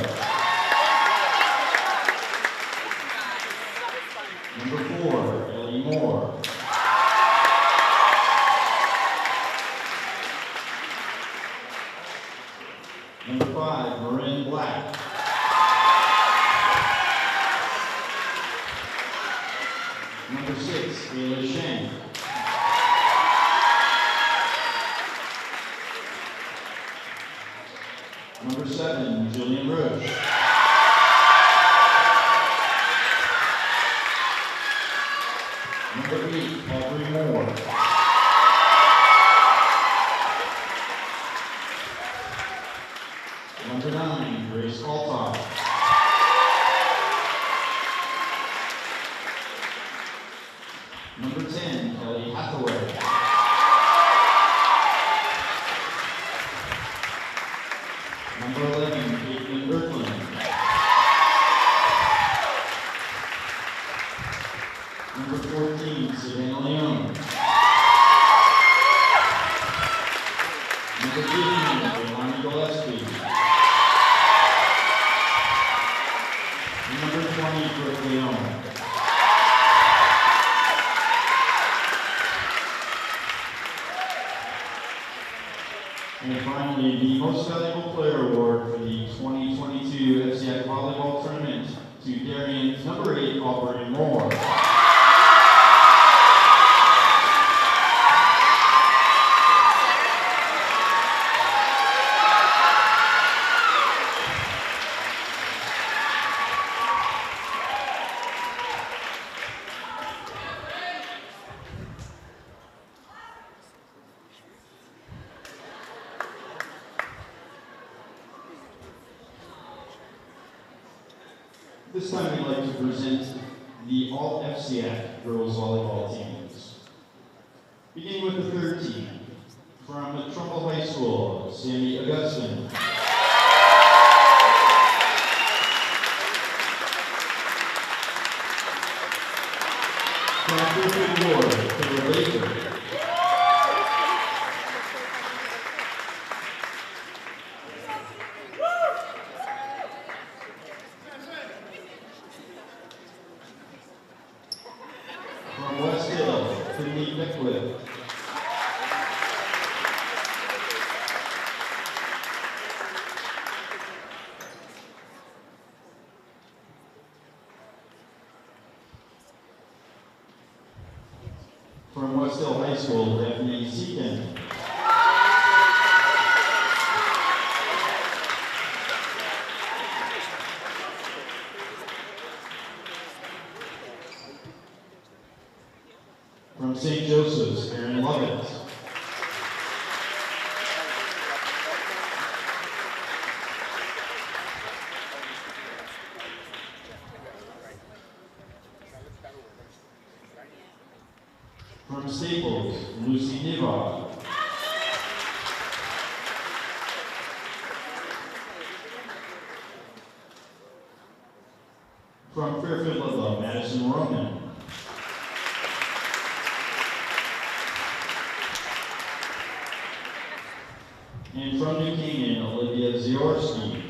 Number 4, Ellie Moore. Number 5, Marin Black. Number 6, Ayla Sheng. Number 7, Jillian Roche. Number 8, Aubrey Moore. Number 9, Grace Altoff. Number 10, Kelly Hathaway. Number 11, Caitlin Berkland. Number 14, Savannah Leone. Number 15, Leilani Gillespie. And number 20, Brooke Leone. And finally, the Most Valuable Player Award for the 2022 FCIAC Volleyball Tournament to Darien's number 8, Aubrey Moore. This time we'd like to present the all FCIAC Girls Volleyball teams. Beginning with the third team, from Trumbull High School, Sammy Augustine. From Fairfield Ward, Taylor Baker. From West Hill, Finley Beckwith. From West Hill High School, Daphne Seaton. From St. Joseph's, Aaron Lovett. From Staples, Lucy Niva. From Fairfield Ludlowe, Madison Roman. And from New Canaan, Olivia Ziorsky.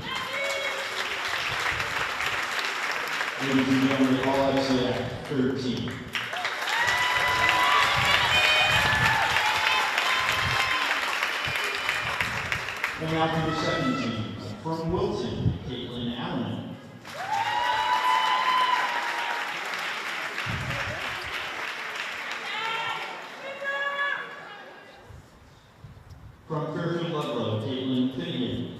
Ladies and gentlemen, all FCIAC 13. And now for the second team, from Wilton, Caitlin Allen. From Fairfield Ludlowe, Caitlin Finnegan.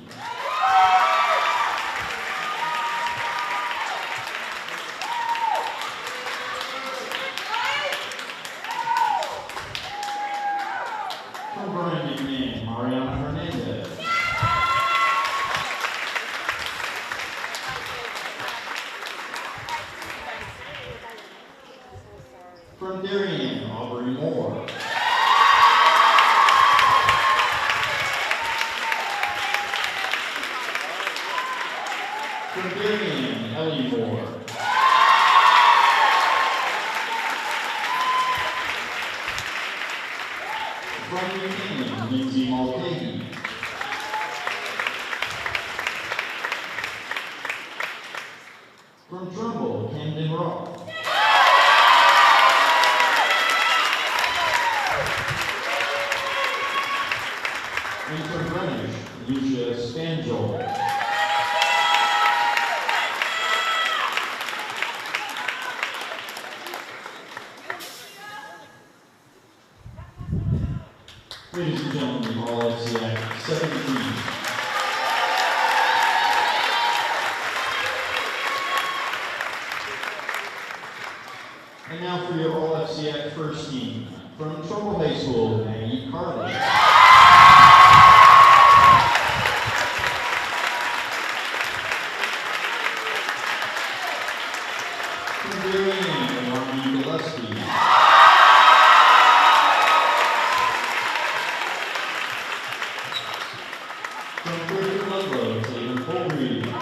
From Brian McMahon, Mariana Hernandez. From Darien, Aubrey Moore. From Darien, Ellie Moore. From New Canaan, Lindsay Mulcahy. From Trumbull, Camden Rock. And from Greenwich, Lucia Spangel. Ladies and gentlemen, all FCIAC 17. And now for your all FCIAC first team, from Trumbull High School, Maggie Carly. From Darien, Ronnie Gillespie. From Fairfield Ludlowe, Taylor Colby.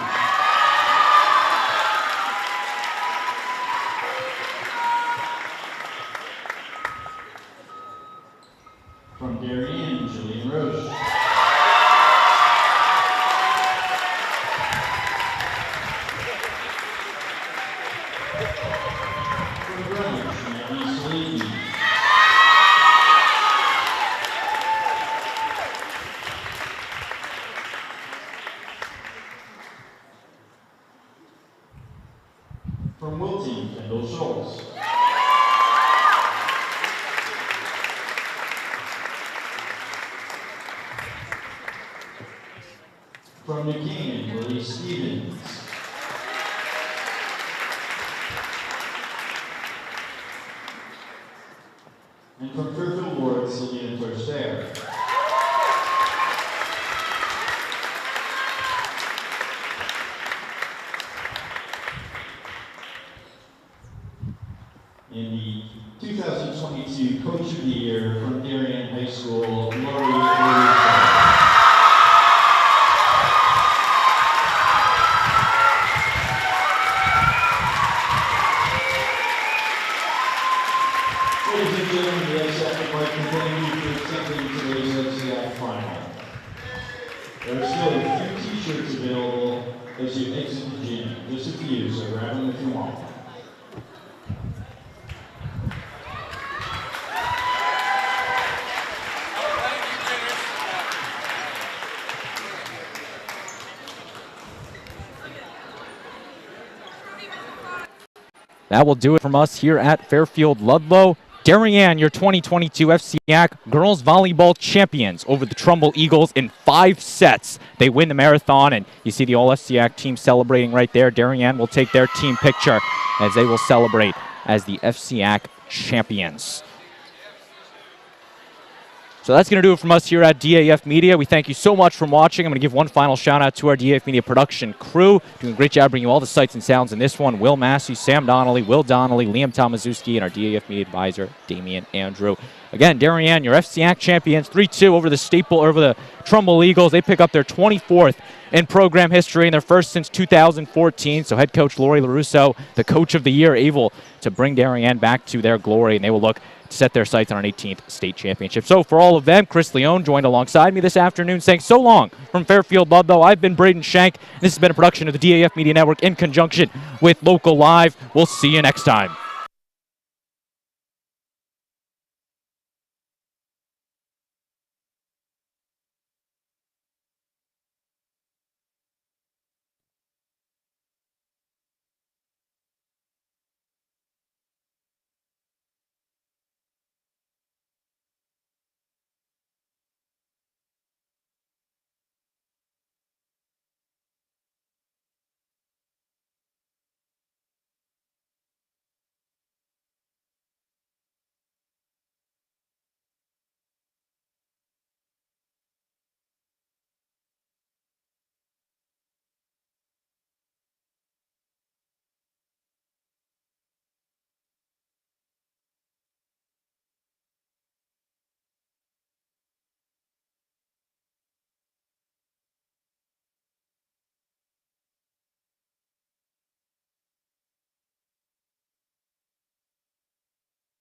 From Darien, Julian Roche. From Greenwich, Maggie Saliki. From Wilton, Kendall Schultz. From New Canaan, Lily Stevens. And from Fairfield Ward, Sylvia Torster. 2022 Coach of the Year from Darien High School, Lori. Ladies and gentlemen, the FCIAC would like to thank you for accepting today's FCIAC final. There are still a few t-shirts available as you exit the gym. Just a few, so grab them if you want. That will do it from us here at Fairfield Ludlowe. Darien, your 2022 FCIAC Girls Volleyball champions over the Trumbull Eagles in 5 sets. They win the marathon, and you see the all-FCIAC team celebrating right there. Darien will take their team picture as they will celebrate as the FCIAC champions. So that's going to do it from us here at DAF Media. We thank you so much for watching. I'm going to give one final shout out to our DAF Media production crew. Doing a great job bringing you all the sights and sounds in this one. Will Massey, Sam Donnelly, Will Donnelly, Liam Tomaszewski, and our DAF Media advisor, Damian Andrew. Again, Darien, your FCIAC champions, 3-2 over the Trumbull Eagles. They pick up their 24th in program history and their first since 2014. So head coach Lori LaRusso, the coach of the year, able to bring Darien back to their glory, and they will look to set their sights on an 18th state championship. So for all of them, Chris Leone joined alongside me this afternoon saying so long from Fairfield Ludlowe. I've been Braden Shank. This has been a production of the DAF Media Network in conjunction with Local Live. We'll see you next time.